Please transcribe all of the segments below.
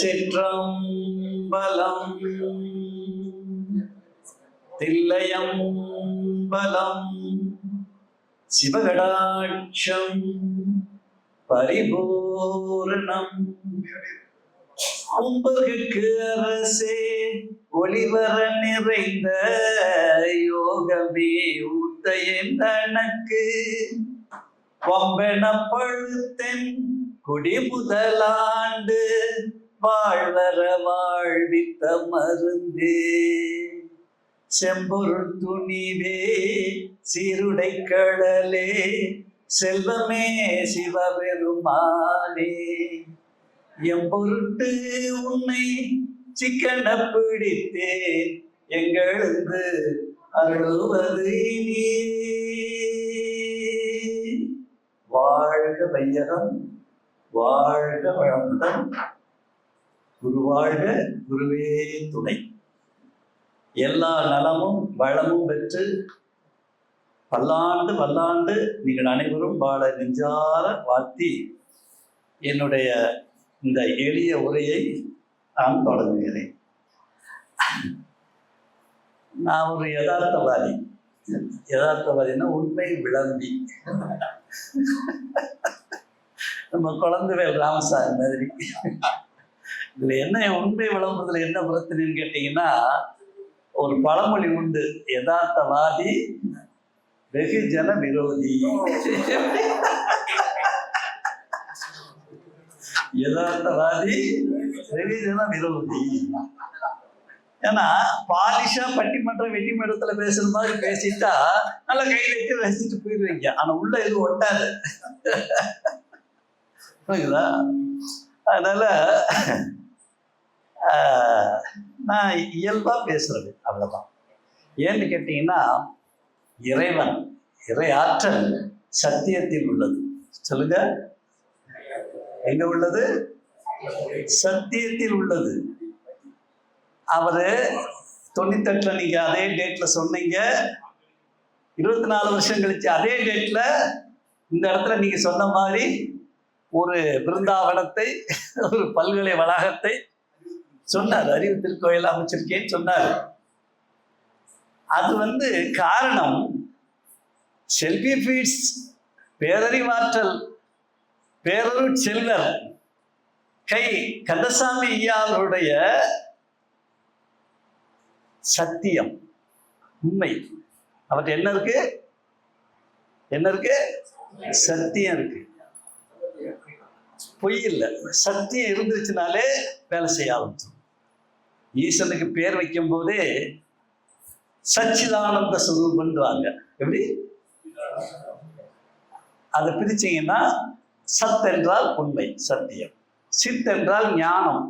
திருச்சிற்றம்பலம். தில்லையம்பலம். சிவகடாட்சம் பரிபூரணம். அம்பர்க்கு அரசே ஒளிவர நிறைந்த யோகமே ஊத்தையன் தனக்கு வம்பென பழுத்தென் குடி முதலாண்டு வாழ்வர வாழ்வித்த மருந்தே செம்பொருள் துணிவே சீருடை கடலே செல்வமே சிவபெருமானே எம்பொருட்டு உன்னை சிக்கன பிடித்தேன் எங்களது அருளுவது நீ. வாழ்க வையகம், வாழ்க வளமுடன். குருவாழ்க, குருவே துணை. எல்லா நலமும் வளமும் பெற்று பல்லாண்டு பல்லாண்டு நீங்கள் அனைவரும் வாழ நெஞ்சார வாழ்த்தி என்னுடைய இந்த எளிய உரையை நான் தொடங்குகிறேன். நான் ஒரு யதார்த்தவாதி. யதார்த்தவாதின்னா உண்மை விளம்பி. நம்ம குழந்தைவேல் ராமசாமி மாதிரி. இதுல என்ன உண்மை விளம்புறதுல என்ன பிரச்சனைன்னு கேட்டீங்கன்னா, ஒரு பழமொழி உண்டு, யதார்த்தவாதி வெகுஜன விரோதி. யதார்த்தவாதி வெகுஜன விரோதி. ஏன்னா பாலிஷா பட்டிமன்ற வெட்டிமன்றத்துல பேசுற மாதிரி பேசிட்டா நல்லா கையில வச்சு ரசிச்சுட்டு போயிடுவீங்க. ஆனா உள்ள இது ஒட்டாது. புரியுதா? அதனால நான் இயல்பா பேசுறது அவ்வளவுதான். ஏன்னு கேட்டீங்கன்னா, இறைவன் இறை ஆற்றல் சத்தியத்தில் உள்ளது. சொல்லுங்க, எங்க உள்ளது? சத்தியத்தில் உள்ளது. அவரு 98 நீங்க அதே டேட்ல சொன்னீங்க, 24 வருஷம் கழிச்சு அதே டேட்ல இந்த இடத்துல நீங்க சொன்ன மாதிரி ஒரு பிருந்தாவனத்தை, ஒரு பல்கலை வளாகத்தை சொன்னார். அறிவு திருக்கோயில் அமைச்சிருக்கேன்னு சொன்னார். அது காரணம் செல்வி ஃபீட்ஸ் பேரறிவாற்றல் பேரருட் செல்வர் கை கந்தசாமி ஐயா அவருடைய சத்தியம், உண்மை. அவர்கிட்ட என்ன இருக்கு? என்ன இருக்கு? சத்தியம் இருக்கு. பொய் இல்லை. சத்தியம் இருந்துச்சுனாலே வேலை செய்ய ஆரம்பிச்சோம். ஈசனுக்கு பேர் வைக்கும் போதே சச்சிதானந்த சுரூபன்றாங்க. எப்படி? அதை பிரிச்சீங்கன்னா, சத் என்றால் உண்மை, சத்தியம். சித் என்றால் ஞானம்.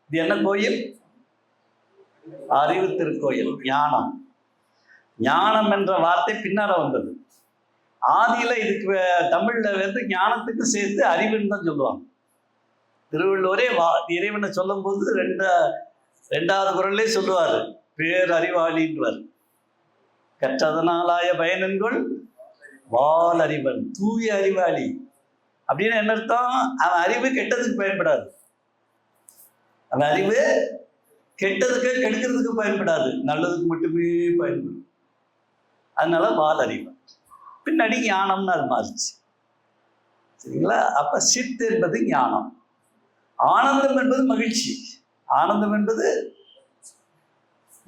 இது என்ன கோயில்? அறிவு திருக்கோயில். ஞானம். ஞானம் என்ற வார்த்தை பின்னால வந்தது. ஆதியில இதுக்கு தமிழ்ல ஞானத்துக்கு சேர்த்து அறிவுன்னு தான் சொல்லுவாங்க. திருவள்ளுவரே இறைவனை சொல்லும் போது ரெண்டாவது குரல்லே சொல்லுவாரு, பேரறிவாளின்றார். கற்றதனாலாய பயனன்கள் வால் அறிவன், தூய அறிவாளி. அப்படின்னு என்ன அர்த்தம்? அவன் அறிவு கெட்டதுக்கு பயன்படாது. அவன் அறிவு கெட்டதுக்கு கெடுக்கிறதுக்கு பயன்படாது, நல்லதுக்கு மட்டுமே பயன்படும். அதனால வால் அறிவன். பின்னாடி ஞானம்னு அது மாறிச்சு. சரிங்களா? அப்ப சித் என்பது ஞானம். ஆனந்தம் என்பது மகிழ்ச்சி. ஆனந்தம் என்பது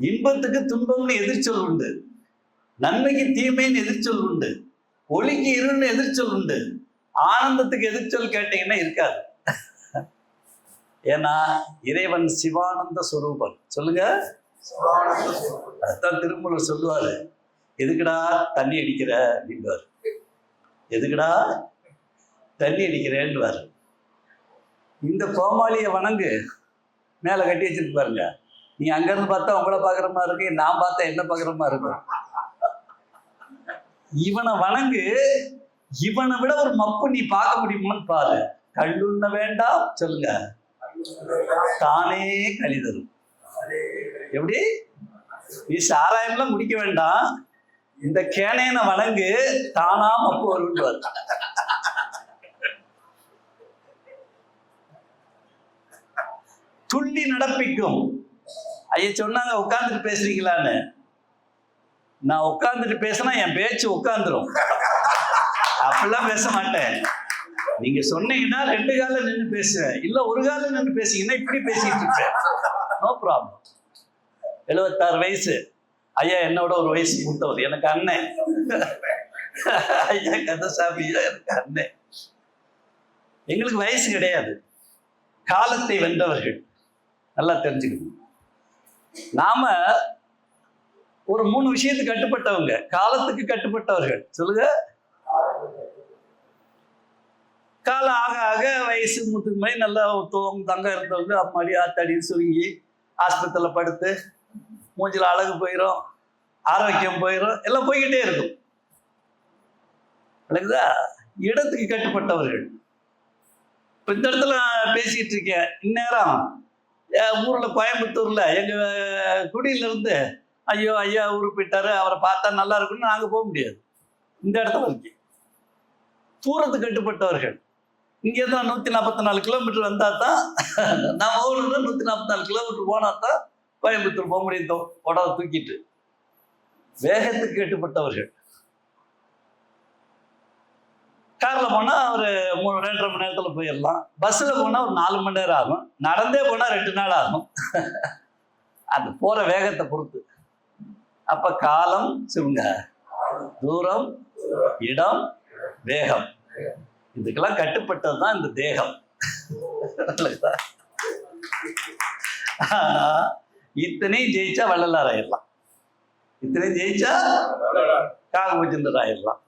இன்பத்துக்கு துன்பம்னு எதிர்ச்சொல் உண்டு, நன்மைக்கு தீமைன்னு எதிர்ச்சொல் உண்டு, ஒளிக்கு இருள்னு எதிர்ச்சொல் உண்டு. ஆனந்தத்துக்கு எதிர்ச்சொல் கேட்டீங்கன்னா இருக்காது. ஏன்னா இறைவன் சிவானந்த சுரூபன். சொல்லுங்க. அதான் திருமூலர் சொல்லுவாரு, எதுக்குடா தண்ணி அடிக்கிற அப்படின்வார். எதுக்குடா தண்ணி அடிக்கிறேன்னுவார். இந்த கோமாளிய வணங்கு, மேல கட்டி வச்சிருக்கு பாருங்க. நீ அங்கிருந்து பார்த்தா உங்களை பாக்குற மாதிரி இருக்கு, நான் பார்த்தா என்ன பாக்குற மாதிரி இருக்கும். இவனை வணங்கு, இவனை விட ஒரு மப்பு நீ பார்க்க முடியுமான்னு பாரு. கல்லுண்ண வேண்டாம் சொல்லுங்க, தானே கழிதரும். எப்படி? நீ சாராயம்லாம் குடிக்க வேண்டாம், இந்த கேனையனை வணங்கு, தானா மப்பு வருவார். துள்ளி நடப்பிக்கும். ஐயா சொன்னாங்க உட்கார்ந்துட்டு பேசுறீங்களான்னு. நான் உட்கார்ந்துட்டு பேசினா என் பேச்சு உட்கார்ந்துரும். அப்படிலாம் பேச மாட்டேன். நீங்க சொன்னீங்கன்னா 2 காலில் நின்று பேசுவேன், இல்ல ஒரு காலில் நின்று பேசிங்கன்னா இப்படி பேசிட்டு இருப்பேன். No problem. 76 வயசு. ஐயா என்னோட ஒரு வயசு மூத்தவர், எனக்கு அண்ணன். ஐயா கந்தசாமி எனக்கு அண்ணன். எங்களுக்கு வயசு கிடையாது, காலத்தை வென்றவர்கள். நல்லா தெரிஞ்சுக்கணும். நாம ஒரு 3 விஷயத்துக்கு கட்டுப்பட்டவங்க, காலத்துக்கு கட்டுப்பட்டவர்கள். சொல்லுங்க. காலம் ஆக ஆக வயசு முத்துமை நல்லா தங்க இருந்தவங்க அம்மாடி ஆத்தாடின்னு சுருங்கி ஆஸ்பத்திரியில் படுத்து மூஞ்சில் அழகு போயிடும், ஆரோக்கியம் போயிடும், எல்லாம் போய்கிட்டே இருக்கும். இல்லைங்களா? இடத்துக்கு கட்டுப்பட்டவர்கள். இப்போ இந்த இடத்துல பேசிட்டு இருக்கேன். இந்நேரம் ஊர்ல கோயம்புத்தூர்ல எங்க குடியிலிருந்து ஐயோ ஐயா ஊருக்கு போயிட்டாரு, அவரை பார்த்தா நல்லா இருக்குன்னு நாங்க போக முடியாது. இந்த இடத்துல இருக்கு. தூரத்துக்கு கட்டுப்பட்டவர்கள். இங்கே தான் 144 கிலோமீட்டர் வந்தா தான், நம்ம ஊர்ல 144 கிலோமீட்டர் போனா தான் கோயம்புத்தூர் போக முடியும், உடவை தூக்கிட்டு. வேகத்துக்கு கட்டுப்பட்டவர்கள். கார்ல போனா ஒரு 2.5 மணி நேரத்துல போயிடலாம், பஸ்ல போனா ஒரு 4 மணி நேரம் ஆகும், நடந்தே போனா 2 நாள் ஆகும். அது போற வேகத்தை பொறுத்து. அப்ப காலம் சொல்லுங்க, தூரம், இடம், வேகம், இதுக்கெல்லாம் கட்டுப்பட்டது தான் இந்த தேகம். ஆனா இத்தனையும் ஜெயிச்சா வள்ளலார் ஆயிடலாம், இத்தனையும் ஜெயிச்சா காகபூஜந்தர் ஆயிடலாம்,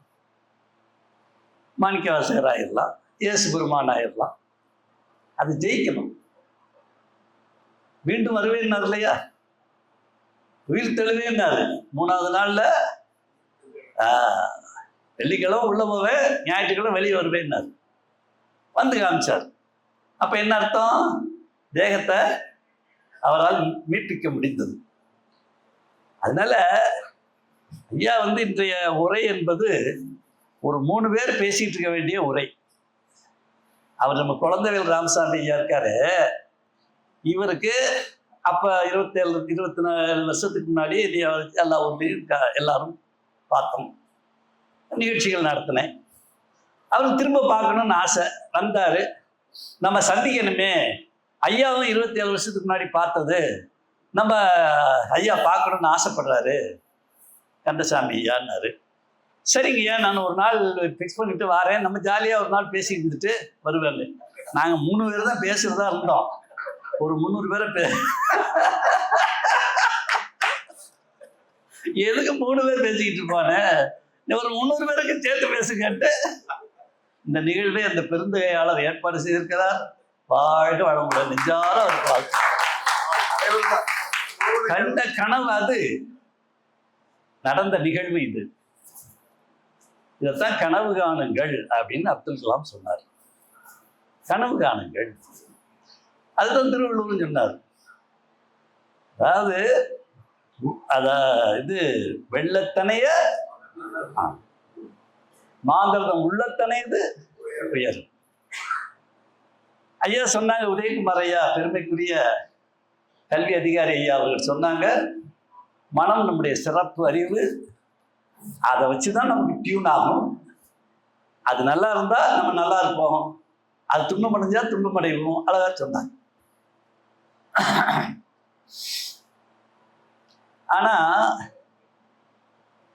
மாணிக்கவாசகர் ஆயிடலாம், இயேசு பெருமான் ஆயிடலாம். அது ஜெயிக்கணும். மீண்டும் வருவேன்னாரு இல்லையா, உயிர் தெளிவேன்னாரு. 3வது நாள்ல வெள்ளிக்கிழமை உள்ள போவேன், ஞாயிற்றுக்கிழமை வெளியே வருவேன்னாரு. வந்து காமிச்சார். அப்ப என்ன அர்த்தம்? தேகத்தை அவரால் மீட்பிக்க முடிந்தது. அதனால ஐயா இன்றைய உரை என்பது ஒரு 3 பேர் பேசிட்டு இருக்க வேண்டிய உரை. அவர் நம்ம குழந்தைவேல் ராமசாமி ஐயா இருக்காரு. இவருக்கு அப்ப 24 வருஷத்துக்கு முன்னாடி எல்லா ஊர்லயும் எல்லாரும் பார்த்தோம், நிகழ்ச்சிகள் நடத்தினேன். அவருக்கு திரும்ப பார்க்கணும்னு ஆசை. வந்தாரு, நம்ம சந்திக்கணுமே, ஐயாவும் 27 வருஷத்துக்கு முன்னாடி பார்த்தது, நம்ம ஐயா பார்க்கணும்னு ஆசைப்படுறாரு கந்தசாமி ஐயான்னாரு. சரிங்கய்யா, நான் ஒரு நாள் ஃபிக்ஸ் பண்ணிட்டு வரேன், நம்ம ஜாலியாக ஒரு நாள் பேசிட்டு இருந்துட்டு வருவேன். நாங்கள் 3 பேர் தான் பேசுறதா இருந்தோம், ஒரு 300 பேரை எதுக்கு 3 பேர் பேசிக்கிட்டு இருப்பானே, ஒரு 300 பேருக்கு சேர்த்து பேசுங்கன்ட்டு இந்த நிகழ்வை அந்த பெருந்தகையாளர் ஏற்பாடு செய்திருக்கிறார். வாழ்க வளமுடன். நெஞ்சார அவர் கண்ட கனவு, அது நடந்த நிகழ்வு. இதைத்தான் கனவு காணுங்கள் அப்படின்னு அப்துல் கலாம் சொன்னார். கனவு காணுங்கள், அதுதான் திருவள்ளுவர் சொன்னார். அதாவது வெள்ளத்தனைய மாந்தர்தம் உள்ளத்தனையது உயர். ஐயா சொன்னாங்க, உதயகுமார் ஐயா, பெருமைக்குரிய கல்வி அதிகாரி ஐயா அவர்கள் சொன்னாங்க, மனம் நம்முடைய சிறப்பு அறிவு, அதை வச்சுதான் நமக்கு டியூன் ஆகும். அது நல்லா இருந்தா நம்ம நல்லா இருப்போம், அது துன்பம் அடைஞ்சா துன்பம் அடைவோம். அழகா சொன்னாங்க. ஆனா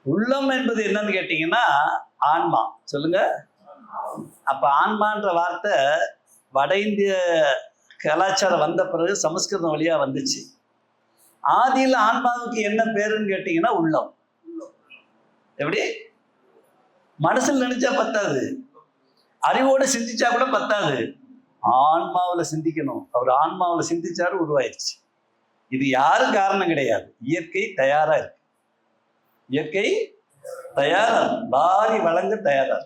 உள்ளம் என்பது என்னன்னு கேட்டீங்கன்னா ஆன்மா. சொல்லுங்க. அப்ப ஆன்மான்ற வார்த்தை வட இந்திய கலாச்சாரம் வந்த பிறகு சமஸ்கிருதம் வழியா வந்துச்சு. ஆதியில் ஆன்மாவுக்கு என்ன பேருன்னு கேட்டீங்கன்னா உள்ளம். எப்படி? மனசுல நினைச்சா பத்தாது, அறிவோடு சிந்திச்சா கூட பத்தாது, ஆன்மாவில சிந்திக்கணும். அவர் ஆன்மாவில சிந்திச்சாரு, உருவாயிருச்சு. இது யாரும் காரணம் கிடையாது, இயற்கை தயாரா இருக்கு. இயற்கை தயாரா, வாரி வழங்க தயாரா.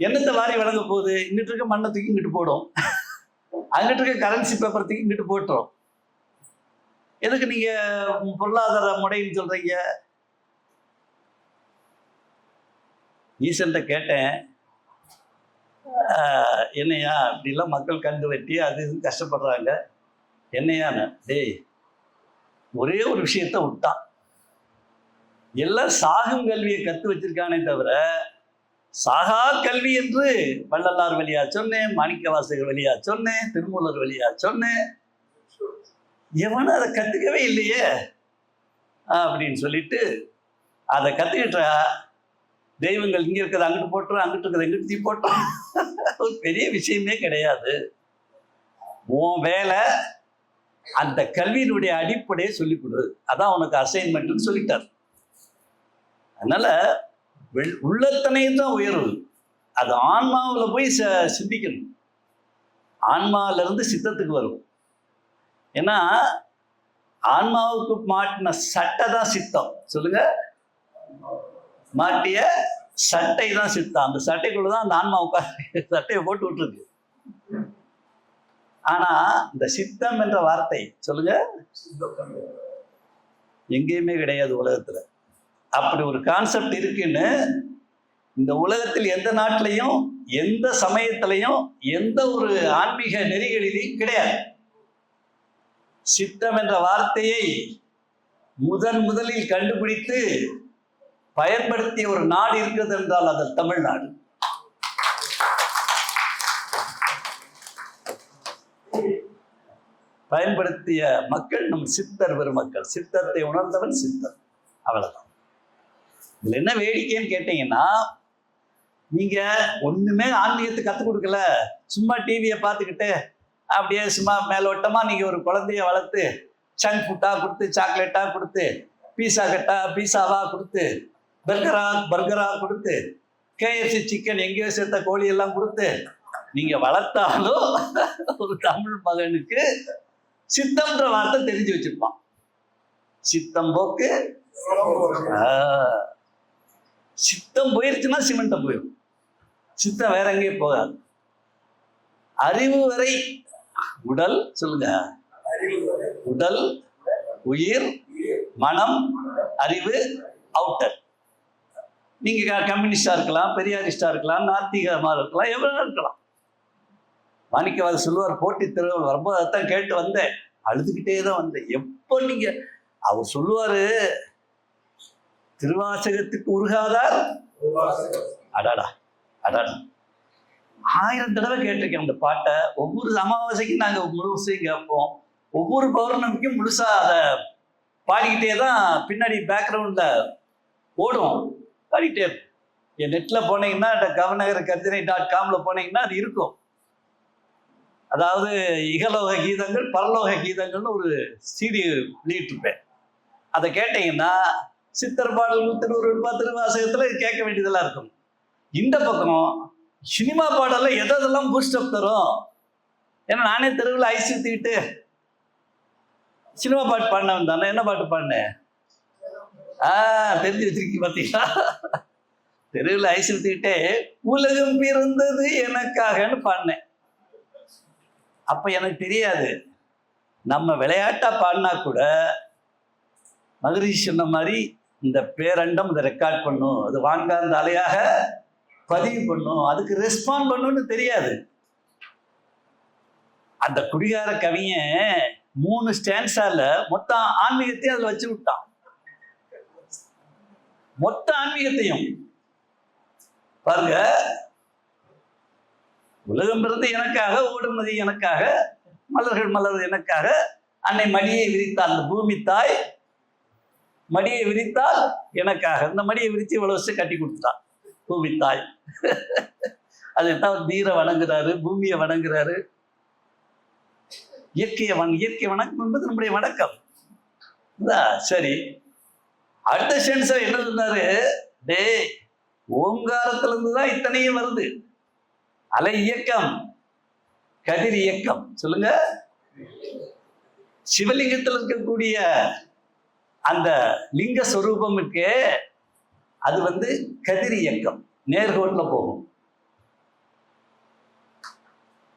என்னத்தை வாரி வழங்க போகுது? இங்கிட்டு இருக்க மண்ணை தூக்கி இங்கிட்டு போடும், அங்கிட்டு இருக்க கரன்சி பேப்பர் தூக்கி இங்கிட்டு போட்டுரும். எதுக்கு நீங்க பொருளாதார முறைன்னு சொல்றீங்க? ஈசன்ட்ட கேட்டேன், என்னையா இப்படிலாம் மக்கள் கண்டு வெட்டி அது இது கஷ்டப்படுறாங்க, என்னையான டேய் ஒரே ஒரு விஷயத்த விட்டான். எல்லாம் சாகும் கல்வியை கத்து வச்சிருக்கானே தவிர சாகா கல்வி என்று வள்ளலார் வழியா சொன்னேன், மாணிக்க வாசகர் வழியா சொன்னேன், திருமூலர் வழியா சொன்னேன், எவனும் அதை கத்துக்கவே இல்லையே அப்படின்னு சொல்லிட்டு அதை கத்துக்கிட்ட தெய்வங்கள் இங்க இருக்கிறது அங்கிட்டு போட்டுரும், அங்கிட்டு இருக்கிறது எங்கிட்டு தீ போட்டோம். ஒரு பெரிய விஷயமே கிடையாது. உன் வேலை அந்த கல்வியினுடைய அடிப்படையை சொல்லிக் கொடு, அதான் உனக்கு அசைன்மெண்ட்னு சொல்லிட்டார். அதனால உள்ளத்தனையும் தான் உயர்வு. அது ஆன்மாவில் போய் சிந்திக்கணும். ஆன்மாவில இருந்து சித்தத்துக்கு வரும். ஏன்னா ஆன்மாவுக்கு மாட்டின சட்டை தான் சித்தம். சொல்லுங்க, மாட்டிய சட்டை தான் சித்தம். அந்த சட்டைக்குள்ளதான் அந்த ஆன்மா உட்காந்து சட்டையை போட்டு விட்டுருக்கு. ஆனா இந்த சித்தம் என்ற வார்த்தை சொல்லுங்க எங்கேயுமே கிடையாது உலகத்துல. அப்படி ஒரு கான்செப்ட் இருக்குன்னு இந்த உலகத்தில் எந்த நாட்டிலையும் எந்த சமயத்திலையும் எந்த ஒரு ஆன்மீக நெறிகளிலையும் கிடையாது. சித்தம் என்ற வார்த்தையை முதலில் கண்டுபிடித்து பயன்படுத்திய ஒரு நாடு இருக்கிறது என்றால் அது தமிழ்நாடு. பயன்படுத்திய மக்கள் நம் சித்தர் பெருமக்கள். சித்தத்தை உணர்ந்தவன் சித்தர், அவ்வளவுதான். இதுல என்ன வேடிக்கைன்னு கேட்டீங்கன்னா, நீங்க ஒண்ணுமே ஆன்மீகத்துக்கு கற்றுக் கொடுக்கல, சும்மா டிவியை பார்த்துக்கிட்டு அப்படியே சும்மா மேலோட்டமா நீங்க ஒரு குழந்தைய வளர்த்து சங்க் ஃபுட்டா கொடுத்து, சாக்லேட்டா கொடுத்து, பீஸாவா கொடுத்து, பர்கரா கொடுத்து, KFC சிக்கன் எங்கேயோ சேர்த்த கோழி எல்லாம் கொடுத்து நீங்க வளர்த்தாலும் ஒரு தமிழ் மகனுக்கு சித்தம்ன்ற வார்த்தை தெரிஞ்சு வச்சிருப்பான். சித்தம் போக்கு, சித்தம் போயிருச்சுன்னா சிமெண்டம் போயிடும். சித்தம் வேற எங்கேயும் போகாது. அறிவு வரை உடல், சொல்லுங்க, உடல், உயிர், மனம், அறிவு, அவுட்டர். நீங்க கம்யூனிஸ்டா இருக்கலாம், பெரியாரிஸ்டா இருக்கலாம், நாத்திகமா இருக்கலாம், எவ்வளவு இருக்கலாம். மாணிக்கவாசகர் சொல்லுவார், போட்டி திருவள்ளுவர் வரும்போது அதான் கேட்டு வந்தேன், அழுதுகிட்டே தான் வந்தேன். எப்போ நீங்க அவர் சொல்லுவாரு, திருவாசகத்துக்கு உருகாதார் அடாடா அடாடா. 1000 தடவை கேட்டிருக்கேன் அந்த பாட்டை. ஒவ்வொரு அமாவாசைக்கும் நாங்க முழுசையும் கேட்போம். ஒவ்வொரு பௌர்ணமிக்கும் முழுசா அதை பாடிக்கிட்டே தான் பின்னாடி பேக்ரவுண்ட்ல ஓடும். பாடிக்கிட்டே இருக்கும். என் நெட்ல போனீங்கன்னா கவனகரகர்ஜனை.comல போனீங்கன்னா அது இருக்கும். அதாவது இகலோக கீதங்கள், பரலோக கீதங்கள்னு ஒரு CD வெளியிட்டிருப்பேன். அதை கேட்டீங்கன்னா சித்தர் பாடல், திருவருட்பா, திருவாசகத்துல கேட்க வேண்டியதெல்லாம் இருக்கும். இந்த பக்கம் சினிமா பாடல்ல எதெல்லாம் பூஸ்டப் தரும். ஏன்னா நானே தெருவில் ஐஸ் ஊத்திக்கிட்டு சினிமா பாட்டு பாடினவன் தானே. என்ன பாட்டு பாடினேன்? தெரிஞ்சு வச்சிருக்கீங்க பார்த்தீங்களா? தெருவில் ஐஸ் ஊத்திக்கிட்டே உலகம் பிறந்தது எனக்காகன்னு பாடினேன். அப்ப எனக்கு தெரியாது, நம்ம விளையாட்டா பாடினா கூட மகரிஷி சொன்ன மாதிரி இந்த பேரண்டம் இதை ரெக்கார்ட் பண்ணும், அது வான்காந்த அலையாக பதிவு பண்ணும், அதுக்கு ரெஸ்பாண்ட் பண்ணும்னு தெரியாது. அந்த குடிகார கவிஞன் 3 ஸ்டான்ஸால மொத்தம் ஆன்மீகத்தையும் அதுல வச்சு விட்டான். மொத்த ஆன்மீகத்தையும் பாருங்க. உலகம் பிறந்து எனக்காக, ஓடுமதி எனக்காக, மலர்கள் மலர் எனக்காக, அன்னை மடியை விரித்தாள் அந்த பூமி தாய், மடியை விரித்தால் எனக்காக. இந்த மடியை விரித்து இவ்வளவு வருஷம் கட்டி கொடுத்துட்டான் பூமி தாய். அதுதான் நீரை வணங்குறாரு, பூமியை வணங்குறாரு, இயற்கை வணக்கம் என்பது நம்முடைய வணக்கம். சரி, அடுத்த சென்சர் என்ன சொன்னாரு? டே, ஓங்காரத்துல இருந்துதான் இத்தனையும் வருது. அலை இயக்கம், கதிர் இயக்கம். சொல்லுங்க, சிவலிங்கத்தில் இருக்கக்கூடிய அந்த லிங்க ஸ்வரூபம் இருக்கு, அது கதிர் இயக்கம், நேர்கோட்டுல போகும்.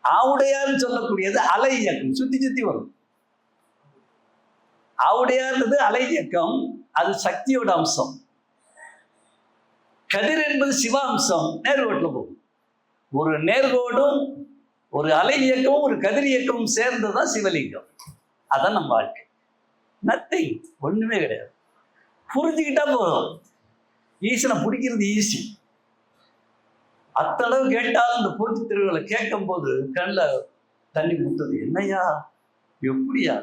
ஆவுடையார்னு சொல்லக்கூடியது அலை இயக்கம், சுத்தி சுத்தி வரும். ஆவுடையார்ன்றது அலை இயக்கம், அது சக்தியோட அம்சம். கதிர் என்பது சிவ அம்சம், நேர்கோட்டுல போகும். ஒரு நேர்கோடும் ஒரு அலை இயக்கமும் ஒரு கதிர் இயக்கமும் சேர்ந்ததுதான் சிவலிங்கம். அதான் நம்ம வாழ்க்கை. நத்திங், ஒண்ணுமே கிடையாது. புரிஞ்சுக்கிட்டா போதும். ஈசனை பிடிக்கிறது ஈஸி. அத்தளவு கேட்டாலும் இந்த போட்டி திருவிழா கேட்கும் போது கண்ணில் தண்ணி முட்டுது. என்னையா, எப்படியா?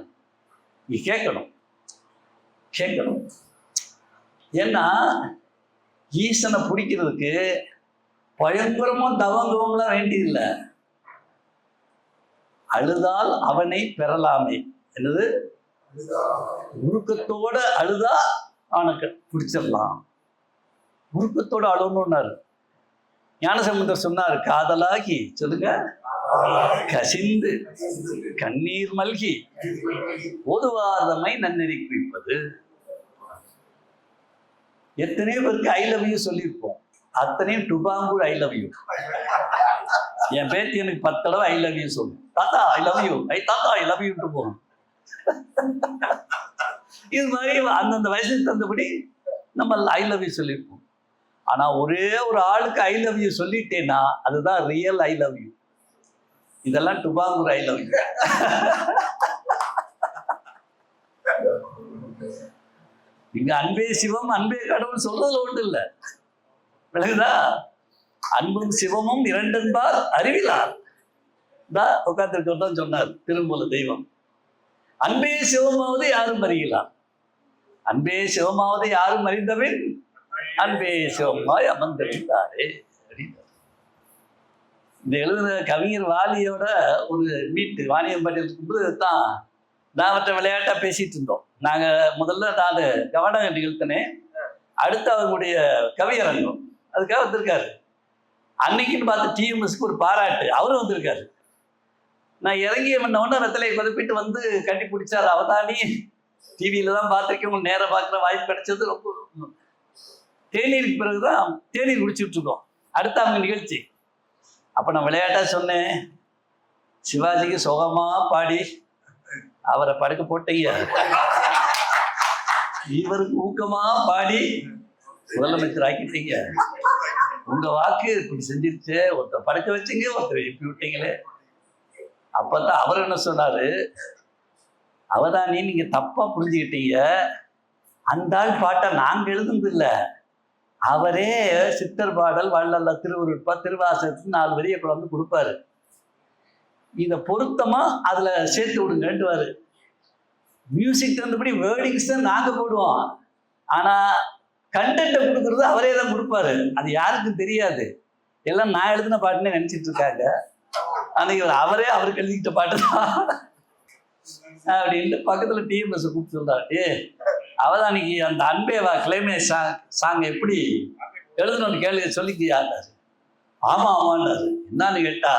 நீ கேட்கணும். ஏன்னா ஈசனை பிடிக்கிறதுக்கு பயங்கரமா தவங்கம்லாம் வேண்டியதில்லை. அழுதால் அவனை பெறலாமே. என்னது? உருக்கத்தோட அழுதா அவனுக்கு பிடிச்சிடலாம். உருக்கத்தோட அழுணுன்னாரு ஞானசம்பந்தர் சொன்னார். காதலாகி, சொல்லுங்க, கசிந்து கண்ணீர் மல்கி ஓதுவார்தமை நன்னெறி குறிப்பது. எத்தனையோ பேருக்கு ஐ லவ் யூ சொல்லியிருப்போம். அத்தனையும் டுபாங்கூர் ஐ லவ் யூ. என் பேத்தி எனக்கு 10 தடவை ஐ லவ் யூ சொல்லும். தாத்தா ஐ லவ் யூ, தாத்தா ஐ லவ் யூட்டு போகும். இது மாதிரி அந்தந்த வயசுக்கு தந்தபடி நம்ம ஐ லவ் யூ சொல்லியிருப்போம். ஆனா ஒரே ஒரு ஆளுக்கு ஐ லவ் யூ சொல்லிட்டேன்னா அதுதான் ரியல் ஐ லவ் யூ. இதெல்லாம் டுபாங்கூர் ஐ லவ் யூ. இங்க அன்பே சிவம் அன்பே கடவுள் சொல்றதுல ஒன்று இல்லை. விளங்குதா? அன்பும் சிவமும் இரண்டென்பார் அறிவிலார். உட்கார்ந்து சொன்னார் திருமூல தெய்வம். அன்பே சிவமாவது யாரும் அறியலாம். அன்பே சிவமாவது யாரும் அறிந்தவன் அன்பே சிவமாய் அமர்ந்திருந்தாரே. இந்த எழுதுன கவிஞர் வாலியோட ஒரு மீட்டு வாணியம்பாட்டியில் இருக்கும்போது தான் நான் அவற்றை விளையாட்டா பேசிட்டு இருந்தோம். நாங்க முதல்ல நான் கவனம் நிகழ்த்தினேன். அடுத்து அவங்களுடைய கவியரங்கம் அதுக்காக வந்திருக்காரு. அன்னைக்குன்னு பார்த்து டிஎம்எஸ்க்கு ஒரு பாராட்டு, அவரும் வந்திருக்காரு. நான் இறங்கி உடனே ரத்தலை கொதிப்பிட்டு வந்து கட்டி பிடிச்சாரு. அவதானி டிவியில தான் பார்த்துருக்கேன், உங்களுக்கு நேரம் பார்க்குற வாய்ப்பு கிடைச்சது. ரொம்ப தேநீருக்கு பிறகுதான் தேநீர் குடிச்சுட்டு இருக்கோம். அடுத்து அவங்க நிகழ்ச்சி. அப்ப நான் விளையாட்டா சொன்னேன், சிவாஜிக்கு சுகமா பாடி அவரை படுக்க போட்டீங்க, இவருக்கு ஊக்கமா பாடி முதலமைச்சர் ஆக்கிட்டீங்க. உங்க வாக்கு இப்படி செஞ்சிருச்சு. ஒருத்தர் படுக்க வச்சீங்க, ஒருத்தர் எழுப்பி விட்டீங்களே. அப்பதான் அவர் என்ன சொன்னாரு, அவதானி நீங்க தப்பா புரிஞ்சுக்கிட்டீங்க. அந்த ஆள் பாட்டை நாங்க எழுதுனது இல்லை, அவரே சித்தர் பாடல் வள்ளல்ல திருவுருட்பா திருவாசகத்துக்கு 4 வரியை கொண்டு கொடுப்பாரு. இதை பொருத்தமா அதுல சேர்த்து விடுங்கன்ட்டுவாரு. மியூசிக் தந்தபடி வேர்டிங்ஸ் தான் நாங்க போடுவோம். ஆனா கண்டென்ட்டை கொடுக்கறது அவரே தான் கொடுப்பாரு. அது யாருக்கும் தெரியாது. எல்லாம் நான் எழுதின பாட்டுன்னு நினைச்சிட்டு இருக்காங்க. அன்னைக்கு அவரே அவருக்கு எழுதிக்கிட்ட பாட்டு தான் அப்படின்ட்டு பக்கத்துல டிஎம்எஸ் கூப்பிட்டு சொல்றாரு. அவதானிக்கு அந்த அன்பே வா கிளைமேக்ஸ் சாங் எப்படி எழுதணும்னு கேள்வி சொல்லிக்கியாண்டாரு. ஆமா ஆமாண்டாரு. என்னன்னு கேட்டா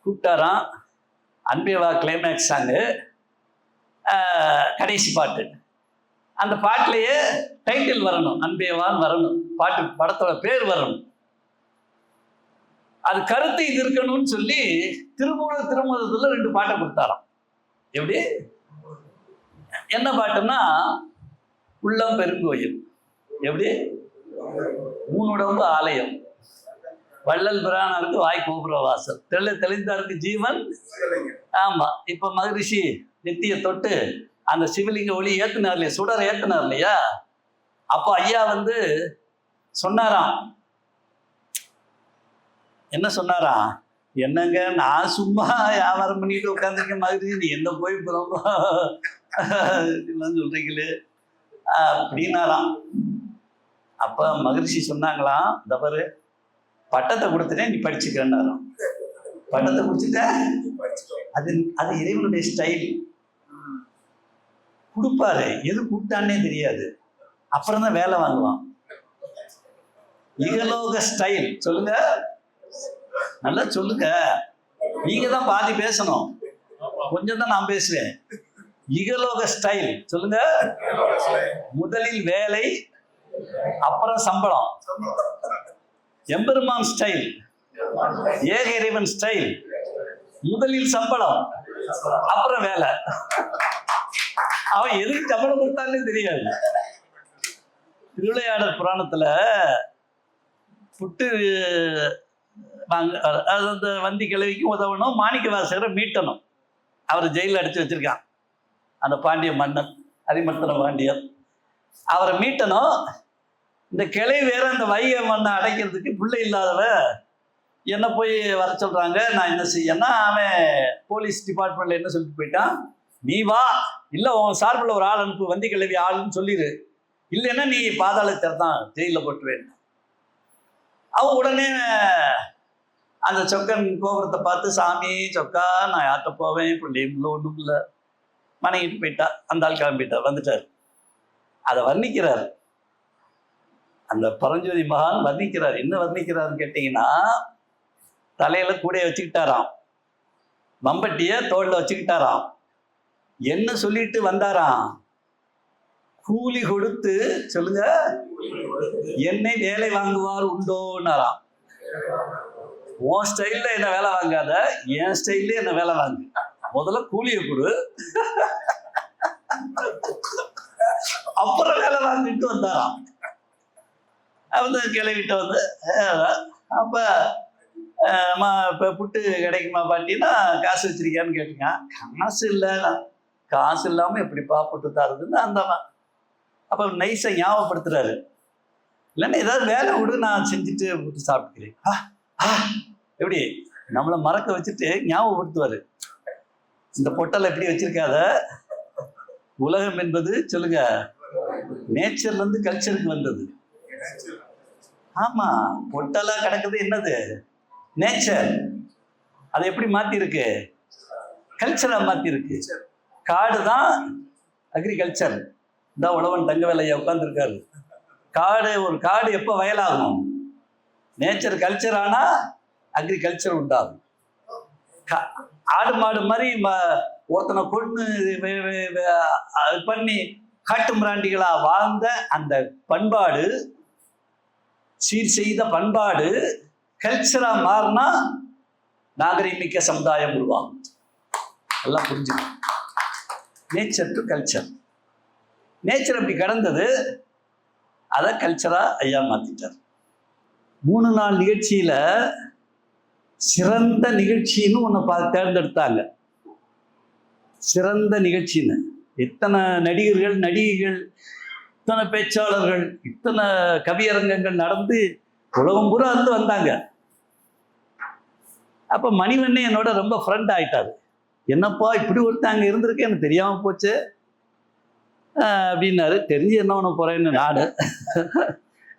கூப்பிட்டாராம். அன்பே வா கிளைமேக்ஸ் சாங்கு கடைசி பாட்டு. அந்த பாட்டிலேயே டைட்டில் வரணும், அன்பேவான்னு வரணும். பாட்டு படத்தோட பேர் வரணும். அது கருத்து இது இருக்கணும்னு சொல்லி திருமூலத்துல 2 பாட்டை கொடுத்தாராம். எப்படி? என்ன பாட்டுன்னா உள்ளம் பெருங்கோயில், எப்படி ஊனுடம்பு ஆலயம், வள்ளல் பிரானாருக்கு வாய் கோபுர வாசல், தெளிந்தாருக்கு ஜீவன். ஆமா, இப்ப மகரிஷி நெத்திய தொட்டு அந்த சிவலிங்க ஒளி ஏத்துனார் இல்லையா, சுடர் ஏத்துனார் இல்லையா. அப்போ ஐயா வந்து சொன்னாராம், என்ன சொன்னாராம், என்னங்க நான் சும்மா வியாபாரம் பண்ணிட்டு உட்காந்துருக்கேன், மகரிஷி நீ என்ன போய் ரொம்ப சொல்றீங்களே அப்படின்னாராம். அப்ப மகரிஷி சொன்னாங்களாம், இந்த பாரு பட்டத்தை கொடுத்துட்டேன் நீ படிச்சுக்கிறேன்னாராம். பட்டத்தை குடிச்சுட்ட, அது இறைவனுடைய ஸ்டைல். கொடுப்பாரு, எது கொடுத்தான்னே தெரியாது, அப்புறம் தான் வேலை வாங்குவான். இகலோக ஸ்டைல். சொல்லுங்க, நல்லா சொல்லுங்க. நீங்க தான் பாதி பேசணும், கொஞ்சம் தான் நான் பேசுவேன். இகலோக ஸ்டைல் சொல்லுங்க. முதலில் வேலை, அப்புறம் சம்பளம். எம்பெருமான் ஸ்டைல், ஏக இறைவன் ஸ்டைல், முதலில் சம்பளம் அப்புறம் வேலை. அவன் எதுக்கு சம்பளம் கொடுத்தானே தெரியாது. திருவிளையாடல் புராணத்துல புட்டு அந்த வந்தி கிழவிக்கும் உதவணும், மாணிக்க வாசகரை மீட்டணும். அவரை ஜெயிலில் அடிச்சு வச்சிருக்கான் அந்த பாண்டிய மன்னன் அரிமர்த்தன பாண்டியன். அவரை மீட்டணும். இந்த கிளை வேற அந்த வைகை மண்ணை அடைக்கிறதுக்கு பிள்ளை இல்லாதவ என்ன போய் வர சொல்றாங்க. நான் என்ன செய்யன்னா, அவன் போலீஸ் டிபார்ட்மெண்ட்ல என்ன சொல்லிட்டு போயிட்டான், நீ வா, இல்லை உன் சார்பில் ஒரு ஆள் அனுப்பு, வந்தி கிழவி ஆளுன்னு சொல்லிடு, இல்லைன்னா நீ பாதாளத்தை தான் ஜெயிலில் போட்டுவேன். அவன் உடனே அந்த சொக்கன் கோபுரத்தை பார்த்து, சாமி சொக்கா நான் யார்கிட்ட போவேன், பிள்ளையும் ஒன்றும் இல்லை, மனைவிட்டு போயிட்டா. அந்த ஆள் கிளம்பிட்டார், வந்துட்டார். அதை வர்ணிக்கிறார் அந்த பரஞ்சோதி மகான், வர்ணிக்கிறார். என்ன வர்ணிக்கிறாருன்னு கேட்டீங்கன்னா, தலையில கூடைய வச்சுக்கிட்டாராம், மம்பட்டிய தோல்ல வச்சுக்கிட்டாராம். என்ன சொல்லிட்டு வந்தாராம், கூலி கொடுத்து சொல்லுங்க என்னை வேலை வாங்குவார் உண்டோன்னாராம். உன் ஸ்டைல்ல என்ன வேலை வாங்காத, என் ஸ்டைல்ல என்ன வேலை வாங்கு, முதல்ல கூலியை கொடு, அப்புறம் வேலை வாங்கிட்டு வந்தாராம். வந்து கிளவிட்ட வந்து, அப்ப இப்போ புட்டு கிடைக்குமா பாட்டின்னா, காசு வச்சிருக்கியான்னு கேட்டீங்க. காசு இல்லை, காசு இல்லாமல் எப்படிப்பா புட்டு தருதுன்னு அந்த அப்போ நைஸை ஞாபகப்படுத்துறாரு. இல்லைன்னா ஏதாவது வேலை விடு, நான் செஞ்சுட்டு புட்டு சாப்பிட்டுக்கிறேன். எப்படி நம்மளை மறக்க வச்சுட்டு ஞாபகப்படுத்துவாரு. இந்த பொட்டலை எப்படி வச்சிருக்காத, உலகம் என்பது சொல்லுங்க நேச்சர்ல இருந்து கல்ச்சருக்கு வந்தது. ஆமா, பொட்டலா கிடக்குது என்னது, நேச்சர். அதை எப்படி மாத்திருக்கு, கல்ச்சரா மாத்திருக்கு. காடு தான் அக்ரிகல்ச்சர். இந்த உழவன் தங்க வேலையை உட்காந்துருக்காரு. காடு, ஒரு காடு எப்போ வயலாகும், நேச்சர் கல்ச்சர் ஆனா அக்ரிகல்ச்சர் உண்டாகும். ஆடு மாடு மாதிரி ஒருத்தனை கொண்டு பண்ணி காட்டு மிராண்டிகளா வாழ்ந்த அந்த பண்பாடு, சீர் செய்த பண்பாடு கல்ச்சரா மாறினா நாகரிகமிக்க சமுதாயம் உருவாகும். எல்லாம் புரிஞ்சுக்கணும். Nature to culture. நேச்சர் அப்படி கடந்தது, அதை கல்ச்சரா ஐயா மாத்திட்டார். 3 நாள் நிகழ்ச்சியில சிறந்த நிகழ்ச்சின்னு ஒன்று தேர்ந்தெடுத்தாங்க. சிறந்த நிகழ்ச்சின்னு இத்தனை நடிகர்கள் நடிகைகள், இத்தனை பேச்சாளர்கள், இத்தனை கவியரங்கங்கள் நடந்து உலகம் பூரா வந்து வந்தாங்க. அப்போ மணிவண்ணே என்னோட ரொம்ப ஃப்ரெண்ட் ஆயிட்டாரு. என்னப்பா இப்படி ஒருத்தங்க இருந்திருக்கு, எனக்கு தெரியாம போச்சு அப்படின்னாரு. தெரிஞ்சு என்ன பண்ண போறேன்னு, நாடு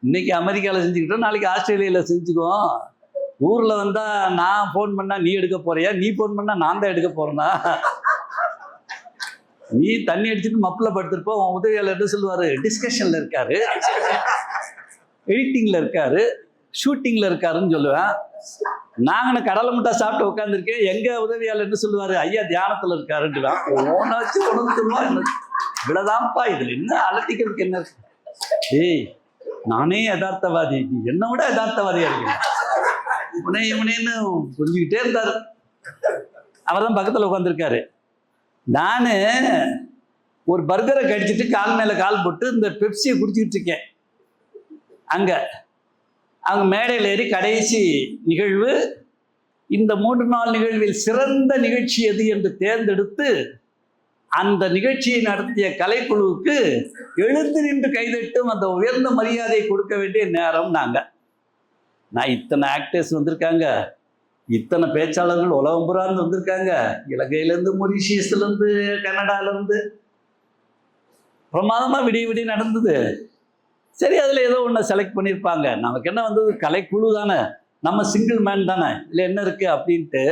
இன்னைக்கு அமெரிக்காவில் செஞ்சுக்கிட்டோம், நாளைக்கு ஆஸ்திரேலியாவில் செஞ்சுக்குவோம். ஊரில் வந்தா நான் ஃபோன் பண்ணா நீ எடுக்க போறியா, நீ ஃபோன் பண்ணா நான் தான் எடுக்க போறேன்னா, நீ தண்ணி அடிச்சுட்டு மப்பில் படுத்துருப்போம். உன் உதவியாளர் என்ன சொல்லுவாரு, டிஸ்கஷன்ல இருக்காரு, எடிட்டிங்ல இருக்காரு, ஷூட்டிங்ல இருக்காருன்னு சொல்லுவேன். நாங்கன்னு கடலை முட்டா சாப்பிட்டு உட்காந்துருக்கேன், எங்க உதவியாளர் என்ன சொல்லுவாரு, ஐயா தியானத்துல இருக்காருன்னுதான். ஓன வச்சு உணர்ந்துருவான். என்ன இவ்வளவுதான்ப்பா, இதுல என்ன அலட்டிக்கிறதுக்கு என்ன இருக்கு? ஏய், நானே யதார்த்தவாதி, என்னை விட யதார்த்தவாதியா இருக்கேன், இவனேன்னு புரிஞ்சுக்கிட்டே இருந்தாரு. அவர் தான் பக்கத்துல உட்காந்துருக்காரு. நானு ஒரு பர்கரை கடிச்சிட்டு கால் மேல கால் போட்டு இந்த பெப்சியை குடிச்சிக்கிட்டு இருக்கேன். அங்க அவங்க மேடையில் ஏறி கடைசி நிகழ்வு, இந்த 3 நாள் நிகழ்வில் சிறந்த நிகழ்ச்சி எது என்று தேர்ந்தெடுத்து அந்த நிகழ்ச்சியை நடத்திய கலைக்குழுவுக்கு எழுந்து நின்று கைதட்டும் அந்த உயர்ந்த மரியாதையை கொடுக்க வேண்டிய நேரம் நான் இத்தனை ஆக்டர்ஸ் வந்திருக்காங்க, இத்தனை பேச்சாளர்கள் உலகம் புறாந்து வந்திருக்காங்க, இலங்கையிலேருந்து, மொரிஷியஸ்லேருந்து, கனடாலேருந்து, பிரமாதமா விடிய விடிய நடந்தது. சரி, அதில் ஏதோ ஒன்று செலக்ட் பண்ணியிருப்பாங்க. நமக்கு என்ன வந்தது, கலைக்குழு தானே, நம்ம சிங்கிள் மேன் தானே, இல்லை என்ன இருக்கு அப்படின்ட்டு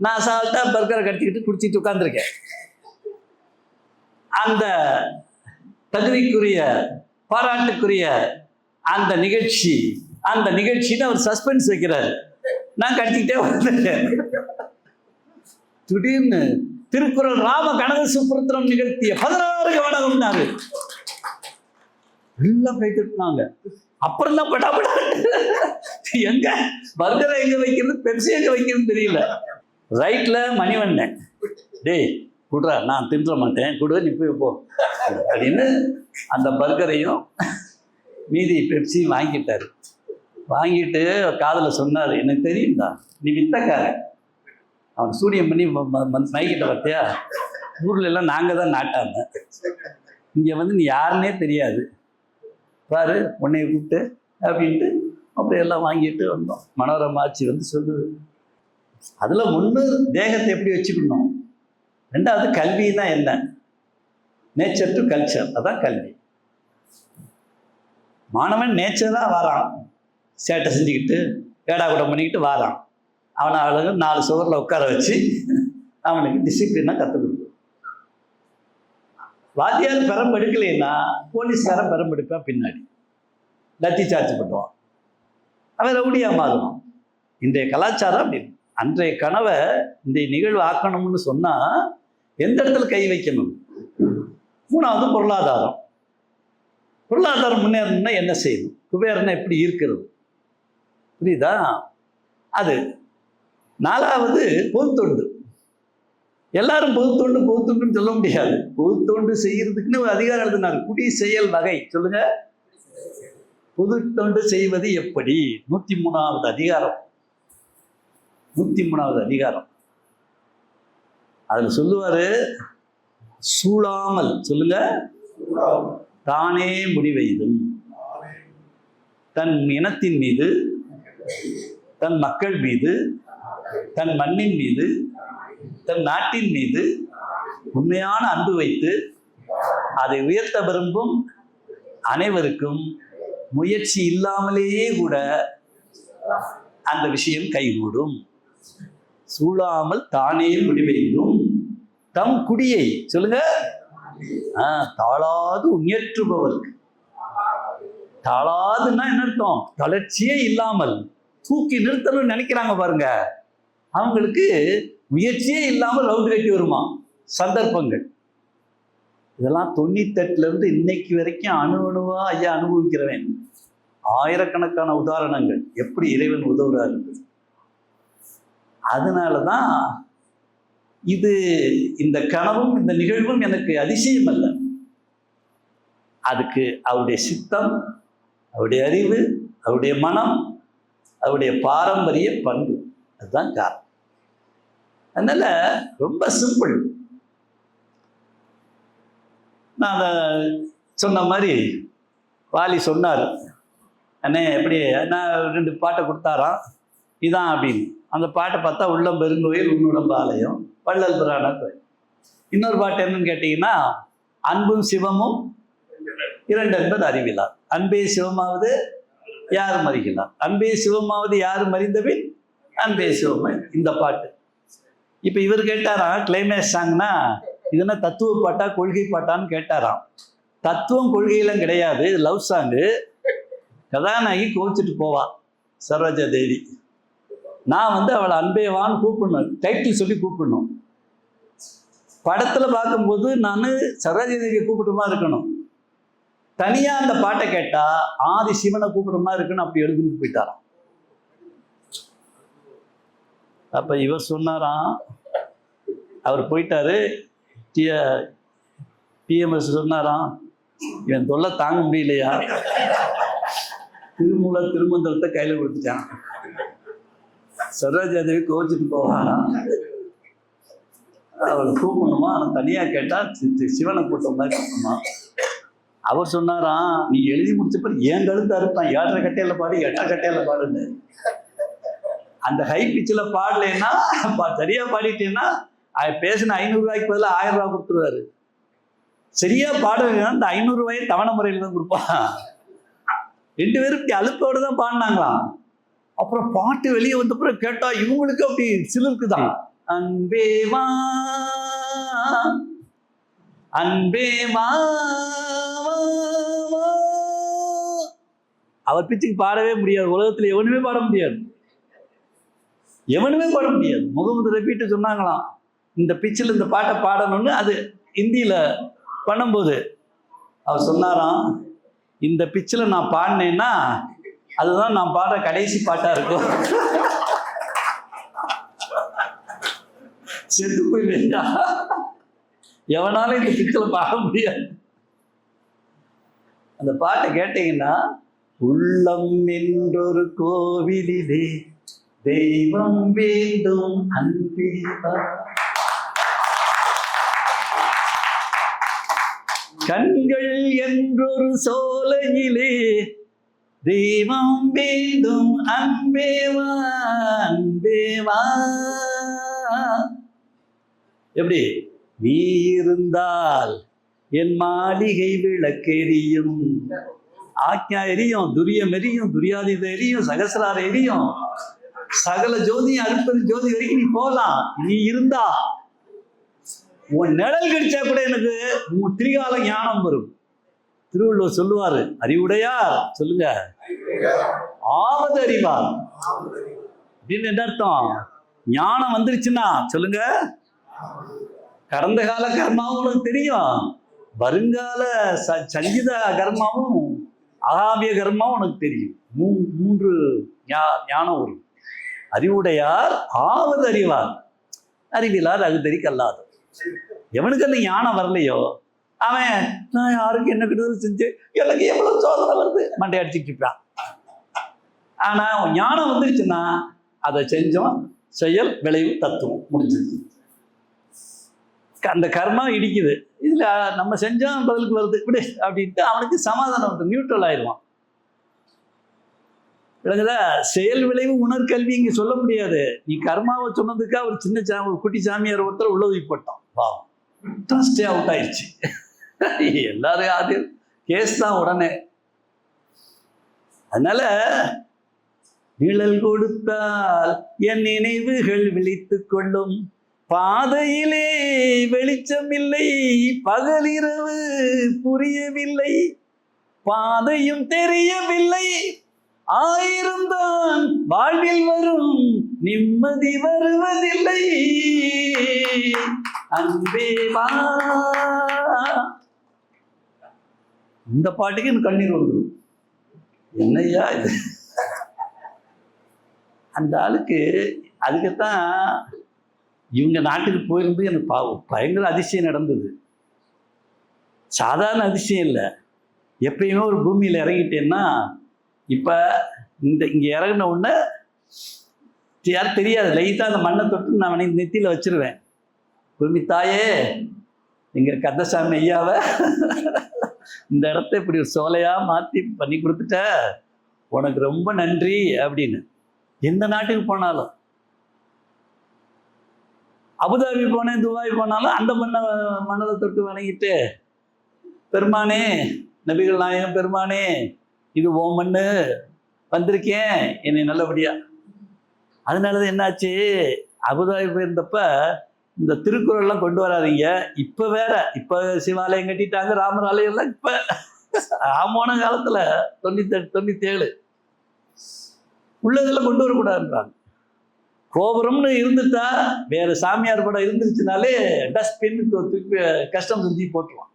நான் சால்ட்டா பர்கரை கட்டிக்கிட்டு குடிச்சிட்டு உட்காந்துருக்கேன். அந்த தகுதிக்குரிய பாராட்டுக்குரிய அந்த நிகழ்ச்சின்னு அவர் சஸ்பென்ஸ் வைக்கிறார். நான் கட்டிக்கிட்டே வந்துட்டேன். திடீர்னு திருக்குறள் ராம கனக சுப்புரத்தினம் நிகழ்த்திய 16 கவனம்னாரு. எல்லாம் கை தட்டினாங்க. அப்புறம் தான் படாபடா, எங்க பர்கரை எங்க வைக்கிறது, பெப்சி எங்க வைக்கிறது தெரியல. ரைட்ல மணிவண்ணன், டேய் குடுறா, நான் தின்ற மாட்டேன், குடு, நீ போய் போ அப்படின்னு அந்த பர்கரையும் மீதி பெப்சியும் வாங்கிட்டாரு. வாங்கிட்டு காதில் சொன்னார், எனக்கு தெரியும்டா, நீ வித்தக்கார, அவன் சூனியம் பண்ணி மைக்கிட்ட பார்த்தியா, ஊர்ல எல்லாம் நாங்கள் தான் நாட்டாங்க, இங்கே வந்து நீ யாருன்னே தெரியாது பாரு உன்னைய கூப்பிட்டு அப்படின்ட்டு அப்படியெல்லாம் வாங்கிட்டு வந்தோம். மனோரமாச்சி வந்து சொல்லுது. அதில் ஒன்று தேகத்தை எப்படி வச்சுக்கணும், ரெண்டாவது கல்வின்னா என்ன, நேச்சர் டு கல்ச்சர், அதான் கல்வி. மாணவன் நேச்சராக வாரான், சேட்டை செஞ்சுக்கிட்டு ஏடா கூடம் பண்ணிக்கிட்டு வாரான், அவனை அழகு 4 சுவரில் உட்கார வச்சு அவனுக்கு டிசிப்ளினாக கற்றுக் கொடுக்கும். வாத்தியார் பெரம்பெடுக்கலைன்னா போலீஸ்காரன் பெரம்பெடுப்பான், பின்னாடி லத்தி சார்ஜ் பண்ணுவான், அவன் ரவுடியாக மாறுவான். இன்றைய கலாச்சாரம் அப்படி. அன்றைய கனவை இந்த நிகழ்வு ஆக்கணும்னு சொன்னால் எந்த இடத்துல கை வைக்கணும்? 3வது பொருளாதாரம். பொருளாதாரம் முன்னேறணும்னா என்ன செய்யணும்? குபேரனை எப்படி இருக்கிறது, புரியுதா? அது 4வது பொதுத்தொண்டு. எல்லாரும் பொதுத்தொண்டுன்னு சொல்ல முடியாது. பொதுத்தொண்டு செய்யறதுக்குன்னு ஒரு அதிகாரம் எழுதினார், குடி செயல் வகை. சொல்லுங்க, பொதுத்தொண்டு செய்வது எப்படி? 103வது அதிகாரம். 103வது அதிகாரம். அதுல சொல்லுவாரு, சூழாமல், சொல்லுங்க, தானே முடிவெய்தும், தன் இனத்தின் மீது, தன் மக்கள் மீது, தன் மண்ணின் மீது, தன் நாட்டின் மீது உண்மையான அன்பு வைத்து அதை உயர்த்த விரும்பும் அனைவருக்கும் முயற்சி இல்லாமலேயே கூட அந்த விஷயம் கைகூடும். சூழாமல் தானே முடிவெய்தும் தம் குடியை, சொல்லுங்க, தாழாது உயற்றுபவருக்கு. தாழாதுன்னா என்ன அர்த்தம்? தளர்ச்சியே இல்லாமல் தூக்கி நிறுத்தணும்னு நினைக்கிறாங்க பாருங்க, அவங்களுக்கு முயற்சியே இல்லாமல் ரவுண்டு கட்டி வருமா சந்தர்ப்பங்கள். இதெல்லாம் 98லேருந்து இன்னைக்கு வரைக்கும் அணுவா ஐயா அனுபவிக்கிறவன். ஆயிரக்கணக்கான உதாரணங்கள் எப்படி இறைவன் உதவுறாரு. அதனாலதான் இது, இந்த கனவும் இந்த நிகழ்வும் எனக்கு அதிசயம் அல்ல. அதுக்கு அவருடைய சித்தம், அவருடைய அறிவு, அவருடைய மனம், அவருடைய பாரம்பரிய பண்பு, அதுதான் காரணம். அதனால ரொம்ப சிம்பிள். நான் சொன்ன மாதிரி வாலி சொன்னார், அண்ணே எப்படி நான் 2 பாட்டை கொடுத்தாராம், இதான் அப்படின்னு. அந்த பாட்டை பார்த்தா உள்ளம் பெருங்கோயில் உன்னுடம்பு ஆலயம், வள்ளல் புராண கோயில். இன்னொரு பாட்டு என்னன்னு கேட்டீங்கன்னா, அன்பும் சிவமும் 2 என்பது அறிவிலார், அன்பே சிவமாவது யார் மறிகிறார், அன்பே சிவமாவது யார் மறிந்தபின் அன்பே சிவமாய். இந்த பாட்டு. இப்போ இவர் கேட்டாராம், கிளைமேக்ஸ் சாங்னா இது என்ன தத்துவ பாட்டா கொள்கை பாட்டான்னு கேட்டாராம். தத்துவம் கொள்கையெல்லாம் கிடையாது, இது லவ் சாங்கு. கதாநாயகி கோவிச்சுட்டு போவா சரோஜா தேவி. நான் வந்து அவளை அன்பேவான்னு கூப்பிடணும், டைட்டில் சொல்லி கூப்பிடணும். படத்தில் பார்க்கும்போது நான் சரோஜா தேவியை கூப்பிடுமா இருக்கணும். தனியாக அந்த பாட்டை கேட்டா ஆதி சிவனை கூப்பிடுமா இருக்கணும், அப்படி எழுதிட்டு போயிட்டாராம். அப்போ இவர் சொன்னாராம், அவர் போயிட்டாரு, டிஎம்எஸ் சொன்னாராம், இவன் தொல்லை தாங்க முடியலையா, திருமந்திரத்தை கையில் கொடுத்துட்டான். சரோஜா தேவி கோச்சிட்டு போவானா, அவளை கூப்பிடணுமா, அவன் தனியாக கேட்டால் சிவனை கூட்டம் மாதிரி கூப்பிடணுமா. அவர் சொன்னாராம், நீ எழுதி முடிச்சப்ப ஏன் கழுத்து அறுப்பான், 7.5 கட்டையில் பாடு 8 கட்டையில் பாடுன்னு. அந்த ஹை பிச்சில் பாடலைன்னா, சரியா பாடிட்டேன்னா பேசின 500 ரூபாய்க்கு பதிலாக 1000 ரூபா கொடுத்துருவாரு. சரியா பாடுறதுன்னா இந்த 500 ரூபாயை தவணை முறையில் தான் கொடுப்பான். 2 பேரும் இப்படி அலுப்போடு தான் பாடினாங்களாம். அப்புறம் பாட்டு வெளியே வந்த பிறகு கேட்டா இவங்களுக்கு அப்படி சிலருக்குதான், அன்பேவா அன்பேவா. அவர் பிச்சுக்கு பாடவே முடியாது, உலகத்துல எவனுமே பாட முடியாது, எவனுமே பாட முடியாது. முகமது ரஃபீட்டு சொன்னாங்களாம், இந்த பிச்சில் இந்த பாட்டை பாடணும்னு. அது இந்தியில பண்ணும்போது அவர் சொன்னாராம், இந்த பிச்சில் நான் பாடினேன்னா அதுதான் நான் பாடுற கடைசி பாட்டா இருக்கும். செத்து போய் வேண்டா, எவனாலும் இந்த பிச்சில் பாட முடியாது. அந்த பாட்டை கேட்டீங்கன்னா, உள்ளம் என்றொரு கோவிலிலே தெய்வம் வேண்டும் அன்பே வா. கண்கள் என்றொரு சோலையிலே தெய்வம் வேண்டும் அன்பேவா அன்பேவா. எப்படி? நீ இருந்தால் என் மாளிகை விளக்கெரியும். ஆக்ஞா எரியும், துரியம் எரியும், துரியாதீத எரியும், சகசிரார எரியும், சகல ஜோதி அருட்பெரும் ஜோதி வரைக்கும் நீ போகலாம். நீ இருந்தா உன் நிழல் கிடைச்சா கூட எனக்கு உன் திரிகால ஞானம் வரும். திருவள்ளுவர் சொல்லுவாரு, அறிவுடையார் சொல்லுங்க ஆவது அறிவார் அப்படின்னு என்ன அர்த்தம்? ஞானம் வந்துருச்சுன்னா சொல்லுங்க, கடந்த கால கர்மாவும் உனக்கு தெரியும், வருங்கால சஞ்சித கர்மாவும் அகாமிய கர்மாவும் உனக்கு தெரியும். மூன்று ஞானம் வரும். அறிவுடையார் ஆவது அறிவார், அறிவிலார் அகுதறி கல்லாது. எவனுக்கு அந்த ஞானம் வரலையோ அவன் நான் யாருக்கு என்ன கெடுதல் செஞ்சு எனக்கு எவ்வளவு சோதனை வருது மண்டை அடிச்சுட்டு இருப்பான். ஆனா ஞானம் வந்துருச்சுன்னா அதை செஞ்சோம், செயல் விளைவு தத்துவம் முடிஞ்சது. அந்த கர்மா இடிக்குது, இதுல நம்ம செஞ்சோம் பதிலுக்கு வருது இப்படி அப்படின்ட்டு அவனுக்கு சமாதானம் வந்து நியூட்ரல் ஆயிடுவான். விளங்குதா? செயல் விளைவு உணர்கல்வி இங்க சொல்ல முடியாது. நீ கர்மாவை சொன்னதுக்கா ஒரு சின்ன ஒரு குட்டி சாமியார் ஒருத்தர் உள்ள தூக்கி போட்டான், பாவம் ட்ரஸ்டே அவுட் ஆயிடுச்சு. எல்லாரும் அது கேஸ் தான் உடனே. அதனால நிழல் கொடுத்தால் என் நினைவுகள் விழித்து கொள்ளும், பாதையிலே வெளிச்சம் இல்லை, பகலிரவு புரியவில்லை, பாதையும் தெரியவில்லை, ஆயிரம்தான் வாழ்வில் வரும் நிம்மதி வருவதில்லை, அன்பே வா. இந்த பாட்டுக்கு எனக்கு கண்ணீர் வந்துடும். என்னையா இது? அந்த ஆளுக்கு அதுக்குத்தான் இவங்க நாட்டுக்கு போயிருந்து எனக்கு பயங்கர அதிசயம் நடந்தது. சாதாரண அதிசயம் இல்லை. எப்பயுமே ஒரு பூமியில் இறங்கிட்டேன்னா, இப்போ இங்கே இறங்கின உடனே யாரும் தெரியாது, லைட்டாக அந்த மண்ணை தொட்டு நான் நெத்தியில் வச்சிருவேன். பூமி தாயே, எங்கள் கந்தசாமி ஐயாவை இந்த இடத்த இப்படி ஒரு சோலையாக மாற்றி பண்ணி கொடுத்துட்ட, உனக்கு ரொம்ப நன்றி அப்படின்னு. எந்த நாட்டுக்கு போனாலும், அபுதாபி போனேன், துபாய் போனாலும் அந்த மண்ணை தொட்டு வணங்கிட்டு, பெருமானே, நபிகள் நாயகம் பெருமானே, இது ஓ மண்ணு, வந்திருக்கேன் என்னை நல்லபடியா. அதனாலதான் என்னாச்சு, அபுதாபி போயிருந்தப்ப இந்த திருக்குறள்லாம் கொண்டு வராதிங்க. இப்போ வேற, இப்போ சிவாலயம் கட்டிட்டாங்க, ராமர் ஆலயம்லாம் இப்போ ஆமான காலத்தில் 97 உள்ளதெல்லாம் கொண்டு வரக்கூடாதுன்றாங்க. கோபுரம்னு இருந்துட்டா, வேற சாமியார் படம் இருந்துருச்சுனாலே டஸ்ட்பின்னு திருப்பி கஷ்டம் செஞ்சு போட்டுருவான்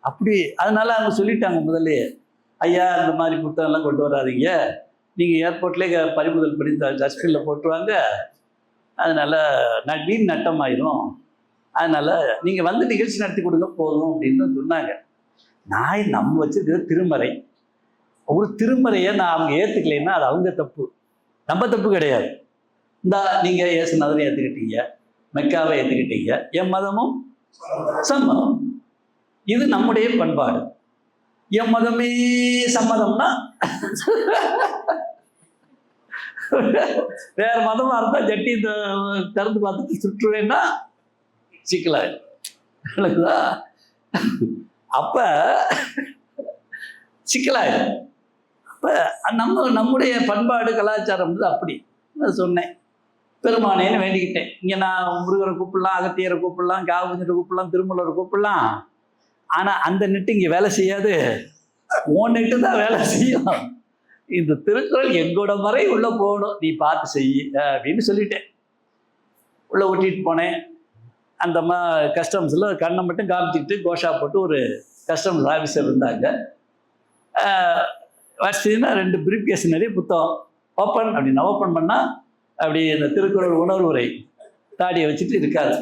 அப்படி. அதனால அவங்க சொல்லிட்டாங்க முதல்ல, ஐயா இந்த மாதிரி புத்தகம்லாம் கொண்டு வராதிங்க, நீங்கள் ஏர்போர்ட்லேயே பறிமுதல் பண்ணி டஸ்ட்பினில் போட்டுருவாங்க, அதனால் வீண் நட்டம் ஆயிரும், அதனால் நீங்கள் வந்து நிகழ்ச்சி நடத்தி கொடுங்க போதும் அப்படின்னு சொன்னாங்க. நான் நம்ம வச்சிருக்கிறது திருமறை. ஒரு திருமறையை நான் அவங்க ஏற்றுக்கலைன்னா அது அவங்க தப்பு, நம்ம தப்பு கிடையாது. இந்த நீங்கள் இயேசுநாதரை ஏற்றுக்கிட்டீங்க, மெக்காவை ஏற்றுக்கிட்டீங்க, என் மதமும் சம்மதம், இது நம்முடைய பண்பாடு. என் மதமே சம்மதம்னா வேற மதமா இருந்தா ஜட்டி திறந்து பார்த்துட்டு சுற்றுவேன்னா சிக்கலாயிருக்குதா? அப்ப சிக்கலாயிரும். அப்ப நம்முடைய பண்பாடு கலாச்சாரம் வந்து அப்படி. நான் சொன்னேன், பெருமானேன்னு வேண்டிக்கிட்டேன். இங்க நான் முருகரை கூப்பிடலாம், அகத்தியரை கூப்பிடலாம், காவஞ்சரை கூப்பிடலாம், திருமலரை கூப்பிடலாம், ஆனா அந்த நெட்டு இங்க வேலை செய்யாது, உன் நெட்டு தான் வேலை செய்யும். இந்த திருக்குறள் எங்கூட மறை உள்ள போகணும், நீ பார்த்து செய்ய அப்படின்னு சொல்லிட்டேன். உள்ள ஊட்டிட்டு போனேன். அந்த கஸ்டம்ஸில் கண்ணை மட்டும் காமிச்சிக்கிட்டு கோஷா போட்டு ஒரு கஸ்டம்ஸ் ஆஃபீஸர் இருந்தாங்க. வச்சுன்னா 2 பிரீஃப் கேஸ் நிறைய புத்தகம் ஓப்பன் அப்படின்னு ஓப்பன் பண்ணால் அப்படி இந்த திருக்குறள் உணர்வுரை தாடியை வச்சுட்டு இருக்காது.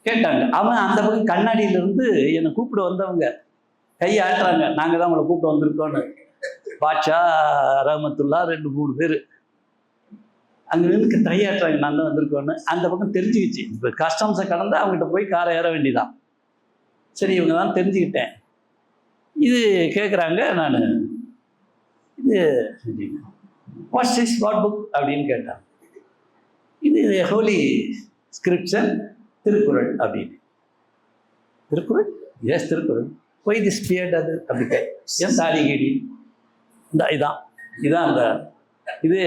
கேட்டாங்க. அவன் அந்த பக்கம் கண்ணாடியிலேருந்து என்னை கூப்பிட வந்தவங்க கையை ஆட்டுறாங்க, நாங்கள் தான் உங்களை கூப்பிட்டு வந்திருக்கோன்னு. பாட்ஷா, ரஹமத்துல்லா, 2-3 பேர். அங்கே நின்று தையாட்டுறாங்க, நான் தான் வந்திருக்கோன்னு. அந்த பக்கம் தெரிஞ்சுக்கிச்சு. இப்போ கஸ்டம்ஸை கடந்து அவங்ககிட்ட போய் காரை ஏற வேண்டியதான். சரி, இவங்க தான் தெரிஞ்சுக்கிட்டேன். இது கேட்குறாங்க. நான் இது வாட்ஸ் இஸ் வாட் புக் அப்படின்னு கேட்டேன். இது ஹோலி ஸ்கிரிப்சன், திருக்குறள் அப்படின்னு. திருக்குறள்? எஸ், திருக்குறள். போய் திஸ் பியர்ட் அது அப்படி எஸ் தாடிகேடி. இதான் அந்த இது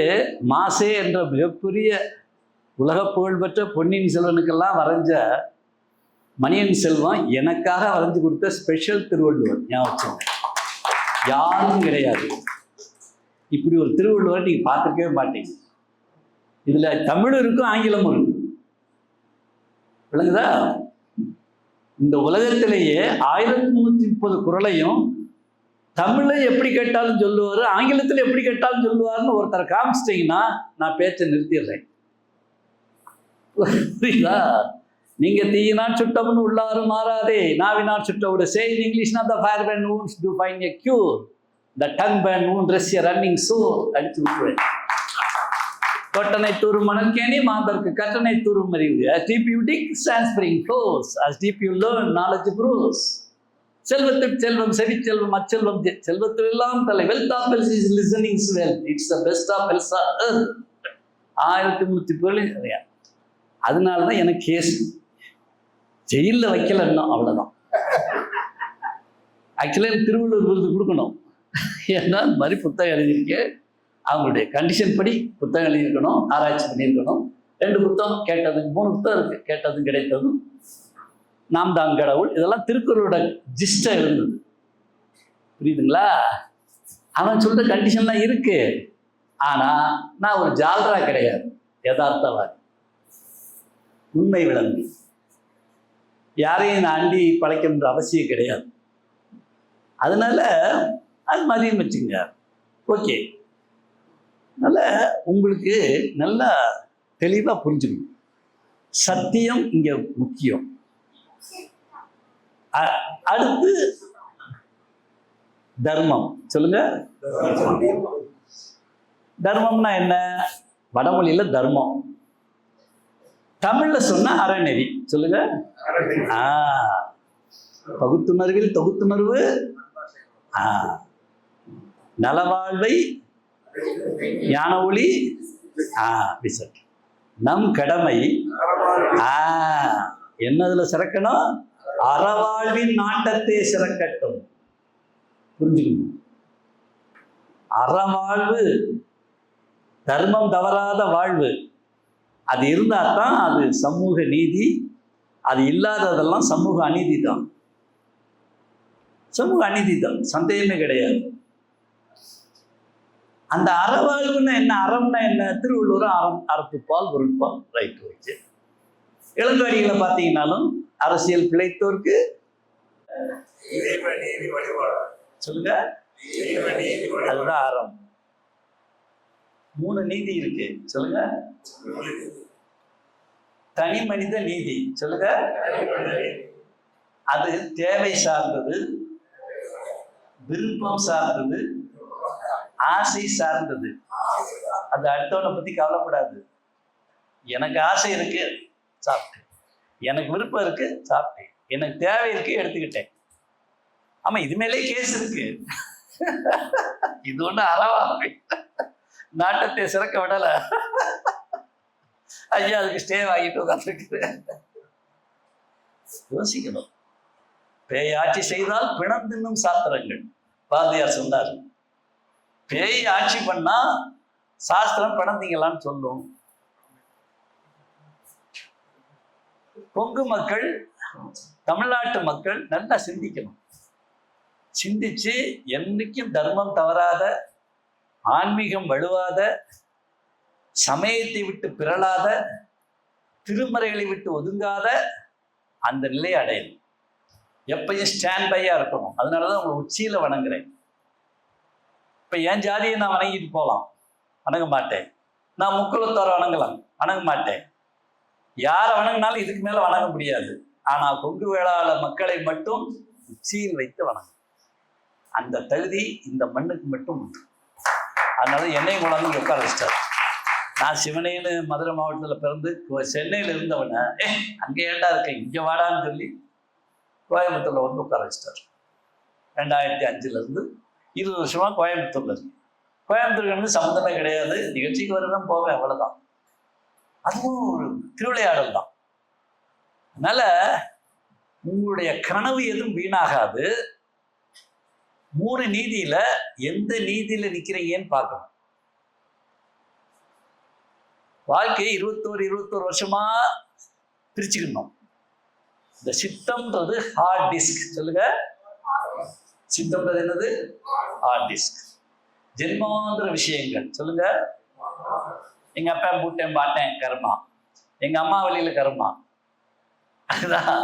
மாசே என்ற மிகப்பெரிய உலக புகழ்பெற்ற பொன்னியின் செல்வனுக்கெல்லாம் வரைஞ்ச மணியன் செல்வம் எனக்காக வரைஞ்சு கொடுத்த ஸ்பெஷல் திருவள்ளுவர். ஞாபகம், யாரும் கிடையாது. இப்படி ஒரு திருவள்ளுவர் நீங்கள் பார்த்துருக்கவே மாட்டீங்க. இதில் தமிழும் இருக்கும், ஆங்கிலமும் இருக்கும். விளங்குதா? இந்த உலகத்திலேயே 1330 குறளையும் தமிழை எப்படி கேட்டாலும் சொல்லுவார், ஆங்கிலத்தில் எப்படி கேட்டாலும் சொல்லுவார்னு ஒருத்தரை காமிச்சிட்டிங்கன்னா நான் பேச்சை நிறுத்திடுறேன். புரியுதா? நீங்க தீயினால் சுட்டவன் உள்ளாறு மாறாதே, நாவினால் சுட்டவோட சே இன் இங்கிலீஷ்னா த ஃபயர் பேன் wounds do find a cure, the tongue burn wound rest a running sore. அடிச்சு விட்டுருவேன். கொட்டனை தூரும் மணற்கேணி மாந்தருக்கு கட்டணை தூரும் அறிவு. As deep you dig, sand spring flows. As deep you learn, knowledge grows. செல்வத்துக்கு செல்வம், செவிச்செல்வம், அச்செல்வம், செல்வத்தில் எல்லாம் தலை. Wealth of wealth is listening wealth. It's the best of wealth on earth. 1330 நிறையா. அதனால தான் எனக்கு கேஸ். ஜெயிலில் வைக்கலன்னா அவ்வளோதான். ஆக்சுவலாக எனக்கு திருவள்ளுவர் விருது கொடுக்கணும். ஏன்னா இந்த மாதிரி புத்தகம் எழுதியிருக்கேன். அவங்களுடைய கண்டிஷன் படி புத்தகம் எழுதியிருக்கணும், ஆராய்ச்சி பண்ணியிருக்கணும். 2 புத்தகம் கேட்டது, 3 புத்தகம் இருக்குது. கேட்டதும் கிடைத்ததும் நாம் தான் கடவுள், இதெல்லாம் திருக்குறளோட ஜிஸ்டாக இருந்தது. புரியுதுங்களா? அவன் சொல்கிற கண்டிஷன்லாம் இருக்கு. ஆனால் நான் ஒரு ஜால்ரா கிடையாது, யதார்த்தவாதி, உண்மை விளம்பி. யாரையும் நான் அண்டி பழைக்கின்ற அவசியம் கிடையாது. அதனால அது மாதிரியும் வச்சுங்க. ஓகே, அதனால உங்களுக்கு நல்லா தெளிவாக புரிஞ்சுக்கணும். சத்தியம் இங்கே முக்கியம். அடுத்து தர்மம். சொல்லுங்க. தர்மம்னா என்ன? வடமொழியில தர்மம், தமிழ்ல சொன்ன அறநெறி. சொல்லுங்க. பகுத்துணர்வில் தொகுத்துணர்வு, நலவாழ்வை ஞான ஒளி, நம் கடமை என்னதுல சிறக்கணும்? அறவாழ்வின் நாட்டத்தை சிறக்கட்டும். புரிஞ்சுக்கணும். அறவாழ்வு, தர்மம் தவறாத வாழ்வு, அது இருந்தால் தான் அது சமூக நீதி. அது இல்லாததெல்லாம் சமூக அநீதி தான். சமூக அநீதி தான், சந்தேகமே கிடையாது. அந்த அறவாழ்வுன்னா என்ன? அறம்னா என்ன? திருவள்ளுவர் அறம், அறத்துப்பால் பொருட்பால், ரைட். வச்சு இளங்காடிகளை பார்த்தீங்கன்னாலும் அரசியல் பிழைத்தோருக்கு சொல்லுங்க, அதுதான் அறம். 3 நீதி இருக்கு. சொல்லுங்க. தனி மனித நீதி. சொல்லுங்க. அது தேவை சார்ந்தது, விருப்பம் சார்ந்தது, ஆசை சார்ந்தது. அது அடுத்தவனை பத்தி கவலைப்படாது. எனக்கு ஆசை இருக்கு, சாப்பிட்டேன். எனக்கு விருப்பம் இருக்கு, சாப்பிட்டேன். எனக்கு தேவை இருக்கு, எடுத்துக்கிட்டேன். ஆமா, இது மேலே கேஸ் இருக்கு. இது ஒண்ணு அறவாமை, நாட்டத்தை சிறக்க விடல. ஐயா அதுக்கு ஸ்டே வாங்கிட்டு உட்காந்துருக்கு. யோசிக்கணும். பேய் ஆட்சி செய்தால் பிணம் தின்னும் சாஸ்திரங்கள், பாரதியார் சொன்னார். பேய் ஆட்சி பண்ணா சாஸ்திரம் பிணம் திங்கலான்னு சொல்லும். கொங்கு மக்கள், தமிழ்நாட்டு மக்கள் நல்லா சிந்திக்கணும். சிந்திச்சு என்னைக்கும் தர்மம் தவறாத, ஆன்மீகம் வலுவாத, சமயத்தை விட்டு பிறளாத, திருமறைகளை விட்டு ஒதுங்காத அந்த நிலையை அடையணும். எப்பயும் ஸ்டாண்ட் பையா இருக்கணும். அதனாலதான் உங்களை உச்சியில வணங்குறேன். இப்ப என் ஜாதியை நான் வணங்கிட்டு போகலாம், வணங்க மாட்டேன். நான் முக்குலத்தோரை வணங்கலாம், வணங்க மாட்டேன். யாரை வணங்கினாலும் இதுக்கு மேல வணங்க முடியாது. ஆனா கொங்கு வேளாளர் மக்களை மட்டும் உச்சியில் வைத்து வணங்கும் அந்த தகுதி இந்த மண்ணுக்கு மட்டும் உண்டு. அதனால என்னையும் கொண்டாந்து உட்கார வச்சிட்டார். நான் சிவனேன்னு மதுரை மாவட்டத்தில் பிறந்து சென்னையில் இருந்தவனை அங்கே ஏண்டா இருக்க இங்கே வாடான்னு சொல்லி கோயம்புத்தூரில் வந்து உட்கார வச்சிட்டார். 2005 20 வருஷமா கோயம்புத்தூர்ல இருக்கு. கோயம்புத்தூருக்கு வந்து சம்மந்தமே கிடையாது, நிகழ்ச்சிக்கு வரதான் போவேன், அவ்வளவுதான். அதுவும் ஒரு திருவிளையாடல் தான். அதனால உங்களுடைய கனவு எதுவும் வீணாகாது. 3 நீதியில எந்த நீதியில நிக்கிறீங்கன்னு பார்க்கணும். வாழ்க்கையை 21 வருஷமா பிரிச்சுக்கணும். இந்த சித்தம்ன்றது ஹார்ட் டிஸ்க். சொல்லுங்க, சித்தம்ன்றது என்னது? Hard disk. ஜென்மாந்திர விஷயங்கள். சொல்லுங்க, எங்க அப்பா பூட்டேன் பாட்டேன் கர்மா, எங்க அம்மா வழியில கர்மா. அதுதான்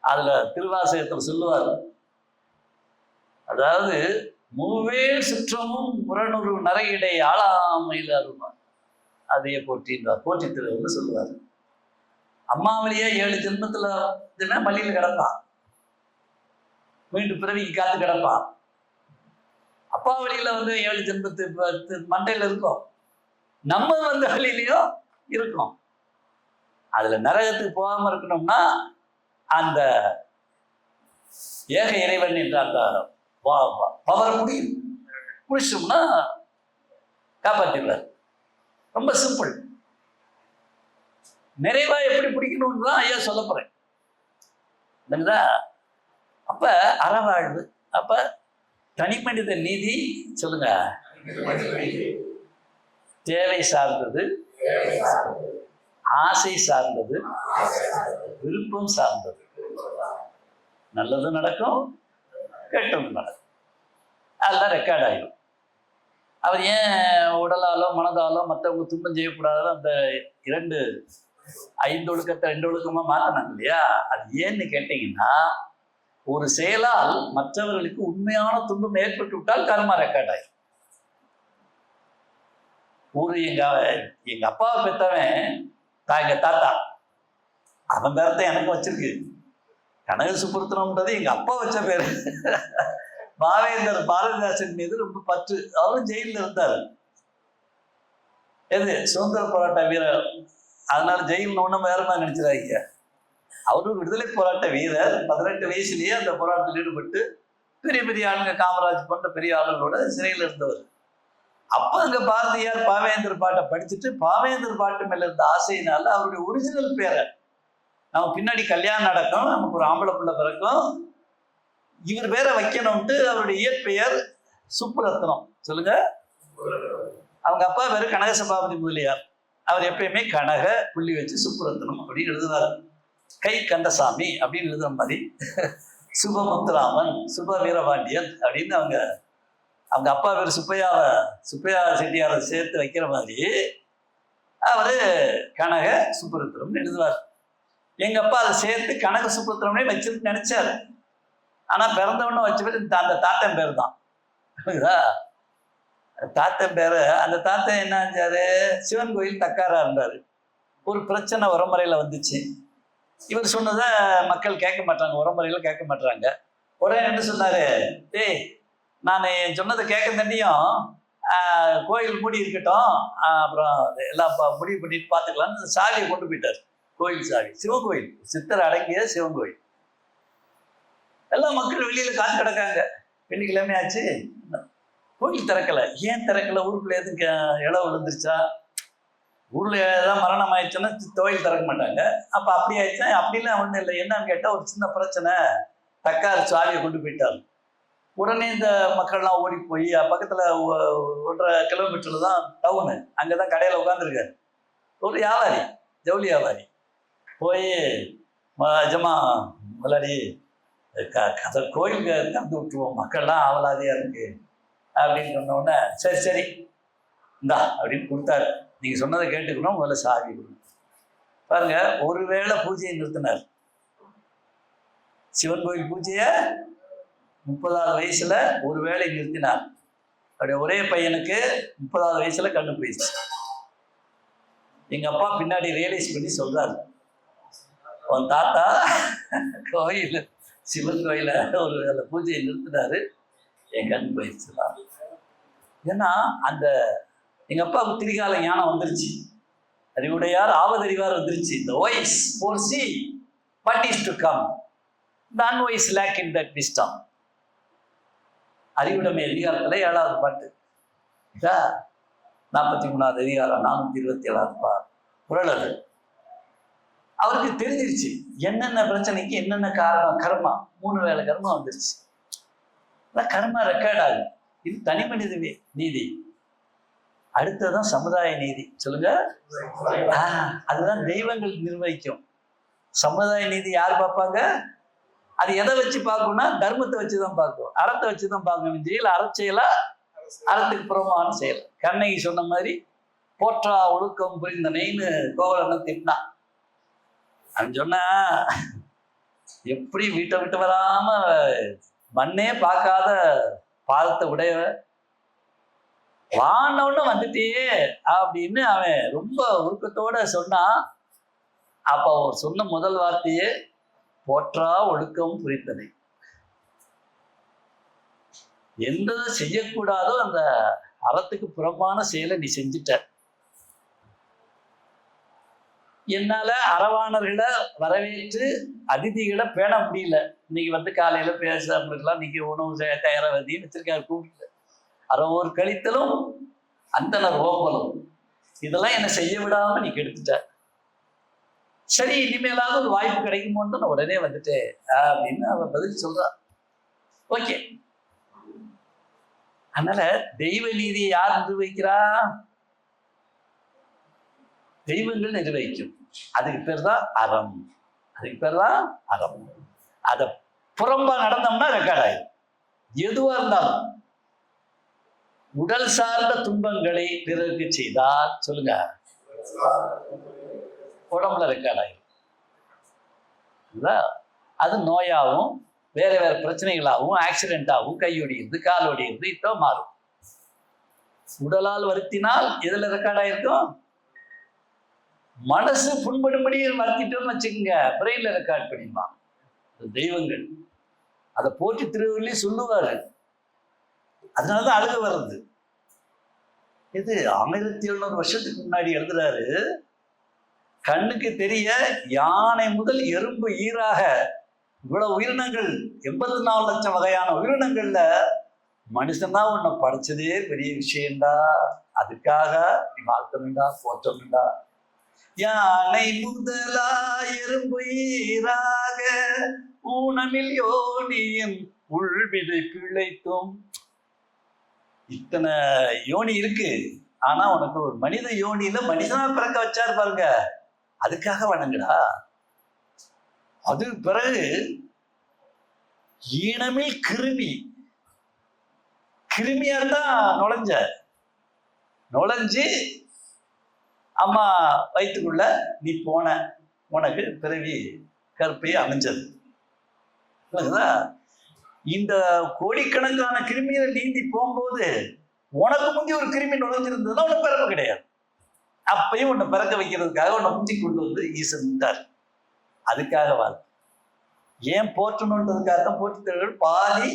அதுல திருவாசகத்தில் சொல்லுவார், அதாவது மூவேல் சுற்றமும் முரணுறு நரையிடை ஆளாமையில் அருமார் அதையே போற்றின்றார். போற்றி திருவள்ளுவர் சொல்லுவார். அம்மா வழியே 7 ஜென்மத்துல பள்ளியில் கிடப்பான், மீண்டும் பிறவிக்கு காத்து கிடப்பான். அப்பா வழியில வந்து 7 ஜென்மத்து மண்டையில இருக்கும், நம்ம வந்து வழியிலையும் இருக்கும். அதுல நரகத்துக்கு போகாம இருக்கணும்னா அந்த ஏக இறைவன் என்ற அந்த பவரை முடிச்சோம்னா காப்பாற்றிடுவார். ரொம்ப சிம்பிள். நிறைவா எப்படி பிடிக்கணும்னு தான் ஐயா சொல்ல போறேன். அப்ப அறவாழ்வு, அப்ப தனிமனித நீதி. சொல்லுங்க, தேவை சார்ந்தது, ஆசை சார்ந்தது, விருப்பம் சார்ந்தது. நல்லது நடக்கும், கெட்டது நடக்கும். அதெல்லாம் ரெக்கார்ட் ஆகிடும். அவர் ஏன் உடலாலோ மனதாலோ மற்றவங்க துன்பம் செய்யக்கூடாதோ அந்த 5 ஒழுக்கத்தை 2 ஒழுக்கமா மாத்தினாங்க இல்லையா? அது ஏன்னு கேட்டீங்கன்னா, ஒரு செயலால் மற்றவர்களுக்கு உண்மையான துன்பம் ஏற்பட்டு விட்டால் கர்மா ரெக்கார்ட் ஆயிடும். எங்க அப்பாவை பெற்றவன் எங்க தாத்தா, அவன் பேரத்தை எனக்கு வச்சிருக்கு. கனக சுப்புரத்தனம்ன்றது எங்க அப்பா வச்ச பேரு. பாவேந்தர் பாரதிதாசன் மீது ரொம்ப பற்று. அவரும் ஜெயிலில் இருந்தார். எது சுதந்திர போராட்ட வீரர். அதனால ஜெயில் ஒன்றும் வேறமா நினைச்சிடாதீங்க. அவரும் விடுதலை போராட்ட வீரர். 18 வயசுலயே அந்த போராட்டத்தில் ஈடுபட்டு பெரிய பெரிய ஆளுங்க, காமராஜ் போன்ற பெரிய ஆளுங்களோட சிறையில் இருந்தவர். அப்ப அங்க பாரதியார் பாவேந்தர் பாட்டை படிச்சுட்டு பாவேந்தர் பாட்டு மேல இருந்த ஆசையினால அவருடைய ஒரிஜினல் பேரை, நம்ம பின்னாடி கல்யாணம் நடக்கும், நமக்கு ஒரு ஆம்பளை பிள்ளை பிறக்கும், இவர் பேரை வைக்கணும்ட்டு அவருடைய இயற்பெயர் சுப்புரத்னம். சொல்லுங்க, அவங்க அப்பா பேரு கனக சபாபதி முதலியார். அவர் எப்பயுமே கனக புள்ளி வச்சு சுப்புரத்னம் அப்படின்னு எழுதுவார். கை கந்தசாமி அப்படின்னு எழுதுற மாதிரி சுபமுத்துராமன், சுப வீரபாண்டியன் அப்படின்னு அவங்க அப்பா பேர் சுப்பையா செட்டியாரை சேர்த்து வைக்கிற மாதிரி அவரு கனக சுப்புரத்னம்னு எழுதுவார். எங்க அப்பா அதை சேர்த்து கனக சுப்புரத்னம்னே வச்சிருந்து நினைச்சாரு. ஆனா பிறந்தவொன்னு வச்ச பேர் அந்த தாத்தன் பேர் தான். தாத்தன் பேரு. அந்த தாத்தன் என்ன செஞ்சாரு, சிவன் கோயில் தக்காரா இருந்தாரு. ஒரு பிரச்சனை உரமுறையில வந்துச்சு. இவர் சொன்னதை மக்கள் கேட்க மாட்டாங்க, உரமுறையில கேட்க மாட்டாங்க. உடனே என்ன சொன்னாரு, டேய் நான் சொன்னதை கேட்க தண்டியும் கோயில் மூடி இருக்கட்டும், அப்புறம் எல்லாம் முடிவு பண்ணிட்டு பார்த்துக்கலான்னு சாவியை கொண்டு போயிட்டார். கோயில் சாவி, சிவன் கோயில், சித்தர் அடங்கிய சிவன் கோயில். எல்லா மக்கள் வெளியில காத்து கிடக்காங்க. வெள்ளிக்கிழமை ஆச்சு, கோயில் திறக்கல. ஏன் திறக்கல? ஊருக்குள்ள எதுவும் இளவு விழுந்துருச்சா? ஊர்ல ஏதாவது மரணம் ஆயிடுச்சுன்னா கோயில் திறக்க மாட்டாங்க. அப்ப அப்படி ஆயிடுச்சா? அப்படிலாம் ஒண்ணும் இல்லை. என்னன்னு கேட்டா ஒரு சின்ன பிரச்சனை, தக்கார் சாவியை கொண்டு போயிட்டாரு. உடனே இந்த மக்கள்லாம் ஓடி போய் பக்கத்துல 1.5 கிலோமீட்டர்ல தான் டவுனு, அங்கதான் கடையில உட்காந்துருக்காரு ஒரு வியாபாரி, ஜவுளி வியாபாரி. போய் ஜமா முதலாளி கதை கோயிலுக்கு திறந்து விட்டுருவோம், மக்கள்லாம் அவலாதியா இருக்கு அப்படின்னு சொன்ன உடனே சரி இந்தா அப்படின்னு கொடுத்தாரு. நீங்க சொன்னதை கேட்டுக்கணும், முதல்ல சாவி கொடுங்க. பாருங்க, ஒருவேளை பூஜையை நிறுத்தினார். சிவன் கோயில் பூஜைய 30வது வயசுல ஒரு வேளை நிறுத்தினார். அவருடைய ஒரே பையனுக்கு 30வது வயசுல கண்ணு போயிடுச்சு. எங்க அப்பா பின்னாடி ரியலைஸ் பண்ணி சொல்றாரு, உன் தாத்தா கோயில் சிவன் கோயில ஒரு அந்த பூஜையை நிறுத்தினாரு, என் கண் போயிடுச்சுதான். ஏன்னா அந்த எங்க அப்பாவுக்கு திரிகால ஞானம் வந்துருச்சு. அறிவுடையார் ஆவதறிவார் வந்துருச்சு. The wise foresee what is to come. The unwise lack in that wisdom. அறிவுடைமை அதிகாரத்துல 7வது பாட்டு, 43வது அதிகாரம் 427வது குறள். அது அவருக்கு தெரிஞ்சிருச்சு என்னென்ன பிரச்சனைக்கு என்னென்ன காரணம். கர்மா, 3 வேளை கர்மா வந்துருச்சு. கர்மா ரெக்கார்ட் ஆகும். இது தனி மனித நீதி. அடுத்ததான் சமுதாய நீதி. சொல்லுங்க. அதுதான் தெய்வங்கள் நிர்வகிக்கும். சமுதாய நீதி யார் பார்ப்பாங்க? அது எதை வச்சு பார்க்கணும்னா தர்மத்தை வச்சுதான் பார்க்கும், அறத்தை வச்சுதான் பார்க்கணும். செயல் அறச்செயலா, அறத்துக்கு புறமான செயல். கண்ணகி சொன்ன மாதிரி போற்றா ஒழுக்கம் புரிந்தனைன்னு கோவலனை திட்டினான். அவன் சொன்னா, எப்படி வீட்டை விட்டு வராம மண்ணே பார்க்காத பாதத்தை உடைய வானவன்னு வந்துட்டே அப்படின்னு அவன் ரொம்ப உருக்கத்தோட சொன்னான். அப்ப அவர் சொன்ன முதல் வார்த்தையே போற்றா ஒழுக்கம் புரித்தனை. எந்த செய்யக்கூடாதோ அந்த அறத்துக்கு புறம்பான செயலை நீ செஞ்சிட்ட. என்னால அறவாணர்களை வரவேற்று அதிதிகளை பேண முடியல. இன்னைக்கு வந்து காலையில பேச அப்படிலாம் இன்னைக்கு உணவு தயாராவதின்னு வச்சிருக்காரு கூப்பிட்டு. அறவோர் கழித்தலும் அந்தனர் ஓம்பலும் இதெல்லாம் என்னை செய்ய விடாம நீ கெடுத்துட்ட. சரி, இனிமேலாவது ஒரு வாய்ப்பு கிடைக்குமோன்னு நான் உடனே வந்துட்டேன் அப்படின்னு அவன் பதில் சொல்றான். ஓகே. அதனால தெய்வ நீதியை யார் நிர்வகிக்கிறா? தெய்வங்கள் நிர்வகிக்கும். அதுக்கு பேர் தான் அறம். அதுக்கு பேர் தான் அறம். அதை புறம்பா நடந்தோம்னா ரெக்கார்ட் ஆயிடும். எதுவா இருந்தாலும் உடல் சார்ந்த துன்பங்களை பிறருக்கு செய்தால் சொல்லுங்க, உடம்புல ரெக்கார்ட் ஆயிடும். அது நோயாகவும் வேற வேற பிரச்சனைகளாகவும் ஆக்சிடென்டாகவும் கையொடியிருந்து காலொடியிருந்து இப்போ மாறும். உடலால் வருத்தினால் எதுல ரெக்கார்ட் ஆயிருக்கும்? மனசு புண்படும்படி வருத்திட்டோம்னு வச்சுக்கோங்க, பிரெயின்ல ரெக்கார்ட் பண்ணிடுவான் தெய்வங்கள். அதை போற்றி திருவள்ளி சொல்லுவாரு. அதனாலதான் அழுக வர்றது. இது 1700 வருஷத்துக்கு முன்னாடி எழுதுறாரு. கண்ணுக்கு தெரிய யானை முதல் எறும்பு ஈராக இவ்வளவு உயிரினங்கள், 84 லட்சம் வகையான உயிரினங்கள்ல மனுஷன்தான் உன்னை படைச்சதே பெரிய விஷயம்டா. அதுக்காக நீ வாழ்த்தணும்டா, போற்றணும்டா. யானை முதலா எறும்பு ஈராக ஊனமில் யோனியின் உள்விதை பிழைத்தும். இத்தனை யோனி இருக்கு, ஆனா உனக்கு ஒரு மனித யோனியில மனிதனா பிறக்க வச்சாரு பாருங்க. அதுக்காக வணங்குடா. அது பிறகு ஈனமில் கிருமி, கிருமியா தான் நுழைஞ்சு அம்மா வயிற்றுக்குள்ள நீ போன, உனக்கு பிறவி கற்பை அமைஞ்சது. இந்த கோடிக்கணக்கான கிருமியை நீந்தி போகும்போது உனக்கு முந்தி ஒரு கிருமி நுழைஞ்சிருந்ததுன்னா உனக்கு பிறப்பு கிடையாது. அப்பயும் உன்னை பிறக்க வைக்கிறதுக்காக உன்னை முந்தி கொண்டு வந்து ஈசன்ட்டார். அதுக்காக வாழ்க்கை. ஏன் போற்றணுன்றதுக்காக தான் போற்றி பாதி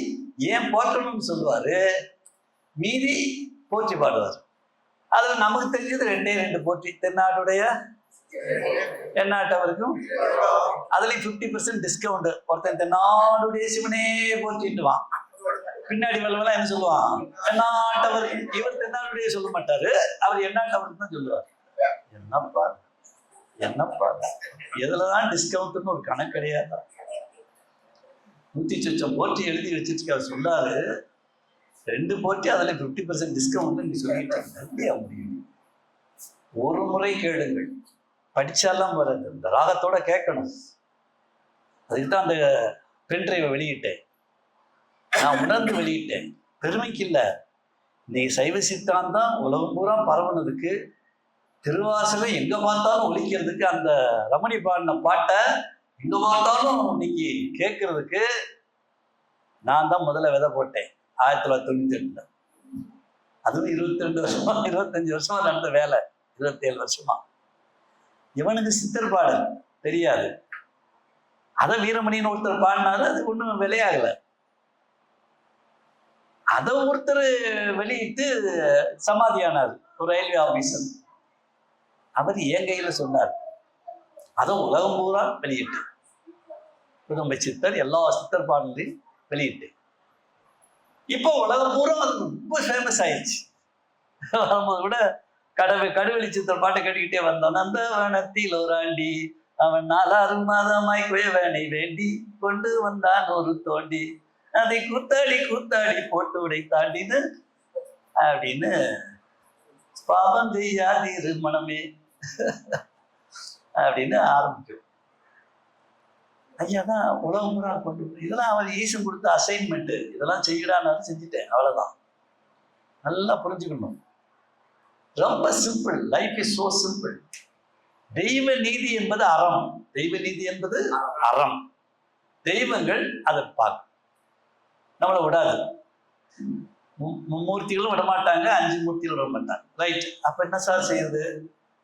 ஏன் போற்றணும்னு சொல்லுவாரு, மீதி போற்றி பாடுவார். அதுல நமக்கு தெரிஞ்சது 2 போற்றி. தென்னாட்டுடைய எந்நாட்டவருக்கும் அதுலயும் 50% டிஸ்கவுண்ட். ஒருத்தன் தென்னாடுடைய சிவனே போற்றிட்டுவான், பின்னாடி வல்லவெல்லாம் என்ன சொல்லுவான், தென்னாட்டவருக்கு. இவர் தென்னாடுடைய சொல்ல மாட்டாரு, அவர் எந்நாட்டவருக்கு தான் சொல்லுவார். என்னப்பா எதுலதான் டிஸ்கவுண்ட்னு ஒரு கணக்கு கிடையாது. 100 லட்சம் போற்றி எழுதி வச்சிருக்க அவர் சொல்லாரு, 2 போற்றி அதுல 50% டிஸ்கவுண்ட் நீ சொல்லிட்டு முடியும். ஒரு முறை கேளுங்கள், படிச்சாலாம் வராது. இந்த ராகத்தோட கேட்கணும். அதுக்கு தான் அந்த பென்ட்ரைவை வெளியிட்டேன். நான் உணர்ந்து வெளியிட்டேன், பெருமைக்கு இல்லை. இன்னைக்கு சைவ சித்தாந்தம் உலகம் பூரா பரவுனதுக்கு, திருவாசகம் எங்க பார்த்தாலும் ஒலிக்கிறதுக்கு, அந்த ரமணி பாடின பாட்டை எங்க பார்த்தாலும் இன்னைக்கு கேட்கறதுக்கு நான் தான் முதல்ல விதை போட்டேன் 1998. அதுவும் 22 வருஷமா 25 வருஷமா நடந்த வேலை, 27 வருஷமா. இவனுக்கு சித்தர் பாடல் தெரியாது, அதை வீரமணின்னு ஒருத்தர் பாடினாரு, அது ஒன்றும் விலையாகல. அதை ஒருத்தர் வெளியிட்டு சமாதியானார், ஒரு ரயில்வே ஆபீசர். அவர் என் கையில சொன்னார். அதை உலகம் பூரா வெளியிட்டு, புதுமை சித்தர் எல்லா சித்தர் பாடலையும் வெளியிட்டு, இப்போ உலகம் பூரா அது ரொம்ப ஃபேமஸ் ஆயிடுச்சு. வரும்போது கூட கடுவெளி சித்தர் பாட்டை கட்டிக்கிட்டே வந்தோம். அந்த வனத்தில் ஒரு ஆண்டி, அவன் 4 மாதமாய் குயவனை வேண்டி கொண்டு வந்தான் ஒரு தோண்டி, அதை கூத்தாடி கூத்தாடி போட்டு உடை தாண்டின்னு அப்படின்னு பாவம் செய்யாதீரு மனமே அப்படின்னு ஆரம்பிக்கும். ஐயா தான் உலகம் பூரா கொண்டு போய், இதெல்லாம் அவர் ஈசன் கொடுத்த அசைன்மெண்ட், இதெல்லாம் செய்யடான்னு செஞ்சுட்டேன், அவ்வளவுதான். நல்லா புரிஞ்சுக்கணும். ரொம்ப simple. Life is so simple. தெய்வ நீதி என்பது அறம். தெய்வ நீதி என்பது அறம். தெய்வங்கள் அதை பார்க்கும், நம்மளை விடாது. மும்மூர்த்திகளும் விடமாட்டாங்க, 5 மூர்த்திகளும் விட மாட்டாங்க. ரைட். அப்ப என்ன சார் செய்யுது?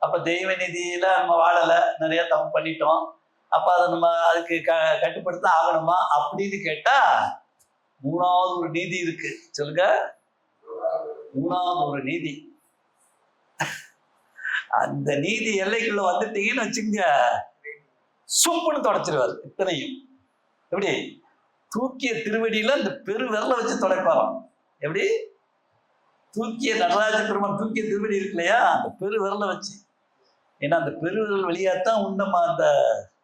அப்ப தெய்வ நீதியில நம்ம வாழலை, நிறைய தப்பு பண்ணிட்டோம், அப்ப அதை நம்ம அதுக்கு கட்டுப்படுத்த ஆகணுமா அப்படின்னு கேட்டா, 3வது ஒரு நீதி இருக்கு. சொல்லுங்க, 3வது ஒரு நீதி. அந்த நீதி எல்லைக்குள்ள வந்துட்டீங்கன்னு வச்சுங்க, சூப்புன்னு தொடச்சிருவாரு இத்தனையும். எப்படி? தூக்கிய திருவடியில அந்த பெரு விரலை வச்சு தொடப்பாராம். எப்படி? தூக்கிய நடராஜ பெருமான் தூக்கிய திருவடி இருக்கு இல்லையா, அந்த பெரு விரலை வச்சு. ஏன்னா அந்த பெருவிரல் வழியாத்தான் உண்டமா அந்த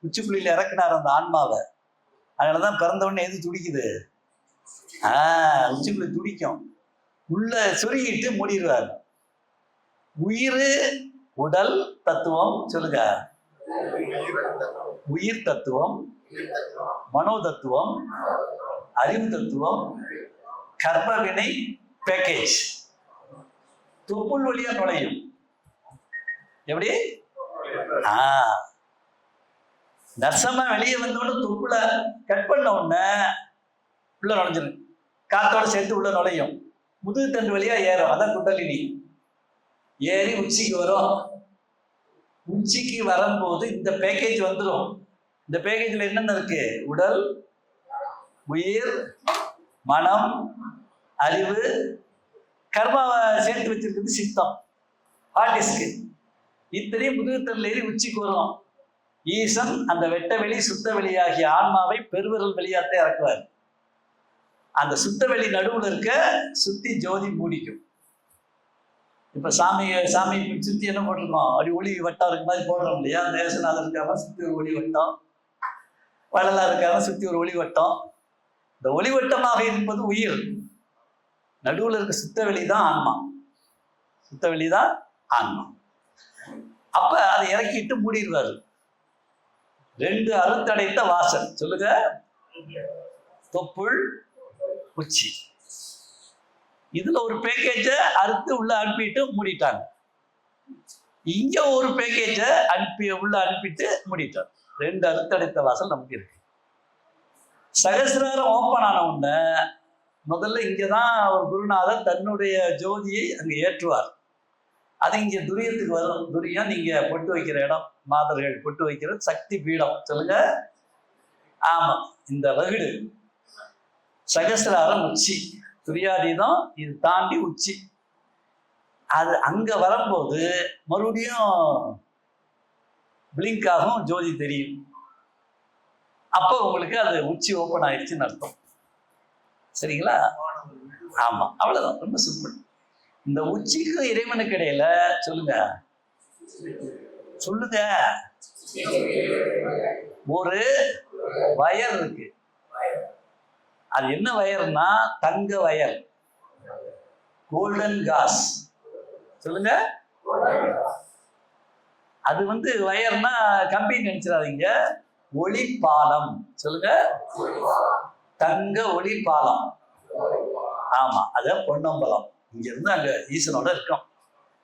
உச்சிக்குழியில இறக்குனார் அந்த ஆன்மாவை. அதனாலதான் பிறந்தவொடனே எது துடிக்குது? உச்சிக்குழி துடிக்கும். உள்ள சொருகிட்டு மூடிடுவார். உயிர், உடல் தத்துவம். சொல்லுங்க, உயிர் தத்துவம், மனோ தத்துவம், அறிவு தத்துவம், கர்ம வினை பேக்கேஜ் தொப்புள் வழியா நுழையும். எப்படி? நர்சமா வெளியே வந்தோன்னு தொப்புல கட் பண்ண உடனே உள்ள நுழைஞ்சிடும், காத்தோட சேர்த்து உள்ள நுழையும். முதுகு தண்டு வழியா ஏறும், அதான் குண்டலினி. ஏறி உச்சிக்கு வரும். உச்சிக்கு வரும்போது இந்த பேக்கேஜ் வந்துடும். இந்த பேக்கேஜ்ல என்னென்ன இருக்கு? உடல், உயிர், மனம், அறிவு, கர்மாவை சேர்த்து வச்சிருக்கிறது சித்தம், ஹார்டிஸ்க்கு. இத்தனையும் முதுகுத்தல் ஏறி உச்சிக்கு வரும். ஈசன் அந்த வெட்ட வெளி சுத்த வெளியாகிய ஆன்மாவை பெருவிரல் வெளியாத்தே இறக்குவார். அந்த சுத்த வெளி நடுவுல இருக்க சுத்தி ஜோதி மூடிக்கும். இப்ப சாமி சுத்தி என்ன போட்டிருக்கோம்? அப்படி ஒளி வட்டம் இருக்க மாதிரி போடுறோம் இல்லையா? தேசநாதர் இருக்காம சுத்தி ஒரு ஒளி வட்டம், வள்ளலா இருக்காம சுத்தி ஒரு ஒளி வட்டம். இந்த ஒளிவட்டமாக இருப்பது உயிர். நடுவுல இருக்க சுத்த வெளிதான் ஆன்மா. சுத்த வெளிதான் ஆன்மா. அப்ப அதை இறக்கிட்டு மூடிடுவாரு. 2 அறுத்தடைத்த வாசல். சொல்லுங்க, தொப்புள், உச்சி. இதுல ஒரு பேக்கேஜ அறுத்து உள்ள அனுப்பிட்டு மூடிட்டாங்க. இங்க ஒரு பேக்கேஜ உள்ள அனுப்பிட்டு மூடிட்டாங்க. 2 அறுத்தடைத்த வாசல் நமக்கு இருக்கு. சகசிராரம் ஓப்பன் ஆன உடனே முதல்ல இங்கதான் ஒரு குருநாதர் தன்னுடைய ஜோதியை அங்க ஏற்றுவார். அது இங்க துரியத்துக்கு வரும். துரியம் நீங்க பொட்டு வைக்கிற இடம், மாதர்கள் பொட்டு வைக்கிற சக்தி பீடம். சொல்லுங்க. ஆமா, இந்த வகுடு சகசிராரம் உச்சி, துரியாதீதம். இது தாண்டி உச்சி. அது அங்க வரும்போது மறுபடியும் பிளிங்க் ஆகும், ஜோதி தெரியும். அப்போ உங்களுக்கு அது உச்சி ஓப்பன் ஆயிடுச்சுன்னு அர்த்தம். சரிங்களா? ஆமா, அவ்வளவுதான். ரொம்ப சிம்பிள். இந்த உச்சிக்கும் இறைவனுக்கு இடையில சொல்லுங்க, சொல்லுங்க, ஒரு வயர் இருக்கு. அது என்ன வயர்னா தங்க வயர், கோல்டன் காஸ். சொல்லுங்க. அது வயர்னா கம்பி நினைச்சிடாதீங்க, ஒளி பாலம். சொல்லுங்க, தங்க ஒளி பாலம். ஆமா, அது பொன்னம்பலம். இங்க இருந்து அங்க ஈசனோட இருக்கும்.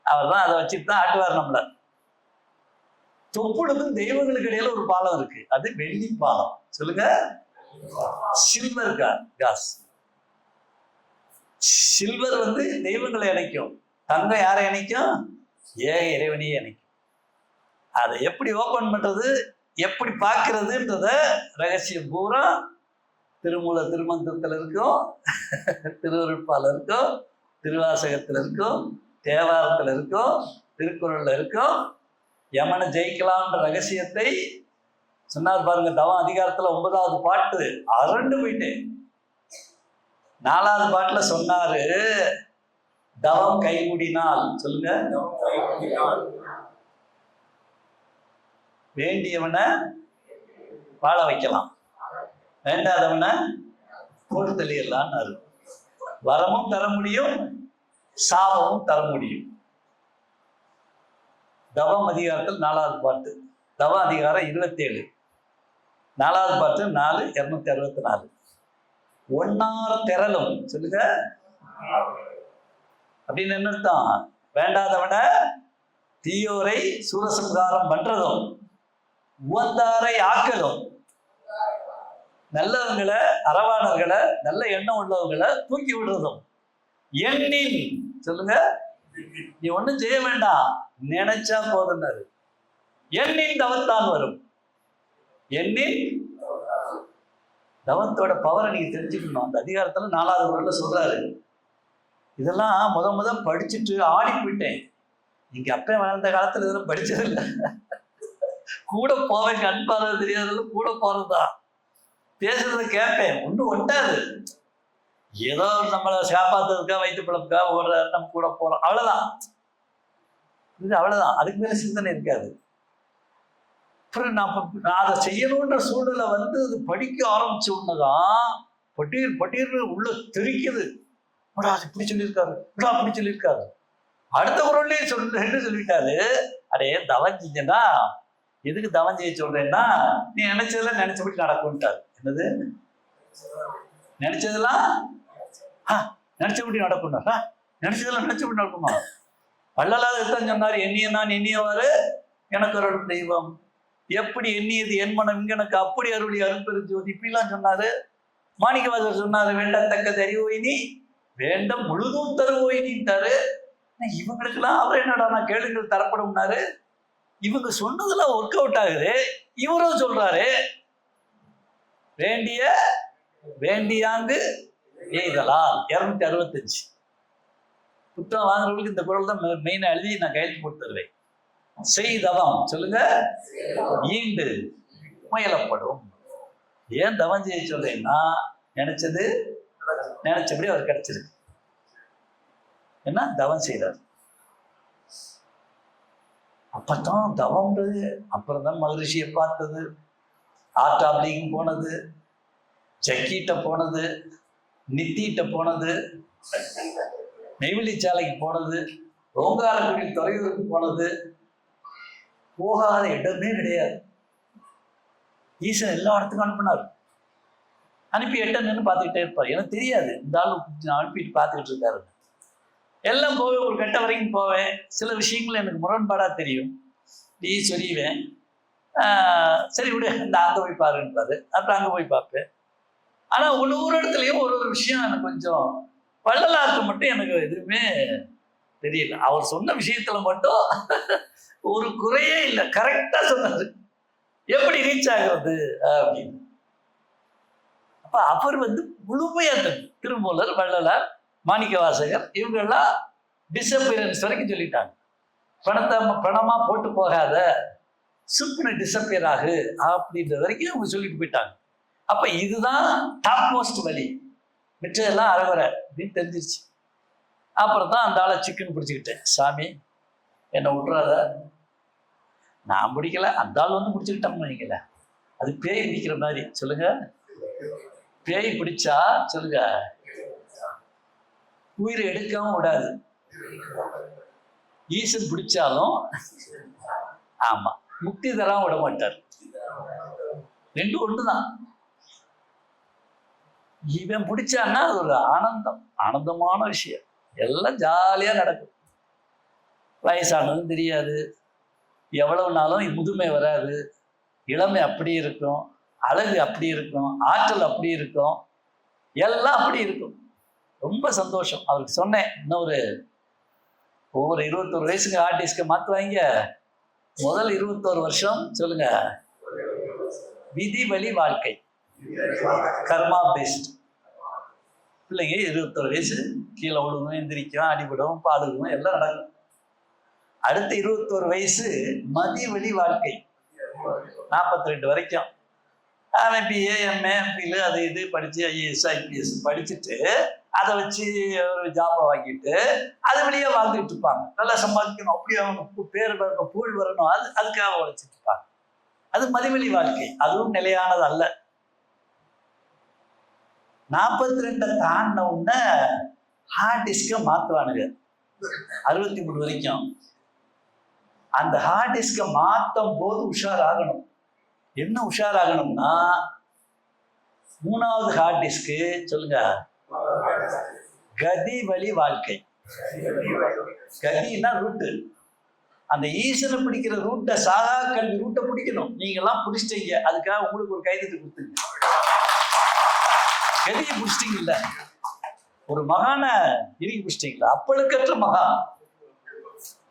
அவர் தான் அதை வச்சுட்டு தான் ஆட்டுவார் நம்மள. தொப்புளுக்கும் தெய்வங்களுக்கு இடையில ஒரு பாலம் இருக்கு, அது வெள்ளி பாலம். சொல்லுங்க, சில்வர் காஸ். சில்வர் தெய்வங்களை இணைக்கும், தங்கம் யாரை இணைக்கும்? ஏக இறைவனையே இணைக்கும். அதை எப்படி ஓபன் பண்றது, எப்படி பார்க்கறதுன்றத ரகசியம் பூரா திருமூல திருமந்திரத்தில் இருக்கும், திருவருட்பால இருக்கும், திருவாசகத்தில் இருக்கும், தேவாரத்தில் இருக்கும், திருக்குறள்ல இருக்கும். யமனை ஜெயிக்கலாம்ன்ற ரகசியத்தை சொன்னார் பாருங்க. தவம் அதிகாரத்துல 9வது பாட்டு அரண்டு போயிட்டேன். 4வது பாட்டுல சொன்னாரு, தவம் கைகூடினால், சொல்லுங்க, வேண்டியவனை வாழ வைக்கலாம், வேண்டாதவனை போட்டு தெளியலான்னு. வரமும் தர முடியும், சாபமும் தர முடியும். தவம் அதிகாரத்தில் 4வது பாட்டு, தவ அதிகாரம் 27, 4வது பாட்டு 4, 264. ஒன்னார் திரளும், சொல்லுங்க, அப்படின்னு என்ன அர்த்தம்? வேண்டாதவன தீயோரை சூரசம்ஹாரம் பண்றதும், உவந்தாரை ஆக்கலும், நல்லவங்களை அறவாணர்களை நல்ல எண்ணம் உள்ளவங்களை தூக்கி விடுறதும். எண்ணின், சொல்லுங்க, நீ ஒன்றும் செய்ய வேண்டாம், நினைச்சா போதுன்னாரு. எண்ணின் தவத்தான் வரும். எண்ணின் தவத்தோட பவரை நீங்க தெரிஞ்சுக்கணும். அந்த அதிகாரத்துல 4வது குறள்ல சொல்றாரு. இதெல்லாம் முத படிச்சுட்டு ஆடி போயிட்டேன். நீங்க அப்ப வாழ்ந்த காலத்துல இதெல்லாம் படிச்சது இல்லை. கூட போவேன், கண் பார்வை தெரியாதது கூட போறதுதான். பேசுறத கேட்பேன், ஒன்றும் ஒட்டாது. ஏதோ நம்மளை காப்பாத்துறதுக்கா வயிற்று பிழப்புக்கா ஒரு நம்ம கூட போறோம், அவ்வளவுதான். இது அவ்வளவுதான், அதுக்கு மேல சிந்தனை இருக்காது. அப்புறம் நான் அதை செய்யணுன்ற சூழ்நிலை வந்து அது படிக்க ஆரம்பிச்ச உடனேதான் பட்டீர் உள்ள தெரிக்குது. இப்படி சொல்லியிருக்காரு, அப்படி சொல்லியிருக்காரு. அடுத்த குறள்லயே சொல்லிட்டாரு, அடே தவம் செஞ்சேன்னா, எதுக்கு தவம் செய்ய சொல்றேன்னா, நீ நினைச்சதெல்லாம் நினைச்சபடி நடக்கும்ட்டாரு. என்னது நினைச்சதெல்லாம் நினைச்சபடி நடக்கும்னா, நினைச்சதெல்லாம் நினைச்சபடி நடக்குமா? வள்ளலார் தான் சொன்னார், எண்ணிய நான் எண்ணியவாறு எனக்கு அருள் தெய்வம், எப்படி எண்ணியது என் மனம் இங்கனக்கு அப்படி அருளி அருள்பெரும் ஜோதி, இப்படிலாம் சொன்னாரு. மாணிக்கவாசகர் சொன்னாரு, வேண்டத்தக்கது அறிவோயினி வேண்டும் முழுதும் தருவோயினிட்டாரு. இவங்களுக்கெல்லாம் அவர் என்னடா கேளுங்கள் தரப்படும்னாரு. இவங்க சொன்னதெல்லாம் ஒர்க் அவுட் ஆகுது. இவரும் சொல்றாரு, வேண்டிய வேண்டியாங்கு எய்தலாம். 265 புத்தகம் வாங்குறவங்களுக்கு இந்த குறள் தான் மெயினா எழுதி நான் கையெழுத்து போட்டு தருவேன். செய்தவம், சொல்லுங்க, ஈண்டு முயலப்படும். ஏன் தவம் செய்ய சொல்றேன்னா, நினைச்சபடி அவர் கிடைச்சிருக்கு. என்ன தவம் செய்தார். அப்பதான் தவம்ன்றது. அப்புறம் தான் மகரிஷியை பார்த்தது, ஆர்டாப்லிங் போனது, ஜக்கிட்ட போனது, நித்திட்ட போனது, நெய்வேலி சாலைக்கு போனது, ஓங்காரக்குடி துறையூருக்கு போனது. போகாத இடமே கிடையாது. ஈசன் எல்லா இடத்துக்கும் அனுப்பினார். அனுப்பி நின்று பார்த்துக்கிட்டே இருப்பார். எனக்கு தெரியாது இந்த ஆள் அனுப்பிட்டு பார்த்துக்கிட்டு இருக்காரு. எல்லாம் போவேன், ஒரு கட்ட வரைக்கும் போவேன். சில விஷயங்கள் எனக்கு முரண்பாடா தெரியும், சொல்லிவேன். சரி விடு, இந்த அங்கே போய் பாருன்றாரு. அப்புறம் அங்கே போய் பார்ப்பேன். ஆனால் ஒரு இடத்துலையும் ஒரு விஷயம் எனக்கு கொஞ்சம், வள்ளலாருக்கு மட்டும் எனக்கு எதுவுமே தெரியல. அவர் சொன்ன விஷயத்துல மட்டும் ஒரு குறையே இல்லை, கரெக்டா சொன்னாரு. எப்படி ரீச் ஆகிறது அப்படின்னு. அப்ப அவர் வந்து முழுமையா திருமூலர், வள்ளலார், மாணிக்கவாசகர் இவங்கெல்லாம் டிசப்பியரன்ஸ் வரைக்கும் சொல்லிட்டாங்க. பணமா போட்டு போகாத, சுப்புன்னு டிசப்பியர் ஆகு அப்படின்ற வரைக்கும் அவங்க சொல்லிட்டு போயிட்டாங்க. அப்ப இதுதான் டாப் மோஸ்ட் வழி, மிச்சதெல்லாம் அறவரை அப்படின்னு தெரிஞ்சிருச்சு. அப்புறம் தான் அந்த ஆளை சிக்கன் பிடிச்சிக்கிட்டேன். சாமி என்னை விட்றாத, நான் பிடிக்கல, அந்த ஆள் வந்து பிடிச்சிக்கிட்டோம்னு நினைக்கல. அது பேய் பிடிக்கிற மாதிரி. சொல்லுங்க, பேய் பிடிச்சா சொல்லுங்க உயிரை எடுக்காம விடாது. ஈசன் பிடிச்சாலும் ஆமா முக்தி தராம விட மாட்டார். ரெண்டும் ஒண்ணுதான். இவன் பிடிச்சான்னா அது ஒரு ஆனந்தமான விஷயம். எல்லாம் ஜாலியா நடக்கும். வயசானதும் தெரியாது, எவ்வளவு நாளும் முதுமை வராது, இளமை அப்படி இருக்கும், அழகு அப்படி இருக்கும், ஆற்றல் அப்படி இருக்கும், எல்லாம் அப்படி இருக்கும். ரொம்ப சந்தோஷம். அவருக்கு சொன்னேன், இன்னும் ஒவ்வொரு 21 வயசுக்கு ஆர்டிஸ்ட்க்கு மாற்றுவாங்க. முதல் 21 வருஷம் சொல்லுங்க விதி வழி வாழ்க்கை. கர்மா பேஸ்ட். பிள்ளைங்க 21 வயசு கீழே விழுவும், எந்திரிக்கும், அடிபடும், பாடுவோம், எல்லாம் நடக்கும். அடுத்த 21 வயசு மதிவெளி வாழ்க்கை. 42 வரைக்கும் அவன் பிஏ, எம்ஏ, எம்பில் அது இது படித்து ஐஏஎஸ், ஐபிஎஸ் படிச்சுட்டு அதை வச்சு ஒரு ஜாப்பை வாங்கிட்டு அது வெளியே வாழ்ந்துட்டு இருப்பாங்க. நல்லா சம்பாதிக்கணும், அப்படியே அவங்க பேர் வரணும், புகழ் வரணும், அதுக்காக உழைச்சிட்டு இருப்பாங்க. அது மதிவெளி வாழ்க்கை. அதுவும் நிலையானது அல்ல. 42 தாண்டின உடனே ஹார்ட் டிஸ்கை மாற்றுவானுங்க. 63 வரைக்கும் அந்த ஹார்ட் டிஸ்கை மாற்றும் போது உஷாராகணும். என்ன உஷாராகணும்னா, 3வது ஹார்ட் டிஸ்க்கு சொல்லுங்க, கதி வழி வாழ்க்கை. கதினா ரூட்டு. அந்த ஈசனை பிடிக்கிற ரூட்டை, சாகா கல்வி ரூட்டை பிடிக்கணும். நீங்கெல்லாம் பிடிச்சிட்டீங்க, அதுக்காக உங்களுக்கு ஒரு கைதட்டு கொடுத்துங்க. கதியை பிடிச்சிட்டீங்க இல்ல, ஒரு மகான இறுக்கி பிடிச்சிட்டீங்களா? அப்பழுக்கற்ற மகான்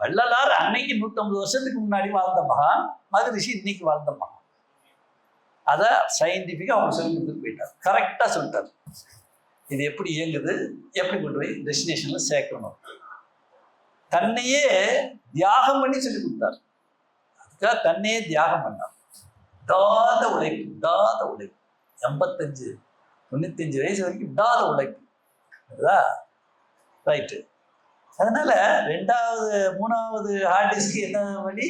வள்ளலார் அன்னைக்கு 150 வருஷத்துக்கு முன்னாடி வாழ்ந்த மகான், மகரிஷி இன்னைக்கு வாழ்ந்த மகான். அதை சயின்டிஃபிக்காக அவங்க சொல்லி கொடுத்துட்டு போயிட்டார். கரெக்டாக சொல்லிட்டார். இது எப்படி இயங்குது, எப்படி கொண்டு போய் டெஸ்டினேஷனில் சேர்க்கணும். தன்னையே தியாகம் பண்ணி சொல்லி கொடுத்தார். அதுக்காக தன்னையே தியாகம் பண்ணார். விடாத உழைப்பு, விடாத உழைப்பு. 85 95 வயசு வரைக்கும் விடாத உழைப்பு. ரைட்டு. அதனால 2வது 3வது ஹார்ட் டிஸ்க்கு என்ன வழி?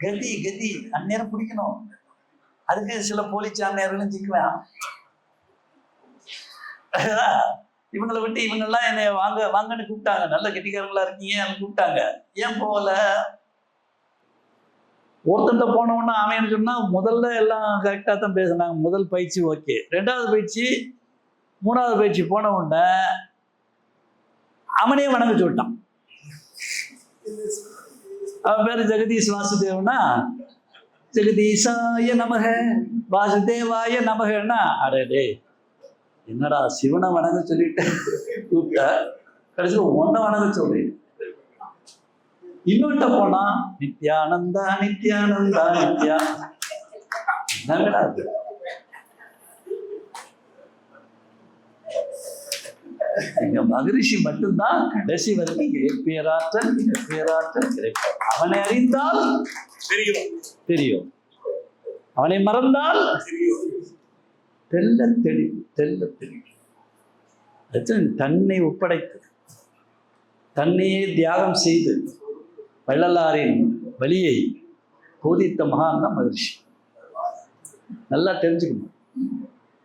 கதி. கதி அந்நேரம் பிடிக்கணும். அதுக்கு சில போலி சாமியார்களும் சிக்குவேன். இவங்களை விட்டு இவங்கெல்லாம் என்னை வாங்கன்னு கூப்பிட்டாங்க. நல்ல கெட்டிக்காரங்களா இருக்கீங்க கூப்பிட்டாங்க. ஏன் போகல? ஒருத்தன்ட்ட போனோன்னா அவன் சொன்னா முதல்ல எல்லாம் கரெக்டாக தான் பேசினாங்க. முதல் பயிற்சி ஓகே, 2வது பயிற்சி 3வது பயிற்சி போன உடனே அவனே வணங்க சொல்லிட்டான். அவன் பேரு ஜெகதீஷ் வாசுதேவனா, ஜெகதீஷாய நமக வாசுதேவாய நமகன்னா, அடே என்னடா சிவனை வணங்க சொல்லிட்டு கூப்பிட்ட, கடைசியில் ஒன்றை வணங்க சொல்லு. இன்னொன்ட்ட போனா நித்யானந்தா நித்யானந்தா நித்யா. என்னங்கடா எங்க மகரிஷி மட்டும்தான் கடைசி வரைக்கும் பேராற்றல் கிடைக்கும். அவனை அறிந்தால் தெரியும், அவனை மறந்தால் தெல்ல தெரியும். தன்னை ஒப்படைத்து தன்னையே தியாகம் செய்து வள்ளலாரின் வழியை போதித்த மகான் தான் மகரிஷி. நல்லா தெரிஞ்சுக்கணும்.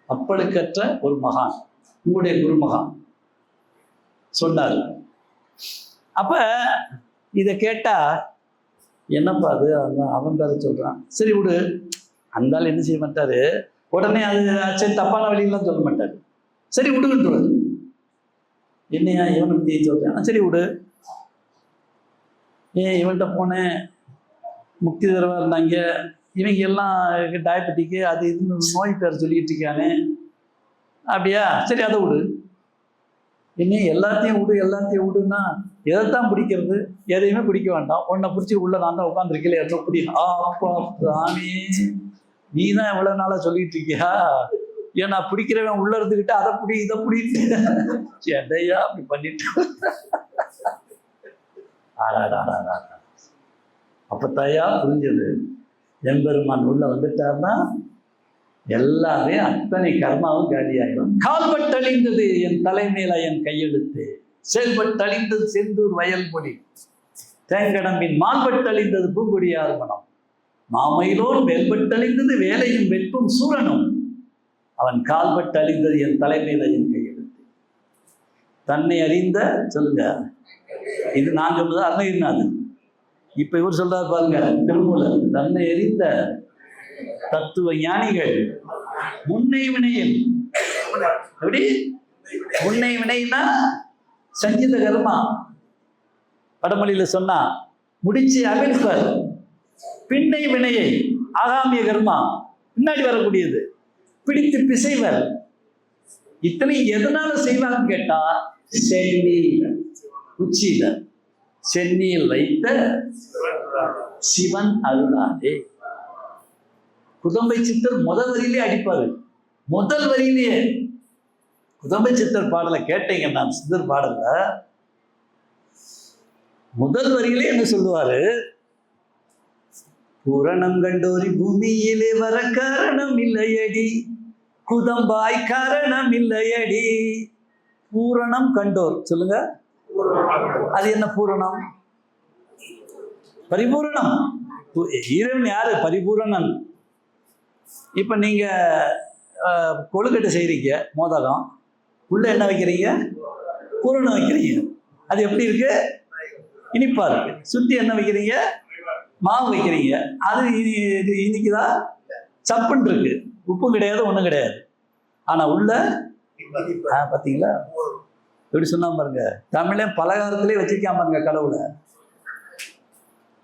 அப்பழுக்கற்ற ஒரு மகான், உங்களுடைய குரு மகான் சொன்னார். அப்ப இதை கேட்டா என்னப்பா அது, அவன் பேர சொல்றான், சரி விடு. அந்த ஆள் என்ன செய்ய மாட்டாரு, உடனே அது சரி தப்பான வழியெல்லாம் சொல்ல மாட்டாரு. சரி விடுன்றாரு. என்னையா இவனுக்கு சொல்றேன், சரி விடு. இவன்கிட்ட போனேன், முக்தி தரவா இருந்தாங்க, இவங்க எல்லாம் டயபெட்டிக்கு அது இதுன்னு நோய் பேர் சொல்லிட்டு இருக்கானே, அப்படியா, சரி அதை விடு. என்ன எல்லாத்தையும் விடுன்னா எதைத்தான் பிடிக்கிறது? எதையுமே பிடிக்க வேண்டாம். உன்னை பிடிச்சி உள்ள நான் தான் உட்காந்துருக்கல, என்ன பிடி. அப்பா சாமி, நீ தான் எவ்வளவு நாளா சொல்லிட்டு இருக்கியா? ஏன் நான் பிடிக்கிறவன் உள்ள இருந்துக்கிட்டு அதை பிடி இதை பிடிட்டு எதையா அப்படி பண்ணிட்டு. அப்பத்தாயா புரிஞ்சது, எம்பெருமான் உள்ள வந்துட்டார்னா எல்லாமே அத்தனை கர்மாவும் காலியாயிடும். கால்பட்டழிந்தது என் தலைமையில என் கையெழுத்து, செயல்பட்டழிந்தது செந்தூர் வயல்பொடி, தேங்கடம்பின் மால்பட்டழிந்தது பூங்குடியார் மனம், மாமையிலோர் மேல்பட்டழிந்தது வேலையும் வெட்பும் சூரனும், அவன் கால்பட்டழிந்தது என் தலைமையில என் கையெழுத்து. தன்னை அறிந்த சொல்லுங்க, இது நான் சொல்றது அருணகிரிநாதன். இப்ப இவர் சொல்றாரு பாருங்க, திருமூலர். தன்னை அறிந்த தத்துவ ஞானிகள் முன்னை வினையில், எப்படி முன்னை வினைனா சஞ்சித கர்மா, வடமொழியில சொன்னா முடிச்சு அவிழ்ப்பர். பின்னை வினையை ஆகாமிய கர்மா, பின்னாடி வரக்கூடியது, பிடித்து பிசைவர். இத்தனை எதனால செய்வாங்க கேட்டா, சென்னி உச்சியில சென்னியில் வைத்த சிவன் அருளாதே. குதம்பை சித்தர் முதல் வரியிலே அடிப்பாரு, முதல் வரியிலேயே குதம்பை சித்தர் பாடலை கேட்டீங்கன்னா சித்தர் பாடல்ல முதல் வரியிலே என்ன சொல்லுவாரு? பூரணம் கண்டோரி பூமியிலே வர காரணம் இல்லையடி, குதம்பாய் காரணம் இல்லையடி. பூரணம் கண்டோர் சொல்லுங்க, அது என்ன பூரணம்? பரிபூரணம். இறைவன் யாரு? பரிபூரணன். இப்ப நீங்க கொழுக்கட்டை செய்றீங்க, மோதகம் உள்ள என்ன வைக்கிறீங்க? பூரணம் வைக்கிறீங்க. அது எப்படி இருக்கு? இனிப்பா இருக்கு. சுத்தி என்ன வைக்கிறீங்க? மாவு வைக்கிறீங்க. அது இன்னைக்குதா? சப்புன்னு இருக்கு. உப்பும் கிடையாது, ஒண்ணும் கிடையாது. ஆனா உள்ள பாத்தீங்களா எப்படி சொன்னா பாருங்க. தமிழே பலகாரத்திலே வச்சிருக்காம பாருங்க கடவுளை.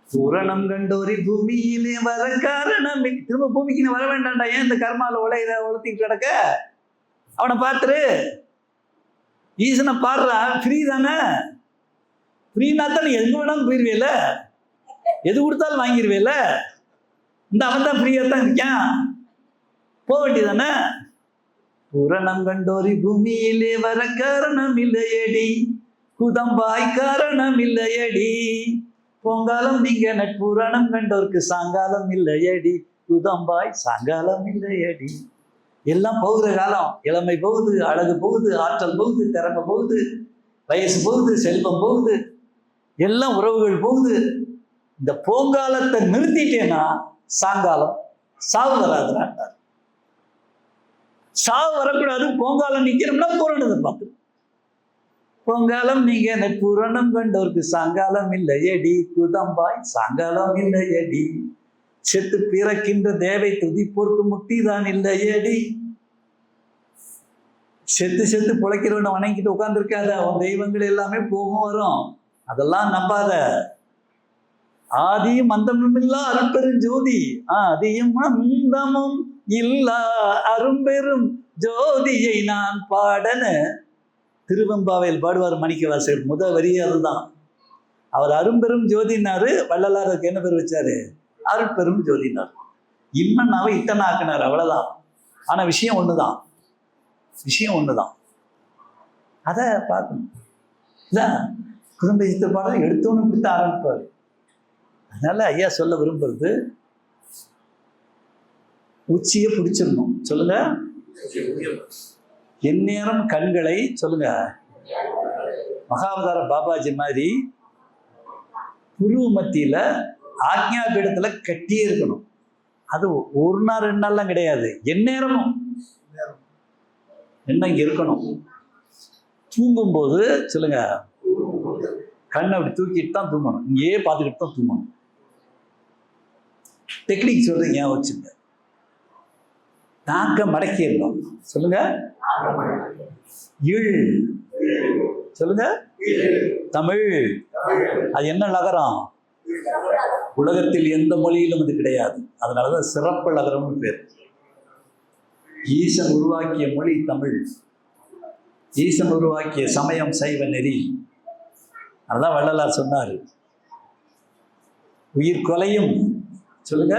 பூரணம் கண்டோரி பூமியிலே வர காரணம். திரும்ப பூமிக்கு வர வேண்டாம்டா, ஏன் இந்த கர்மால உலத்திட்டு கிடக்க? அவனை பார்த்துரு, ஈசனை பாடுறா. ஃப்ரீ தானே? ஃப்ரீனா தான் நீ எங்க வேணாலும் போயிருவேல, எது கொடுத்தாலும் வாங்கிடுவேல. இந்த அவன் தான் ஃப்ரீயா தான் இருக்கான், போக வேண்டியதானே? பூரணம் கண்டோரி பூமியிலே வர காரணம் இல்லையடி, குதம்பாய் காரணம் இல்லையடி. பொங்காலம் நீங்க நட்பூரணம் கண்டோருக்கு சாங்காலம் இல்லையடி, குதம்பாய் சாங்காலம் இல்லையடி. எல்லாம் போகிற காலம். இளமை போகுது, அழகு போகுது, ஆற்றல் போகுது, திறமை போகுது, வயசு போகுது, செல்வம் போகுது, எல்லாம் உறவுகள் போகுது. இந்த போங்காலத்தை நிறுத்திட்டேன்னா சாங்காலம், சாவு வராதுனாட்டார். சாவு வரக்கூடாது, போங்காலம் நிக்கிறோம்னா பூரணத்தை பார்த்து. பொங்காலம் நீங்க நட்பூரணம் கண்டோருக்கு சாங்காலம் இல்லையடி, குதம்பாய் சாங்காலம் இல்லையடி. செத்து பிறக்கின்ற தேவை துதிப்போர்க்கு முக்தி தான் இல்லையடி. செத்து செத்து பிழைக்கிறவனை வணங்கிட்டு உட்கார்ந்துருக்காத. அவன் தெய்வங்கள் எல்லாமே போகும் வரும், அதெல்லாம் நம்பாத. ஆதியும் அந்தமும் இல்லா அருட்பெரும் ஜோதி, ஆதியும் அந்தமும் இல்லா அரும்பெரும் ஜோதியை நான் பாடன்னு திருவெம்பாவையில் பாடுவார் மாணிக்கவாசகர். முதல் வரியே அதுதான். அவர் அரும்பெரும் ஜோதினாரு, வள்ளலார் அதுக்கு என்ன பேர் வச்சாரு? அருட்பெரும் ஜோதினார். இம்மன்னாவை இத்தனாக்குனார், அவ்வளவுதான். ஆனா விஷயம் ஒண்ணுதான், விஷயம் ஒண்ணுதான். அதை பார்க்கணும். இதான் குதம்பை சித்தர் பாடல் எடுத்தோன்னு பிடித்த ஆரம்பிப்பார். அதனால ஐயா சொல்ல விரும்புறது, உச்சியை பிடிச்சிடணும். சொல்லுங்க, எந்நேரம் கண்களை சொல்லுங்க. மகாவதார பாபாஜி மாதிரி குரு மத்தியில ஆக்ஞா பீடத்துல கட்டியே இருக்கணும். அது ஒரு நாள் 2 நாள்லாம் கிடையாது, எந்நேரமும் என்ன இங்க இருக்கணும். தூங்கும்போது சொல்லுங்க, கண்ணை அப்படி தூக்கிட்டு தான் தூங்கணும், இங்கேயே பார்த்துக்கிட்டு தான் தூங்கணும். டெக்னிக் சொல்றீங்க, வச்சுங்க. நாக்க மடக்கிடணும். சொல்லுங்க, இழ் சொல்லுங்க. தமிழ் அது என்ன நகரம்? உலகத்தில் எந்த மொழியிலும் அது கிடையாது. அதனாலதான் சிறப்பு நகரம்னு பேர். ஈசன் உருவாக்கிய மொழி தமிழ், ஈசன் உருவாக்கிய சமயம் சைவ நெறி. அதுதான் வள்ளலார் சொன்னார். உயிர் கொலையும் சொல்லுங்க,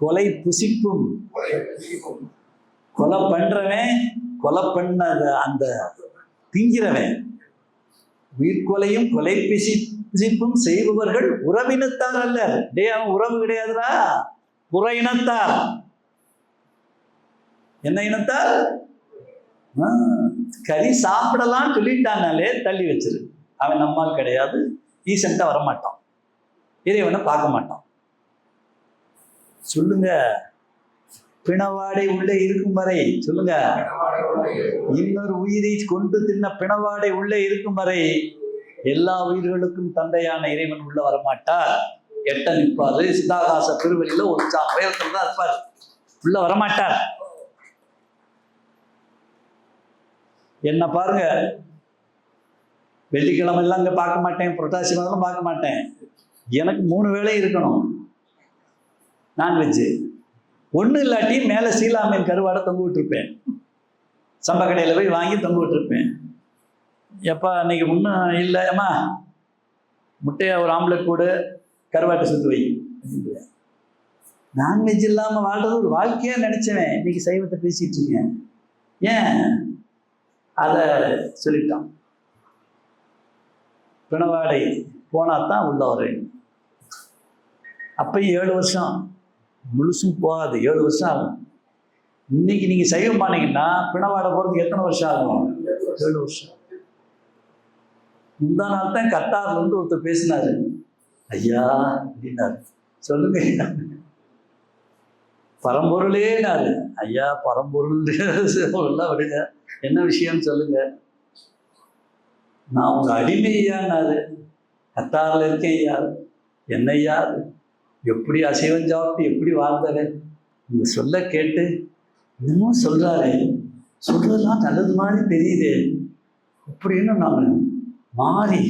கொலை புசிப்பும். கொலை பண்றவன், கொலை பண்ண அந்த திங்கிறவன். உயிர்கொலையும் கொலை புசிப்பும் செய்பவர்கள் உறவினத்தார் அல்ல. டே, அவன் உறவு கிடையாதுடா, புற இனத்தார். என்ன இனத்தார்? கறி சாப்பிடலாம் சொல்லிட்டானாலே தள்ளி வச்சிரு. அவன் நம்மால் கிடையாது, ஈசன்ட்ட வரமாட்டான், இறைவனை பார்க்க மாட்டான். சொல்லுங்க, பிணவாடை உள்ளே இருக்கும் வரை சொல்லுங்க, இன்னொரு உயிரை கொண்டு தின்ன பிணவாடை உள்ளே இருக்கும் வரை எல்லா உயிர்களுக்கும் தந்தையான இறைவன் உள்ள வரமாட்டார். எட்ட நிற்பாரு. சிதாகாச பெருவெளியில ஒரு உயரத்துல தான் இருப்பார், உள்ள வரமாட்டார். என்ன பாருங்க, வெள்ளிக்கிழமை எல்லாம் இங்க பார்க்க மாட்டேன், புரட்டாசி மாதம் பார்க்க மாட்டேன். எனக்கு 3 வேளை இருக்கணும் நான்வெஜ்ஜு. ஒன்றும் இல்லாட்டி மேலே சீலாமீன் கருவாடை தொங்க விட்டுருப்பேன், சம்ப கடையில் போய் வாங்கி தொங்க விட்டுருப்பேன். எப்போ அன்னைக்கு ஒன்றும் இல்லை, அம்மா முட்டையை ஒரு ஆம்லெட் போடு, கருவாட்டை சுற்றி வை. நான்வெஜ் இல்லாமல் வாழ்றது ஒரு வாழ்க்கையா நினைச்சவன் இன்னைக்கு சைவத்தை பேசிட்டு இருக்கேன். ஏன் அதை சொல்லிட்டான். பிணவாடை போனாதான் உள்ள வரேன். அப்பயும் 7 வருஷம் முழுசும் போகாது, 7 வருஷம் ஆகும். இன்னைக்கு நீங்க சைவம் பண்ணீங்கன்னா பிணவாடை போறதுக்கு எத்தனை வருஷம் ஆகும்? 7 வருஷம். முந்தா நாள் தான் கத்தார்ல இருந்து ஒருத்தர் பேசினாரு. ஐயா அப்படின்னாரு, சொல்லுங்க பரம்பொருளேனாரு. ஐயா பரம்பொருள் விடுங்க, என்ன விஷயம்னு சொல்லுங்க. நான் உங்க அடிமை ஐயான்னாரு. கத்தாரில் இருக்கேன் ஐயா. என்ன ஐயா எப்படி அசைவம் சாப்பிட்டு எப்படி வாழ்ந்தாரு நீங்க சொல்ல கேட்டு இன்னமும் சொல்றாரு. சொல்றதெல்லாம் நல்லது மாதிரி தெரியுது அப்படின்னு நான் மாறி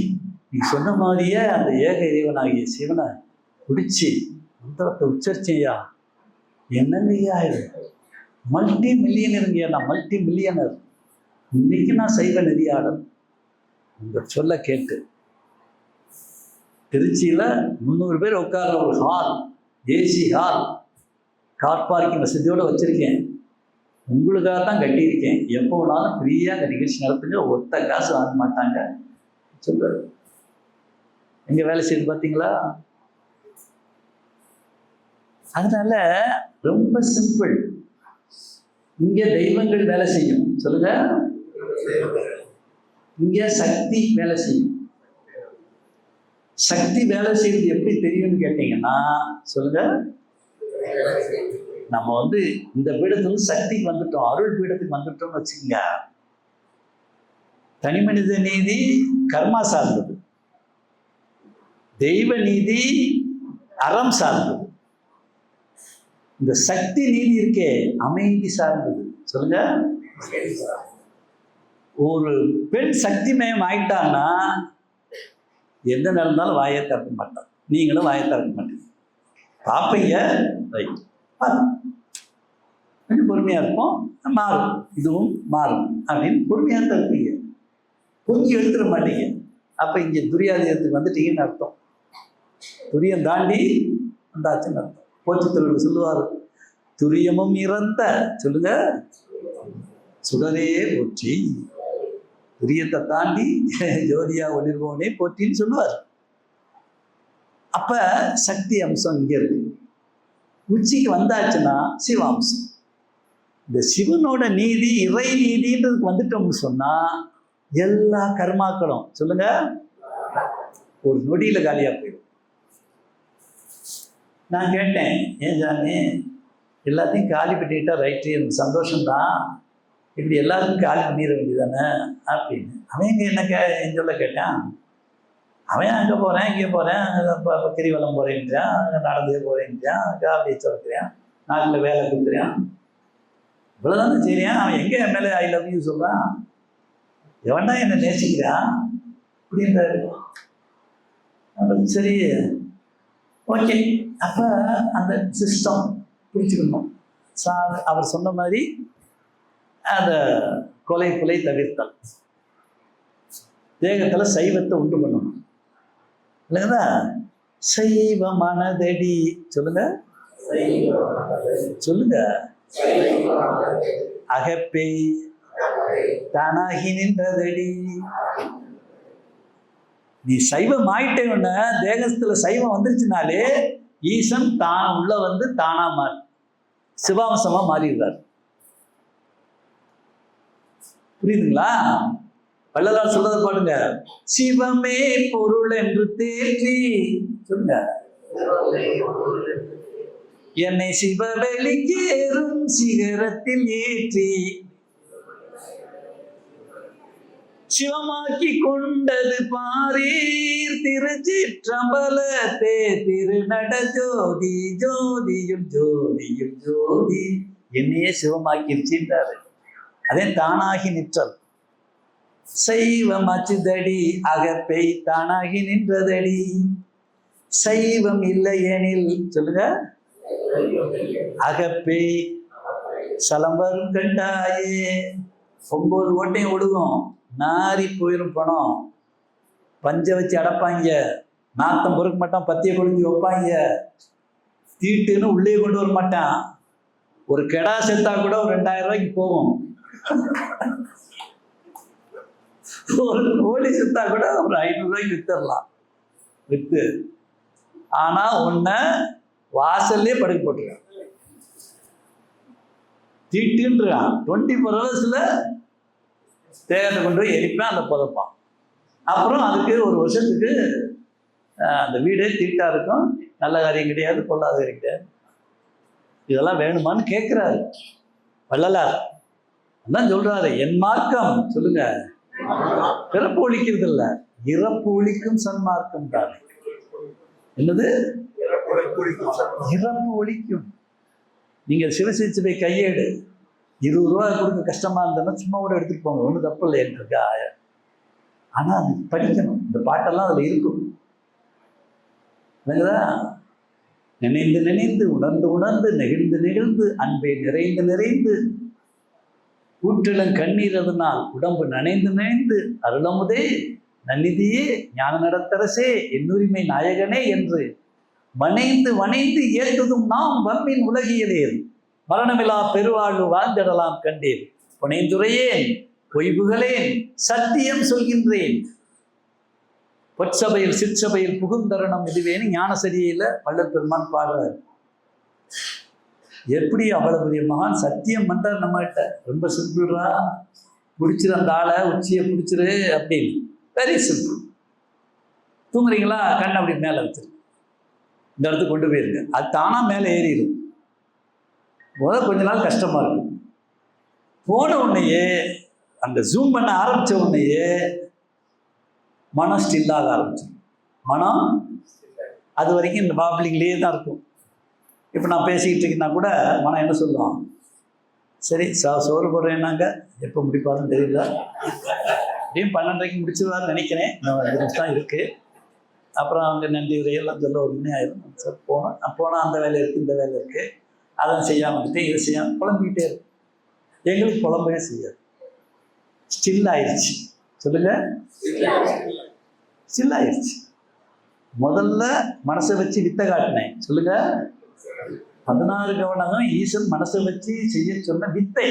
நீ சொன்ன மாதிரியே அந்த ஏக இறைவனாகிய சிவனை பிடிச்சி மந்திரத்தை உச்சரிச்சையா. என்னங்கய்யா இது மல்டி மில்லியனருங்கய்யா, நான் மல்டி மில்லியனர். இன்னைக்கு நான் சைவ நெறியாளர். உங்க சொல்ல கேட்டு திருச்சியில 300 பேர் உட்கார்ற ஒரு hall, AC hall, car parking வசதியோட வச்சிருக்கேன். உங்களுக்காக தான் கட்டியிருக்கேன். எப்போ வேணாலும் ஃப்ரீயா அந்த நிகழ்ச்சி நடத்துங்க, ஒத்த காசு வாங்க மாட்டாங்க சொல்றாரு. எங்க வேலை செய்து பார்த்தீங்களா? அதனால ரொம்ப சிம்பிள். இங்க தெய்வங்கள் வேலை செய்யும் சொல்லுங்க, இங்க சக்தி வேலை செய்யும். சக்தி வேலை செய்யறது எப்படி தெரியும்னு கேட்டீங்கன்னா சொல்லுங்க, நம்ம இந்த பீடத்துல சக்திக்கு வந்துட்டோம், அருள் பீடத்துக்கு வந்துட்டோம்னு வச்சுக்கோங்க. தனி மனித நீதி கர்மா சார்ந்தது, தெய்வ நீதி அறம் சார்ந்தது. இந்த சக்தி நீதி இருக்கே அமைதி சார்ந்தது சொல்லுங்க. ஒரு பெண் சக்தி மயம் ஆயிட்டான்னா எந்த நடந்தாலும் வாயை திறக்க மாட்டான். நீங்களும் வாயை திறக்க மாட்டீங்க. பார்ப்பீங்க, ரைட், கொஞ்சம் பொறுமையா இருப்போம், மாறும், இதுவும் மாறும் அப்படின்னு பொறுமையா தருப்பீங்க. கொஞ்சம் எடுத்துட மாட்டீங்க. அப்ப இங்க துரியாதீனத்துக்கு வந்துட்டீங்கன்னு அர்த்தம். துரியம் தாண்டி வந்தாச்சுன்னு அர்த்தம். போச்சுத்தொழில் சொல்லுவார், துரியமும் இறந்த சொல்லுங்க சுடரே போற்றி, துரியத்தை தாண்டி ஜோதியா ஒளிர்வோனே போற்றின்னு சொல்லுவார். அப்ப சக்தி அம்சம் இங்க இருக்கு. உச்சிக்கு வந்தாச்சுன்னா சிவாம்சம். இந்த சிவனோட நீதி இறை நீதின்றதுக்கு வந்துட்டோம்னு சொன்னா எல்லா கர்மாக்களும் சொல்லுங்க ஒரு நொடியில காலியா போயிடும். நான் கேட்டேன், ஏன் ஜானி எல்லாத்தையும் காலி பண்ணிட்டா ரைட்டு, எனக்கு சந்தோஷம்தான், இப்படி எல்லாருக்கும் காலி பண்ணிட வேண்டியதானே அப்படின்னு. அவன் எங்கே என்ன என் சொல்ல கேட்டான். அவன் அங்கே போகிறேன், இங்கே போகிறேன், கிரிவலம் போகிறேன்றான், அங்கே நடந்தே போகிறேன்றான், காவலியை சுரக்கிறேன், நாட்டில் வேலை கொடுக்குறான், இவ்வளோதானே சரியான். அவன் எங்கே என் மேலே ஐ லவ் யூ சொல்கிறான், எவன்டா என்னை நேசிக்கிறான் அப்படின்றாரு. சரி ஓகே. அப்போ அந்த சிஸ்டம் பிடிச்சிக்கணும். அவர் சொன்ன மாதிரி அந்த கொலை புலை தவிர்த்தல், தேகத்தில் சைவத்தை உண்டு பண்ணணும் இல்லைங்களா? சைவ மனதடி சொல்லுங்க, சொல்லுங்க அகப்பை தானாகி நின்றதடி. நீ சைவம் ஆயிட்டேன்னு தேகத்துல சைவம் வந்துருச்சுனாலே ஈசன் தான் உள்ள தானா மாறி சிவாம்சமா மாறிடுறார். புரியுதுங்களா? வள்ளலார் சொல்றதை பாடுங்க, சிவமே பொருள் என்று தேற்றி சொல்லுங்க, என்னை சிவவெளிக்கேறும் சிகரத்தில் ஏற்றி சிவமாக்கி கொண்டது பாரீர் திருச்சிற்றம்பலத்தே திருநட ஜோதி ஜோதியும் ஜோதியும் ஜோதி. என்னையே சிவமாக்கிருச்சுன்றாரு. அதே தானாகி நிற்றல். சைவம் அச்சுதடி அகப்பை தானாகி நின்றதடி. சைவம் இல்லை எனில் சொல்லுங்க அகப்பை சலம்பரும் கண்டாயே. 9 ஓட்டையும் ஒடுகும், நாரி போயிடும் பணம். பஞ்சை வச்சு அடைப்பாங்க, நாத்தம் பொறுக்க மாட்டான், பத்திய கொழுஞ்சி வைப்பாங்க. தீட்டுன்னு உள்ளே கொண்டு வர மாட்டான். ஒரு கெடா செத்தா கூட ஒரு 2000 ரூபாய்க்கு போகும். ஒரு கோழி செத்தா கூட ஒரு 500 ரூபாய்க்கு வித்துடலாம். வித்து ஆனா உன்னை வாசல்லே படுக்க போட்டுருக்கான். தீட்டுன்றான். 24 ஹவர்ஸ்ல தேகத்தை கொண்டு போய் எரிப்பேன், அந்த புதைப்பான். அப்புறம் அதுக்கு ஒரு வருஷத்துக்கு அந்த வீடே தீட்டா இருக்கும். நல்ல காரியம் கிடையாது, பொல்லாத காரியம் கிடையாது. இதெல்லாம் வேணுமான்னு கேட்கிறாரு வள்ளலார். அதான் சொல்றாரு, என் மார்க்கம் சொல்லுங்க பிறப்பு ஒழிக்கிறது இல்ல, இறப்பு ஒழிக்கும் சன்மார்க்கம் தான். என்னது? இறப்பு ஒழிக்கும். நீங்க சிவசிச்சுவை கையேடு 20 ரூபாய் கொடுக்க கஷ்டமா இருந்ததுன்னா சும்மா கூட எடுத்துட்டு போங்க, ஒன்றும் தப்பு இல்லை இருக்கா. ஆனா அது படிக்கணும். இந்த பாட்டெல்லாம் அதுல இருக்கும். நினைந்து நினைந்து உணர்ந்து உணர்ந்து நெகிழ்ந்து நெகிழ்ந்து அன்பை நிறைந்து நிறைந்து கூற்றிலும் கண்ணீர் அதனால் உடம்பு நனைந்து நனைந்து அருளமுதே நன்னிதியே ஞான நடத்தரசே என்னுரிமை நாயகனே என்று வனைந்து வனைந்து ஏற்றதும் நாம் வம்மின் உலகியலேன் மரணமில்லா பெருவாழ்வு வாழ்ந்திடலாம் கண்டேன் புனைந்துரையேன் பொய்புகளேன் சத்தியம் சொல்கின்றேன் பொற்சபையில் சிற்சபையில் புகுந்தரணம் இதுவேன்னு ஞானசரியில வள்ளல் பெருமான் பாடுறார். எப்படி அவ்வளவு பெரிய மகான் சத்தியம் பண்றார் நம்ம கிட்ட. ரொம்ப சிம்பிள்ரா, பிடிச்சிரு அந்த ஆளை, உச்சியை பிடிச்சிரு அப்படின்னு. Very simple. தூங்குறீங்களா? கண் அப்படி மேலே வச்சிரு, இந்த இடத்துக்கு கொண்டு போயிருங்க. அது தானா மேலே ஏறிடும். கொஞ்ச நாள் கஷ்டமா இருக்கும். போன உடனேயே அந்த ஜூம் பண்ண ஆரம்பிச்ச உடனேயே மனம் ஸ்டில்லாக ஆரம்பிச்சிடும். மனம் அது வரைக்கும் இந்த பாப்ளிங்லேயே தான் இருக்கும். இப்போ நான் பேசிக்கிட்டு இருக்கேன்னா கூட மனம் என்ன சொல்லுவோம்? சரி சோறு போடுறேன்னாங்க, எப்போ முடிப்பாருன்னு தெரியல, எப்படியும் 12:30 முடிச்சிருவாருன்னு நினைக்கிறேன். 5 நிமிஷம் தான் இருக்குது. அப்புறம் அவங்க நன்றி உரையெல்லாம் சொல்ல ஒரு மணி ஆயிரும். சார் போனால் அந்த வேலை இருக்குது, இந்த வேலை இருக்குது, அதை செய்யாமல் வந்துட்டு இதை செய்யாமல் புலம்பிக்கிட்டே இருக்கும். எங்களுக்கு புலம்பவே செய்யாது. ஸ்டில் ஆயிடுச்சு. சொல்லுங்க, ஸ்டில் ஆயிடுச்சு. முதல்ல மனசை வச்சு வித்தை காட்டினேன். சொல்லுங்க, 16 கவனகம் ஈசன் மனசை வச்சு செய்ய சொன்ன வித்தை.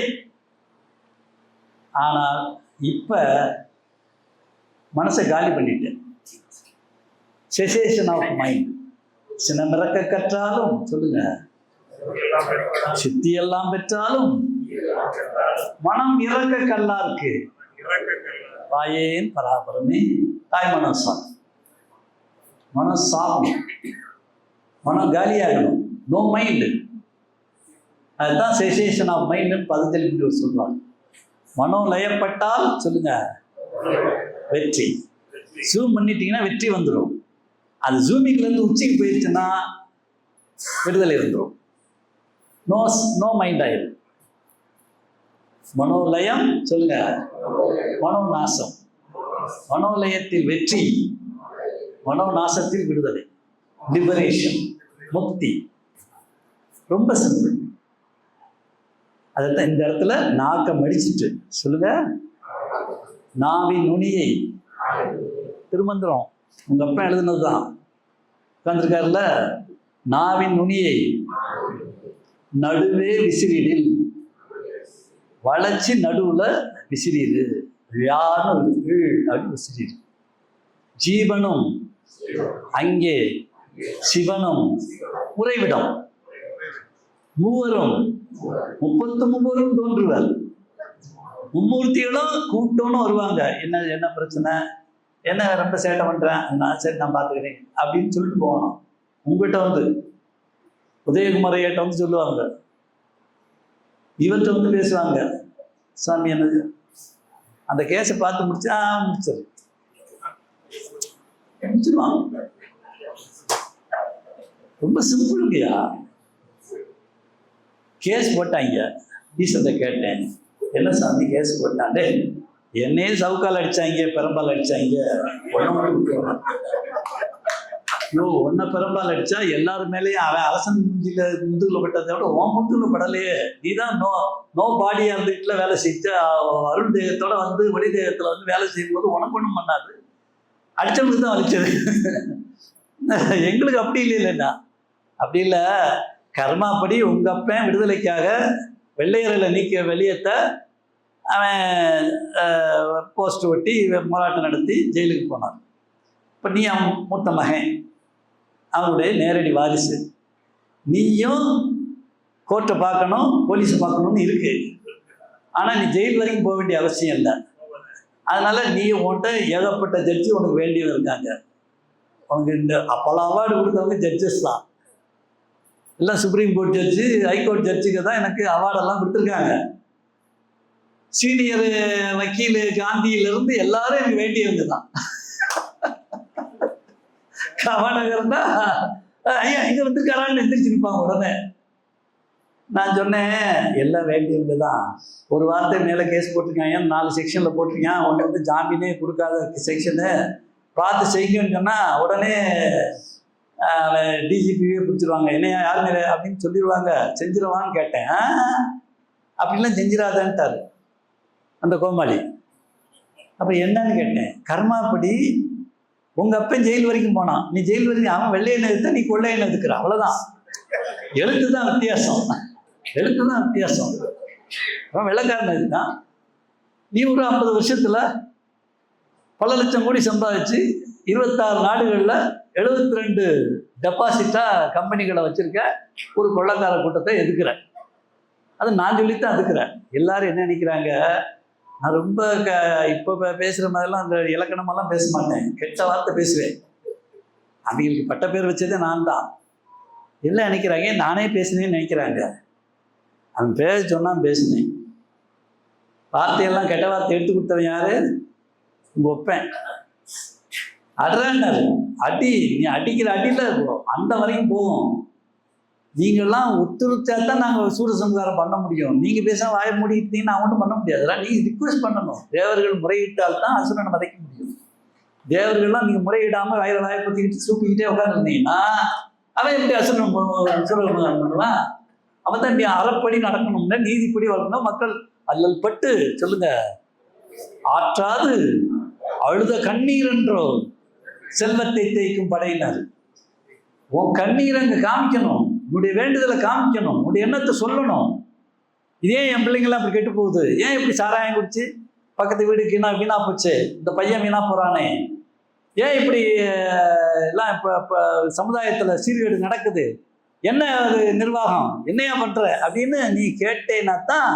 ஆனால் இப்ப மனசை காலி பண்ணிட்டேன். Cessation of mind. சினமிறக்க கற்றாலும் சொல்லுங்க, சித்தி எல்லாம் பெற்றாலும் மனம் இறக்க கல்லா இருக்கு. வாயேன் பராபரமே தாய் மனசால் மனம் சாப்பிடும். மனம் காலியாகணும். No mind. அதுதான் செசேஷன் ஆஃப் மைண்டுன்னு பதஞ்சலி சொல்றாங்க. மனம் லயப்பட்டால் சொல்லுங்க வெற்றி. ஜூம் பண்ணிட்டீங்கன்னா வெற்றி வந்துடும். அது ஜூமிங்லேருந்து உச்சிக்கு போயிடுச்சுன்னா விடுதலை வந்துடும். நோ மைண்ட் ஆயிடும். மனோலயம் சொல்லுங்க, மனோநாசம். மனோலயத்தில் வெற்றி, மனோநாசத்தில் விடுதலை, லிபரேஷன், முக்தி. ரொம்ப சிம்பிள். அதான் இந்த இடத்துல நாக்க மடிச்சிட்டு சொல்லுங்க, நாவின் நுனியை. திருமந்திரம் உங்க அப்பா எழுதுனதுதான், உட்கார்ந்துருக்காருல. நாவின் நுனியை நடுவே விசிறிடில், வளைச்சி நடுவுல விசிறிடு, யாரும் அப்படி விசிறிடு. ஜீவனும் அங்கே சிவனும் உறைவிடம். மூவரும் 33 தோன்றுவர். மும்மூர்த்திகளும் கூட்டம்னு வருவாங்க. என்ன பிரச்சனை, என்ன ரொம்ப சேட்டை பண்றேன், நான் சரி நான் பார்த்துக்கிறேன் அப்படின்னு சொல்லிட்டு போகணும். உங்ககிட்ட வந்து உதயகுமார் ஐயாட்ட வந்து சொல்லுவாங்க, இவர்கிட்ட வந்து பேசுவாங்க, சாமி என்னது அந்த கேஸை பார்த்து முடிச்சா முடிச்சிருவாங்க. ரொம்ப சிம்பிளுங்கய்யா. கேஸ் போட்டாங்க. ஈஸ்வரத்தை கேட்டேன், என்ன சாமி கேஸ் போட்டாண்டே? என்னையே சவுக்கால் அடிச்சாங்க, பெரம்பால் அடிச்சாங்க. ஒன்ன பெரம்பால் அடிச்சா எல்லாரும் மேலேயும் அவன் அரசன் முதுகுல பட்டதை விட உன் முதுகுல படலையே. நீதான் நோ பாடியா இருந்துட்டுல வேலை செஞ்ச அருள் தேகத்தோட வந்து ஒளி தேகத்துல வந்து வேலை செய்யும் போது உனக்கு ஒன்றும் பண்ணாது, அடிச்சவங்களுக்கு தான் வலிச்சது. எங்களுக்கு அப்படி இல்லைன்னா அப்படி இல்லை, கர்மாப்படி உங்கள் அப்பன் விடுதலைக்காக வெள்ளையரில் நீக்க வெளியேற்ற அவன் போஸ்ட் ஒட்டி போராட்டம் நடத்தி ஜெயிலுக்கு போனான். இப்போ நீ அவன் மூத்த மகன், அவனுடைய நேரடி வாரிசு. நீயும் கோர்ட்டை பார்க்கணும், போலீஸை பார்க்கணும்னு இருக்கு. ஆனால் நீ ஜெயில் வரைக்கும் போக வேண்டிய அவசியம் இல்லை. அதனால நீ உன்கிட்ட ஏகப்பட்ட ஜட்ஜி உனக்கு வேண்டியது இருக்காங்க. உனக்கு இந்த அப்போல்லாம் அவார்டு கொடுத்தவங்க ஜட்ஜஸ் தான், எல்லாம் சுப்ரீம் கோர்ட் ஜட்ஜு, ஹைகோர்ட் ஜட்ஜுக்கு தான் எனக்கு அவார்டெல்லாம் கொடுத்துருக்காங்க. சீனியர் வக்கீல் காந்தியிலிருந்து எல்லாரும் எனக்கு வேண்டியவங்க தான். கவனகர்னா ஐயா இங்கே வந்துருக்காரான்னு எந்திரிச்சிருப்பாங்க உடனே. நான் சொன்னேன் எல்லாம் வேண்டியவங்க தான். ஒரு வார்த்தை மேலே கேஸ் போட்டிருக்காங்க, 4 செக்ஷனில் போட்டிருக்கான், உடனே வந்து ஜாமீனே கொடுக்காத செக்ஷனு பார்த்து செய்யுங்கன்னு சொன்னால் உடனே டிஜிபியே பிடிச்சிருவாங்க, என்னையா யார் மேலே அப்படின்னு சொல்லிடுவாங்க, செஞ்சிருவான்னு கேட்டேன். அப்படின்லாம் செஞ்சிடாதான்ட்டார் அந்த கோமாளி. அப்போ என்னன்னு கேட்டேன், கர்மாப்படி உங்கள் அப்பன் ஜெயில் வரைக்கும் போனான், நீ ஜெயில் வரைக்கும் அவன் வெள்ளையனை எடுத்த நீ கொள்ளையனை எடுக்கிற, அவ்வளோதான். எழுத்து தான் வித்தியாசம், எழுத்து தான் வித்தியாசம். அவன் வெள்ளைக்காரன் எடுத்தான், நீ ஒரு 50 வருஷத்தில் பல லட்சம் கோடி சம்பாதிச்சு 26 நாடுகளில் 72 டெபாசிட்டாக கம்பெனிகளை வச்சுருக்க ஒரு கொள்ளைக்கார கூட்டத்தை எதுக்குற. அது நான் சொல்லித்தான் எதுக்குறேன். எல்லாரும் என்ன நினைக்கிறாங்க, நான் ரொம்ப இப்போ பேசுகிற மாதிரிலாம் அந்த இலக்கணமெல்லாம் பேச மாட்டேன், கெட்ட வார்த்தை பேசுவேன். அவங்களுக்கு பட்ட பேர் வச்சதே நான் தான். எல்லாம் நினைக்கிறாங்க நானே பேசுனேன்னு நினைக்கிறாங்க. அவன் பேச சொன்னான் பேசுனேன். வார்த்தையெல்லாம் கெட்ட வார்த்தை எடுத்து கொடுத்தவன் யாரு? உங்கள் ஒப்பேன். அட்றாண்டாரு அடி, நீ அடிக்கிற அடியில் இருக்கும் அந்த வரைக்கும் போகும். நீங்கள்லாம் ஒத்துழைச்சா தான் நாங்கள் சூரசம்ஹாரம் பண்ண முடியும். நீங்கள் பேச வாய மூடிக்கிட்டீங்கன்னா நான் ஒன்றும் பண்ண முடியாது. அதெல்லாம் நீங்கள் ரிக்வெஸ்ட் பண்ணணும். தேவர்கள் முறையிட்டால் தான் அசுரனை மறைக்க முடியும். தேவர்கள்லாம் நீங்கள் முறையிடாமல் வாயை பற்றிக்கிட்டு சூப்பிக்கிட்டே உட்காந்துருந்தீங்கன்னா அவன் எப்படி சூரசம்ஹாரம் பண்ணுவான்? அவன் தான் இப்படி அறப்படி நடக்கணும்னா நீதிப்படி வளரணும். மக்கள் அல்லல் பட்டு சொல்லுங்க, ஆற்றாது அழுத கண்ணீர் என்றோ செல்வத்தை தேய்க்கும் படையினர். உன் கண்ணீரை அங்கே காமிக்கணும், உன்னுடைய வேண்டுதலை காமிக்கணும், உன்னுடைய எண்ணத்தை சொல்லணும். இதே என் பிள்ளைங்களாம் அப்படி கெட்டு போகுது, ஏன் இப்படி சாராயம் குடிச்சு பக்கத்து வீடு வீணா போச்சு, இந்த பையன் வீணா போகிறானே, ஏன் இப்படி எல்லாம் இப்போ சமுதாயத்தில் சீர்கேடு நடக்குது, என்ன அது நிர்வாகம், என்னையா பண்ணுற அப்படின்னு நீ கேட்டேன்னா தான்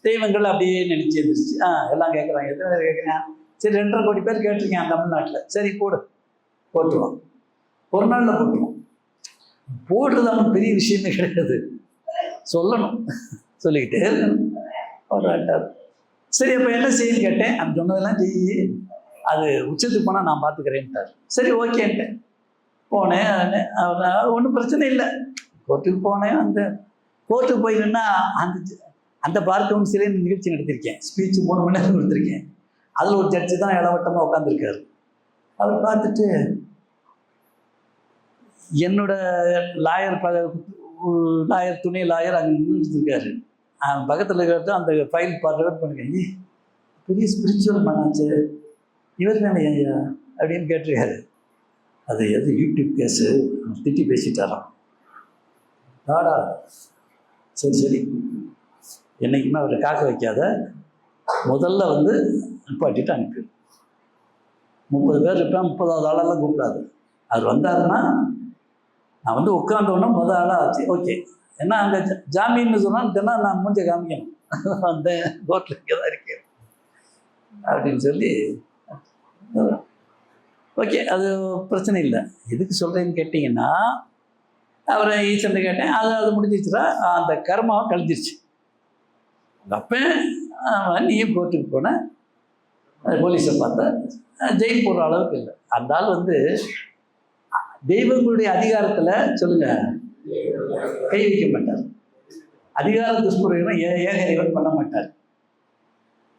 தெய்வங்கள் அப்படியே நினச்சி எழுந்திரிச்சு. எல்லாம் கேட்குறாங்க. எத்தனை பேர் கேட்குறேன்? சரி 2.5 கோடி பேர் கேட்டிருக்கேன் தமிழ்நாட்டில். சரி போட்டுருவோம், ஒரு நாளில் போட்டுருவோம். போடுறது அவனுக்கு பெரிய விஷயமே கிடையாது, சொல்லணும், சொல்லிக்கிட்டே இருக்கணும். ஒரு சரி அப்போ என்ன செய்யன்னு கேட்டேன். அவன் சொன்னதெல்லாம் செய்யி, அது உச்சத்துக்கு போனால் நான் பார்த்துக்கிறேன்ட்டார். சரி ஓகேன்ட்டேன். போனேன், ஒன்றும் பிரச்சனை இல்லை. கோர்ட்டுக்கு போனேன். அந்த கோர்ட்டுக்கு போயின்னா அந்த பார் கவுன்சிலே நிகழ்ச்சி நடத்திருக்கேன், ஸ்பீச் 3 மணி நேரம் கொடுத்துருக்கேன். அதில் ஒரு ஜட்ஜு தான் இளவட்டமாக உட்காந்துருக்காரு. அவர் பார்த்துட்டு என்னோட லாயர் துணை லாயர் அங்கே நின்றுருக்காரு. பக்கத்தில் இருக்கிறது அந்த ஃபைல் பார்த்து பண்ணுங்க, பெரிய ஸ்பிரிச்சுவல் மனாச்சு இவர் தானே ஐயா அப்படின்னு கேட்டிருக்காரு. அது யூடியூப் கேஸு திட்டி பேசிட்டாராம். நாடா சரி என்னைக்குமே அவரை காக்க வைக்காத, முதல்ல வந்து நிப்பாட்டிட்டு அனுப்பி 30 பேர் இருப்பேன், 30வது ஆளெல்லாம் கூப்பிடாது. அவர் வந்தாருன்னா நான் வந்து உட்காந்தோன்னா முதல் ஆளாக ஆச்சு. ஓகே, ஏன்னா அங்கே ஜாமீன்னு சொன்னால் தினம் நான் மூஞ்ச காமிக்கணும், அந்த கோர்ட்டில் இங்கே தான் இருக்கேன் அப்படின்னு சொல்லி ஓகே, அது பிரச்சனை இல்லை. எதுக்கு சொல்கிறேன்னு கேட்டிங்கன்னா, அவரை ஈச்சண்டை கேட்டேன். அது முடிஞ்சிச்சுன்னா அந்த கர்மாவை கழிஞ்சிருச்சு. அப்போ நீயும் கோர்ட்டுக்கு போனேன், போலீஸை பார்த்தா ஜெயில் போடுற அளவுக்கு இல்லை. அந்த ஆள் வந்து தெய்வங்களுடைய அதிகாரத்தில் சொல்லுங்க கை வைக்க மாட்டார், அதிகார துஷ்பிரயோகம் ஏகரைவன் பண்ண மாட்டார்.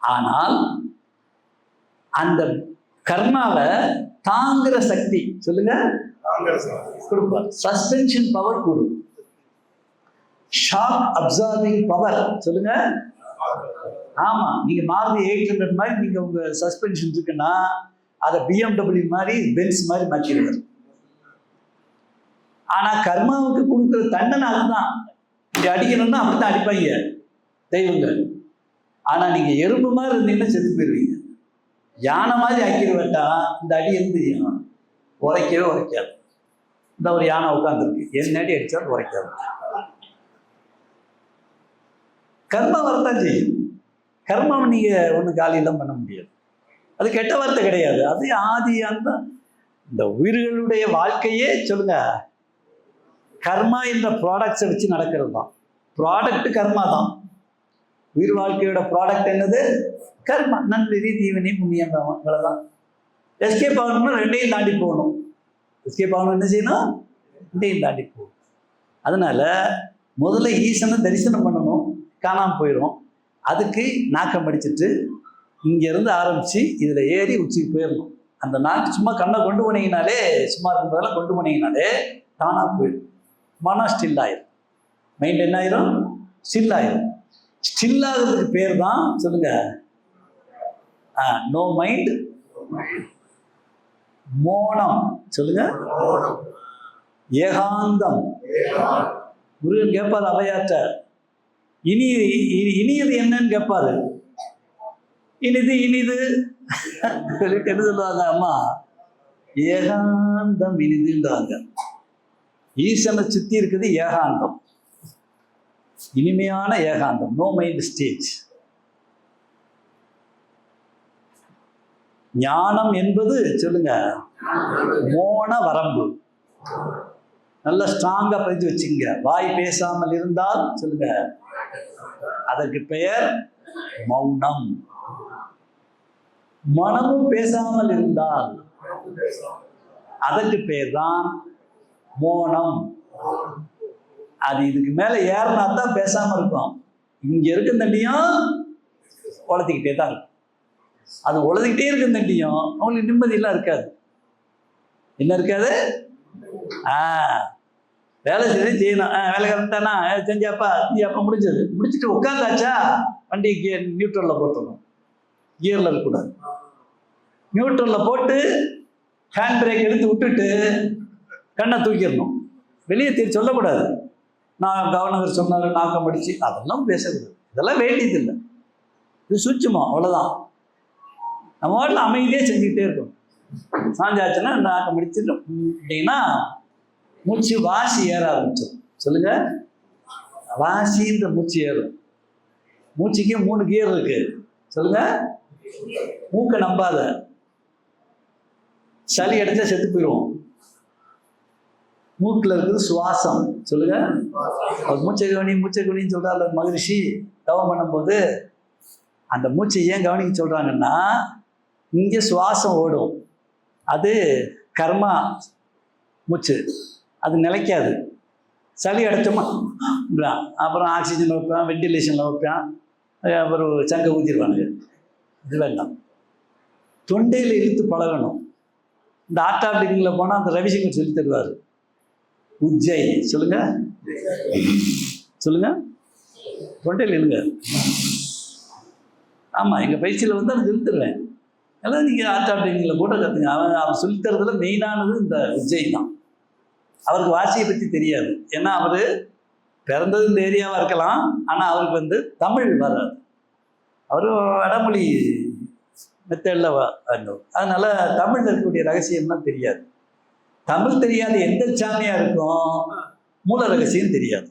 ஆனால் அந்த கர்மாவை தாங்குற சக்தி சொல்லுங்க கொடுப்பார். சஸ்பென்ஷன் பவர் கூடும், ஷாக் அப்சார்பிங் பவர் சொல்லுங்க. ஆமா, நீங்க மாருதி 800 மாதிரி நீங்க உங்க சஸ்பென்ஷன் இருக்குன்னா அதை BMW மாதிரி பென்ஸ் மாதிரி மாற்றிடுவார். ஆனா கர்மாவுக்கு கொடுக்குற தண்டனை அதுதான். இப்படி அடிக்கணும்னா அப்படித்தான் அடிப்பாங்க தெய்வங்கள். ஆனா நீங்க எறும்பு மாதிரி இருந்தீங்கன்னா செத்து போயிருவீங்க. யானை மாதிரி ஆக்கிடுவேட்டா இந்த அடி எந்த தெரியும், உரைக்கவே உரைக்காது. இந்த ஒரு யானை உட்காந்துருக்கு, என்ன அடி அடிச்சாலும் உரைக்காது. கர்மா வரத்தான் செய்யும். கர்மாவை நீங்க ஒன்றும் காலியெல்லாம் பண்ண முடியாது. அது கெட்ட வார்த்தை கிடையாது. அது ஆதி அந்த இந்த உயிர்களுடைய வாழ்க்கையே சொல்லுங்க கர்மா என்ற ப்ராடக்ட்ஸை வச்சு நடக்கிறது தான். ப்ராடக்ட் கர்மா தான். உயிர் வாழ்க்கையோட ப்ராடக்ட் என்னது? கர்மா. நன்விதி தீவனி புண்ணியம் தான். அவ்வளோதான். எஸ்கேப் ஆகணும்னா ரெண்டையும் தாண்டி போகணும். எஸ்கேப் ஆகணும் என்ன செய்யணும்? ரெண்டையும் தாண்டி போகணும். அதனால முதல்ல ஈசனை தரிசனம் பண்ணணும், காணாமல் போயிடும். அதுக்கு நாக்கம் அடிச்சுட்டு இங்கேருந்து ஆரம்பித்து இதில் ஏறி உச்சிக்கு போயிடணும். அந்த நாக்கு சும்மா கண்ணை கொண்டு போனீங்கனாலே, சும்மா இருக்கும்போதெல்லாம் கொண்டு போனீங்கனாலே தானாக போயிடும். மனம் ஸ்டில் ஆயிடும். மைண்ட் என்ன ஆயிரும்? ஸ்டில் ஆயிரும். ஸ்டில் ஆகுறதுக்கு பேர் தான் சொல்லுங்க நோ மைண்ட் மோனம். சொல்லுங்க ஏகாந்தம். முருகன் கேட்பார் அவையாற்ற, இனியது என்னன்னு கேட்பாரு. இனிது இனிது சொல்லிட்டு என்ன சொல்லுவாங்க அம்மா? ஏகாந்தம் இனிதுன்றாங்க. ஈசனை சுத்தி இருக்குது ஏகாந்தம், இனிமையான ஏகாந்தம். No mind stage. ஞானம் என்பது சொல்லுங்க மோன வரம்பு. நல்லா ஸ்ட்ராங்கா பதிச்சு வச்சுங்க. வாய் பேசாமல் இருந்தால் சொல்லுங்க அதற்கு பெயர் மௌனம். மனமும் பேசாமல் இருந்தால் அதற்கு பெயர் தான் மோனம். அது இதுக்கு மேல ஏறினா தான் பேசாம இருக்கும். இங்க இருக்கும் தண்டியும் உழத்திக்கிட்டே தான் இருக்கும். அது உழதிக்கிட்டே இருக்கும் தண்டியும் அவங்களுக்கு நிம்மதியெல்லாம் இருக்காது. என்ன இருக்காது? வேலை செய்யணும். வேலை கரெக்டானா செஞ்சாப்பா அப்போ முடிஞ்சது. முடிச்சுட்டு உட்காந்தாச்சா வண்டி நியூட்ரலில் போட்டுடணும். கியரில் இருக்கக்கூடாது. நியூட்ரலில் போட்டு ஹேண்ட் பிரேக் எடுத்து விட்டுட்டு கண்ணை தூக்கிடணும். வெளியே சொல்லக்கூடாது. நான் கவர்னர் சொன்னார் நாக்கம் அடிச்சு அதெல்லாம் பேசக்கூடாது. இதெல்லாம் வேண்டியதில்லை. இது சுச்சுமா அவ்வளோதான். நம்ம வாட்டில் அமைதியாக செஞ்சுக்கிட்டே இருக்கணும். சாஞ்சாச்சுன்னா நாக்கம் அடிச்சுட்டு அப்படின்னா மூச்சு வாசி ஏற ஆரம்பிச்சிடும். சொல்லுங்க வாசின்ற மூச்சு ஏறும். மூச்சுக்கே 3 கியர் இருக்கு. சொல்லுங்க மூக்கை நம்பாத. சளி அடிச்சா செத்து போயிடுவோம். மூக்கில் இருக்குது சுவாசம். சொல்லுங்க மூச்சை கவனின்னு சொல்றாரு மகரிஷி தவம் பண்ணும்போது. அந்த மூச்சை ஏன் கவனிக்க சொல்றாங்கன்னா இங்கே சுவாசம் ஓடும். அது கர்மா மூச்சு, அது நிலைக்காது. சளி அடைச்சோமா அப்புறம் ஆக்சிஜன் வைப்பேன், வெண்டிலேஷனில் வைப்பேன், அப்புறம் சங்கை ஊற்றிடுவானுங்க. இது வேண்டாம். தொண்டையில் இழுத்து பழகணும். இந்த ஆட்டாப்டிங்கில் போனால் அந்த ரவிசங்கர் சொல்லி தருவார். உஜ்ஜை சொல்லுங்க சொல்லுங்க தொண்டையில் இழுங்க. ஆமாம், எங்கள் பயிற்சியில் வந்து அதை சொல்லித்தருவேன். எல்லாம் நீங்கள் ஆட்டாப்டிங்கில் கூட கற்றுங்க. அவர் சொல்லித்தரதுல மெயினானது இந்த உஜ்ஜை தான். அவருக்கு வாசியை பற்றி தெரியாது. ஏன்னா அவர் பிறந்தது இந்த ஏரியாவாக இருக்கலாம். ஆனால் அவருக்கு வந்து தமிழ் வராது. அவர் வடமொழி மெத்தடில் வந்தோம். அதனால தமிழில் இருக்கக்கூடிய ரகசியம்லாம் தெரியாது. தமிழ் தெரியாத எந்த சாமியாக இருக்கும் மூல ரகசியம் தெரியாது.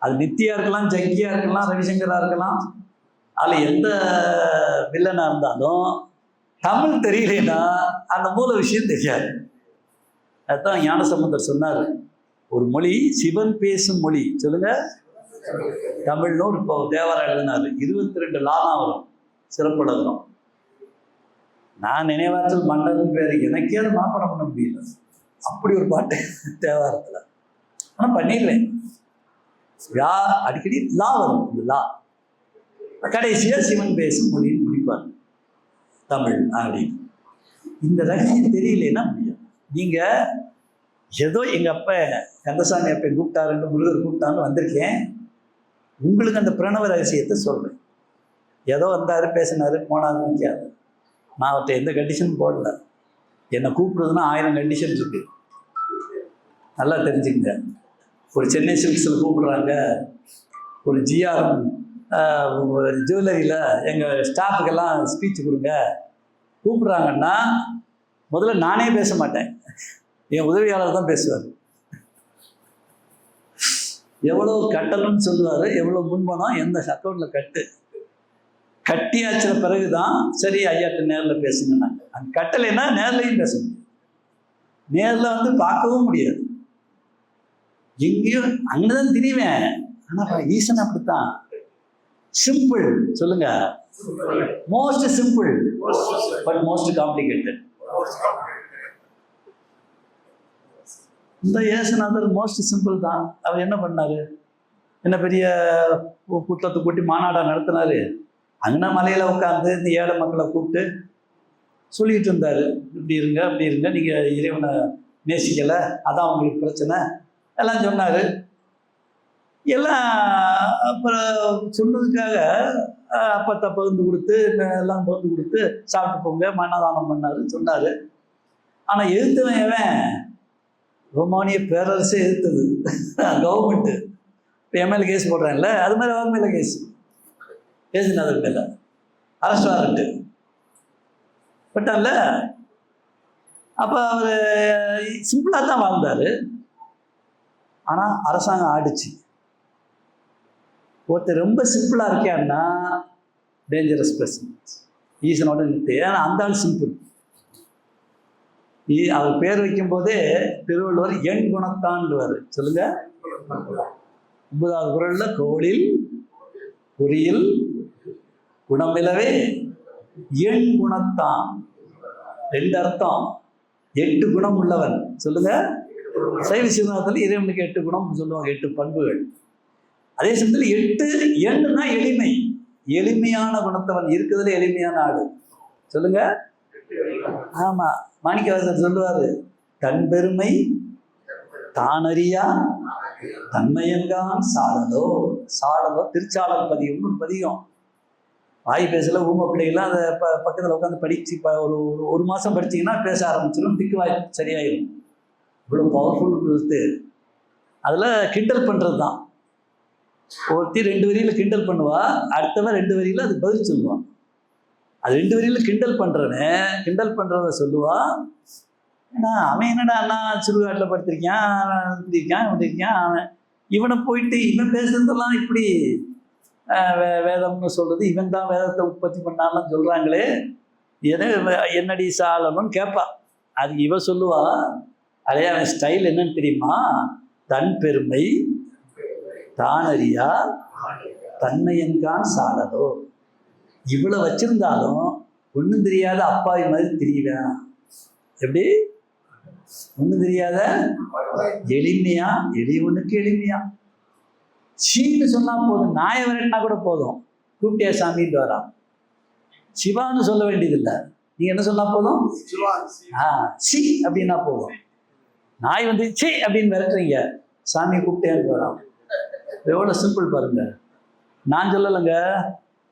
அது நித்தியா இருக்கலாம், ஜக்கியா இருக்கலாம், ரவிசங்கரா இருக்கலாம். அதில் எந்த வில்லனாக இருந்தாலும் தமிழ் தெரியலன்னா அந்த மூல விஷயம் தெரியாது. அதுதான் ஞானசம்பந்தர் சொன்னார், ஒரு மொழி சிவன் பேசும் மொழி. சொல்லுங்க தமிழ்னு இப்போ தேவாரம் எழுதினார். 22 லானா வரும், சிறப்புலகம். நான் நினைவாற்றல் மன்னர்னு பேர் எனக்கே அதை மாப்படம் பண்ண முடியல. அப்படி ஒரு பாட்டு தேவாரத்தில். ஆனால் பண்ணிடுவேன். அடிக்கடி லா வரும். இந்த லா கடைசியாக சிவன் பேசும் மொழின்னு முடிப்பார் தமிழ் அப்படின்னு. இந்த ரகசியம் தெரியலன்னா முடியாது. நீங்கள் ஏதோ எங்கள் அப்பா கந்தசாமி அப்பா கூப்பிட்டாருன்னு முருகர் கூப்பிட்டான்னு வந்திருக்கேன். உங்களுக்கு அந்த பிரணவ ரகசியத்தை சொல்கிறேன். ஏதோ வந்தார், பேசினார், போனாரு நிற்காது. நான் அவர்கிட்ட எந்த கண்டிஷனும் போடல. என்னை கூப்பிடுறதுன்னா 1000 கண்டிஷன் இருக்கு, நல்லா தெரிஞ்சுக்கங்க. ஒரு சென்னை சில்க்ஸில் கூப்பிடுறாங்க, ஒரு ஜிஆர்எம் ஜுவல்லரியில் எங்கள் ஸ்டாஃபுக்கெல்லாம் ஸ்பீச் கொடுங்க கூப்பிடுறாங்கன்னா, முதல்ல நானே பேச மாட்டேன், என் உதவியாளர் தான் பேசுவார். எவ்வளோ கட்டணும்னு சொல்லுவார், எவ்வளோ முன்பணம், எந்த அக்கௌண்ட்டில் கட்டியாச்சுன பிறகு தான் சரி ஐயாட்ட நேரில் பேசுங்க. நாங்கள் அந்த கட்டலைன்னா நேர்லையும் பேச முடியும், நேரில் வந்து பார்க்கவும் முடியாது. எங்கேயும் அங்கதான் திரிவேன். ஆனால் ஈசன் அப்படித்தான், சிம்பிள். சொல்லுங்க, most simple but most complicated. இந்த இயேசுநாதர் மோஸ்ட் சிம்பிள் தான். அவர் என்ன பண்ணாரு, என்ன பெரிய கூட்டத்தை கூட்டி மாநாடா நடத்தினாரு. அங்கே மலையில் உட்காந்து இந்த ஏழை மக்களை கூப்பிட்டு சொல்லிட்டு இருந்தார், இப்படி இருங்க அப்படி இருங்க, நீங்கள் இறைவனை நேசிக்கலை, அதான் உங்களுக்கு பிரச்சனை எல்லாம் சொன்னார். எல்லாம் அப்புறம் சொன்னதுக்காக அப்பத்தை பகிர்ந்து கொடுத்து எல்லாம் பகிர்ந்து கொடுத்து சாப்பிட்டு போங்க மன்னதானம் பண்ணார் சொன்னார். ஆனால் எதிர்த்தவன் எவன், ரோமானிய பேரரசே எதிர்த்தது கவர்மெண்ட்டு. இப்போ எம்எல்ஏ கேஸ் போடுறாங்கல்ல, அது மாதிரி அவங்க மேலே கேஸ், ஏசுநாதர் மேலே அரெஸ்ட் வாரண்ட்டு பட்டான்ல. அப்போ அவர் சிம்பிளாக தான் வாழ்ந்தார். ஆனால் அரசாங்கம் ஆடிச்சு. ஒருத்தர் ரொம்ப சிம்பிளாக இருக்காருன்னா டேஞ்சரஸ் பர்சன், ஈசனோட நிறுத்து. ஏன்னா அந்த ஆள் சிம்பிள். அவர் பேர் வைக்கும் போதே திருவள்ளுவர் எண் குணத்தான்டுவார். சொல்லுங்க, 9வது குறள்ல கோளில் பொறியில் குணமிலவே எண் குணத்தான், 2 அர்த்தம். 8 குணம் உள்ளவன். சொல்லுங்க, சைவ சித்தாந்தத்தில் இறைவனுக்கு 8 குணம் சொல்லுவாங்க, 8 பண்புகள். அதே சமயத்தில் 8 எண்ணுனா எளிமை, எளிமையான குணத்தவன், இருக்குதுல எளிமையான ஆடு. சொல்லுங்க, ஆமா, மாணிக்கவாசகர் சொல்லுவாரு, தன் பெருமை தானறியா தன்மையன்கான் சாடலோ. திருச்சாளர் பதிகம்னு ஒரு பதிகம். வாய் பேசல ஊமை பிள்ளைகள்லாம் அதை பக்கத்தில் உட்காந்து படிச்சு ஒரு மாதம் படிச்சிங்கன்னா பேச ஆரம்பிச்சிடும், திக்கு வாய் சரியாயிடும். இவ்வளோ பவர்ஃபுல். அதில் கிண்டல் பண்ணுறது தான். ஒருத்தி 2 வரியில் கிண்டல் பண்ணுவா, அடுத்தவன் 2 வரியில் அது பதில் சொல்லுவான். அது 2 வரியில் கிண்டல் பண்ணுறவ சொல்லுவா, ஏன்னா அவன் என்னடா அண்ணா சுடுகாட்டில் படுத்திருக்கான், அவன் இவனை போயிட்டு இவன் பேசுறதெல்லாம் இப்படி வேதம்னு சொல்றது, இவன் தான் வேதத்தை உற்பத்தி பண்ணாலும் சொல்றாங்களே, என்னடி சாலணும்னு கேட்பா. அது இவ சொல்லுவா, அதே அவன் ஸ்டைல் என்னன்னு தெரியுமா, தன் பெருமை தானறியா தன்மையன்கான் சாடலோ. இவ்வளவு வச்சிருந்தாலும் ஒன்றும் தெரியாத அப்பாவி மாதிரி தெரியவேன். எப்படி ஒன்றும் தெரியாத எளிமையா, எளியவனுக்கு எளிமையா. சீன்னு சொன்னா போதும், நாய விரட்டினா கூட போதும், கூப்பிட்டியா சாமின்னு வரா. சிவான்னு சொல்ல வேண்டியதில்லை, நீங்க என்ன சொன்னா போதும், சி அப்படின்னா போதும். நாய் வந்து சி அப்படின்னு விரட்டுறீங்க, சாமி கூப்பிட்டேன்னு வரான். எவ்வளோ சிம்பிள் பாருங்க. நான் சொல்லலைங்க,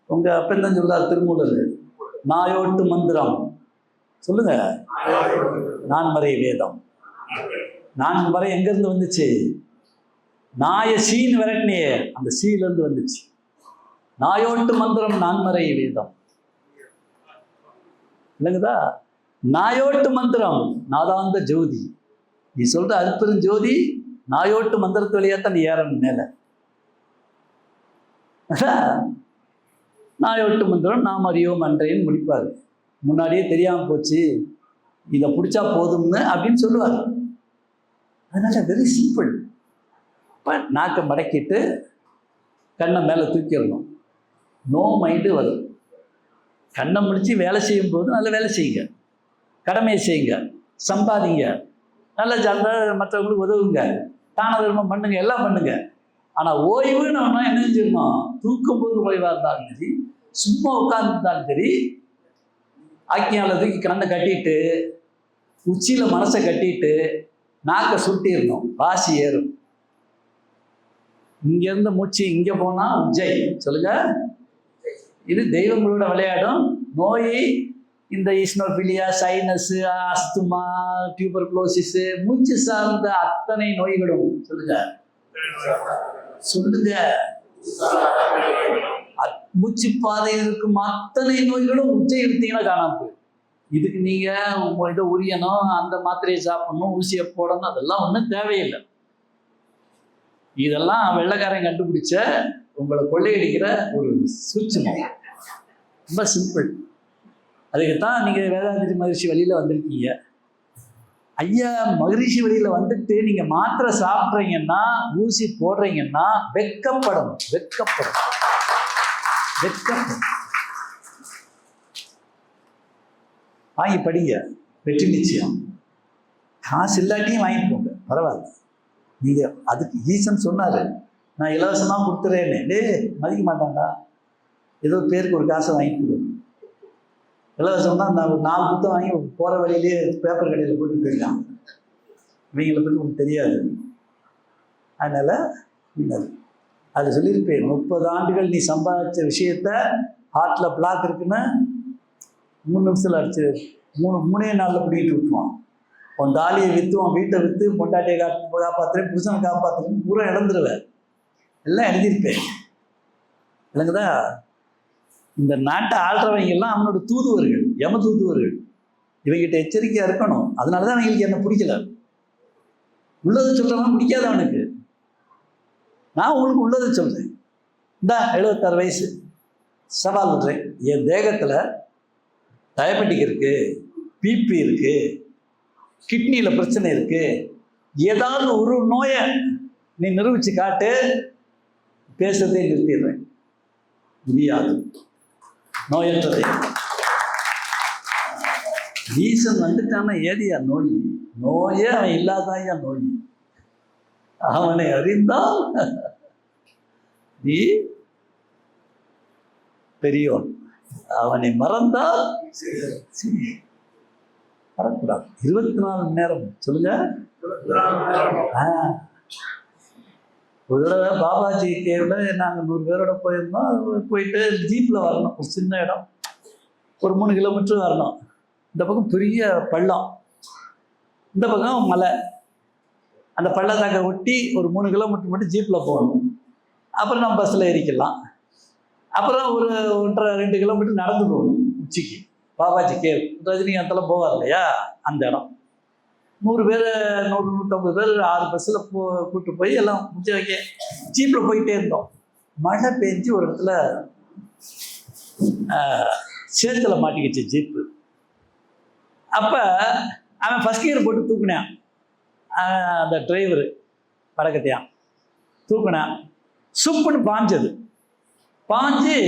உங்க அப்பந்தான் சொல்றாரு திருமூலர், நாயோட்டு மந்திரம். சொல்லுங்க, நான்மறை வேதம். 4 மறை எங்கிருந்து வந்துச்சு, நாய சீன்னு விரட்டினியே, அந்த சீலேருந்து வந்துச்சு. நாயோட்டு மந்திரம் நான்மறை வேதம் இல்லைங்கதா. நாயோட்டு மந்திரம் நாதாந்த ஜோதி. நீ சொல்ற அற்புதம் ஜோதி நாயோட்டு மந்திரத்து வழியாத்தான் நீ ஏறணும் மேல. நாயோட்டு மந்திரம் நாம் அறியோம் அன்றைன்னு முடிப்பாரு. முன்னாடியே தெரியாம போச்சு, இதை பிடிச்சா போதும்னு அப்படின்னு சொல்லுவார். அதனால வெரி சிம்பிள். இப்போ நாக்கை மடக்கிட்டு கண்ணை மேலே தூக்கிடணும், நோ மைண்டு வரும். கண்ணை முடிச்சு வேலை செய்யும் போது நல்ல வேலை செய்யுங்க, கடமையை செய்யுங்க, சம்பாதிங்க, நல்ல மற்றவங்களுக்கு உதவுங்க, தான தர்மம் பண்ணுங்க, எல்லாம் பண்ணுங்க. ஆனால் ஓய்வுன்னு நம்ம என்ன செஞ்சிடணும், தூக்கும் போது ஓய்வாக இருந்தாலும் சரி, சும்மா உட்கார்ந்துருந்தாலும் சரி, ஆக்கியால தூக்கி கண்ணை கட்டிட்டு உச்சியில மனசை கட்டிட்டு நாக்கை சுட்டிடணும், வாசி ஏறும். இங்கேருந்து மூச்சு இங்கே போனால் உஜ்ஜை. சொல்லுங்க, இது தெய்வங்களோட விளையாடும். நோயை இந்த ஈஸ்னோபிலியா, சைனஸ், ஆஸ்துமா, டியூபர்குலோசிஸ், மூச்சு சார்ந்த அத்தனை நோய்களும் சொல்லுங்க சொல்லுங்க மூச்சு பாதையில் இருக்கும் அத்தனை நோய்களும் உச்சை எடுத்தீங்கன்னா காணாம போயிடும். இதுக்கு நீங்க இதை உரியணும், அந்த மாத்திரையை சாப்பிடணும், ஊசியை போடணும், அதெல்லாம் ஒன்றும் தேவையில்லை. இதெல்லாம் வெள்ளைக்காரன் கண்டுபிடிச்ச உங்களை கொள்ளையடிக்கிற ஒரு சூட்சுமம். ரொம்ப சிம்பிள். அதுக்குத்தான் நீங்க வேதாந்திரி மகரிஷி வழியில வந்திருக்கீங்க. ஐயா மகரிஷி வழியில வந்துட்டு நீங்க மாத்திரை சாப்பிட்றீங்கன்னா, ஊசி போடுறீங்கன்னா வெட்கப்படணும். வாங்கி படிங்க, வெற்றி நிச்சயம். காசு இல்லாட்டியும் வாங்கி போங்க, பரவாயில்ல. நீங்க அதுக்கு ஈசன் சொன்னாரு, நான் இலவசமா கொடுத்துறேன்னு. மதிக்க மாட்டான்டா, ஏதோ பேருக்கு ஒரு காசை வாங்கி கொடு. இலவசம்னா நான் ஒரு 4 புத்தகம் வாங்கி போகிற வழியிலேயே பேப்பர் கடையில் போட்டு போயிடலாம். இவங்களை பற்றி உங்களுக்கு தெரியாது. அதனால் அது சொல்லியிருப்பேன், 30 ஆண்டுகள் நீ சம்பாதிச்ச விஷயத்த ஹார்ட்டில் பிளாக் இருக்குன்னு 3 நிமிஷத்தில் அடிச்சு 3 நாளில் பிடிக்கிட்டு விட்டுருவான். உன் தாலியை விற்று, உன் வீட்டை விற்று, பொண்டாட்டியை காப்பாற்றுறேன், புருஷனை காப்பாற்றுறேன்னு பூரா இழந்துருவேன். எல்லாம் எழுதியிருப்பேன். இல்லைங்கதா? இந்த நாட்டை ஆள்றவங்க எல்லாம் அவனோட தூதுவர்கள், யம தூதுவர்கள். இவங்கிட்ட எச்சரிக்கையா இருக்கணும். அதனாலதான் அவங்களுக்கு என்ன பிடிக்கல. உள்ளதை சொல்றவன் பிடிக்காது அவனுக்கு. நான் உங்களுக்கு உள்ளதை சொல்றேன். இந்த 76 வயசு சவால் விடுறேன். என் தேகத்துல டயபெட்டிக் இருக்கு, பிபி இருக்கு, கிட்னியில பிரச்சனை இருக்கு, ஏதாவது ஒரு நோயை நீ நிரூபிச்சு காட்டு, பேசுறதே நிறுத்திடுறேன். முடியாது. நோயற்றதை ஈசன் வந்துட்டான ஏதியா நோய்? நோயே அவன் இல்லாதாயா நோய். அவனை அறிந்தால் நீ பெரியோன், அவனை மறந்தால் மறக்கூடாது. 24 மணி நேரம் சொல்லுங்க. ஒரு தடவை பாபாஜி கேவில் நாங்கள் 100 பேரோட போயிருந்தோம். போயிட்டு ஜீப்பில் வரணும். ஒரு சின்ன இடம், ஒரு 3 கிலோமீட்டர் வரணும். இந்த பக்கம் பெரிய பள்ளம், இந்த பக்கம் மலை. அந்த பள்ளத்தாக்க ஒட்டி ஒரு 3 கிலோமீட்டர் மட்டும் ஜீப்பில் போகணும். அப்புறம் நம்ம பஸ்ஸில் ஏறிக்கலாம். அப்புறம் ஒரு 1.5-2 கிலோமீட்டர் நடந்து போகணும் உச்சிக்கு. பாபாஜி கேவ் ரஜினிகாந்தெல்லாம் போவார் இல்லையா, அந்த இடம். 100 பேர், 100-150 பேர் 6 பஸ்ஸில் கூப்பிட்டு போய் எல்லாம் முடிச்சு வைக்க ஜீப்பில் போயிட்டே இருந்தோம். மழை பெஞ்சு ஒரு இடத்துல சேத்துல மாட்டிக்கிச்சு ஜீப்பு. அப்போ அவன் ஃபஸ்ட் கியர் போட்டு தூக்குனான். அந்த டிரைவரு பழக்கத்தையான் தூக்குனான். சுப்புன்னு பாஞ்சது. பாஞ்சு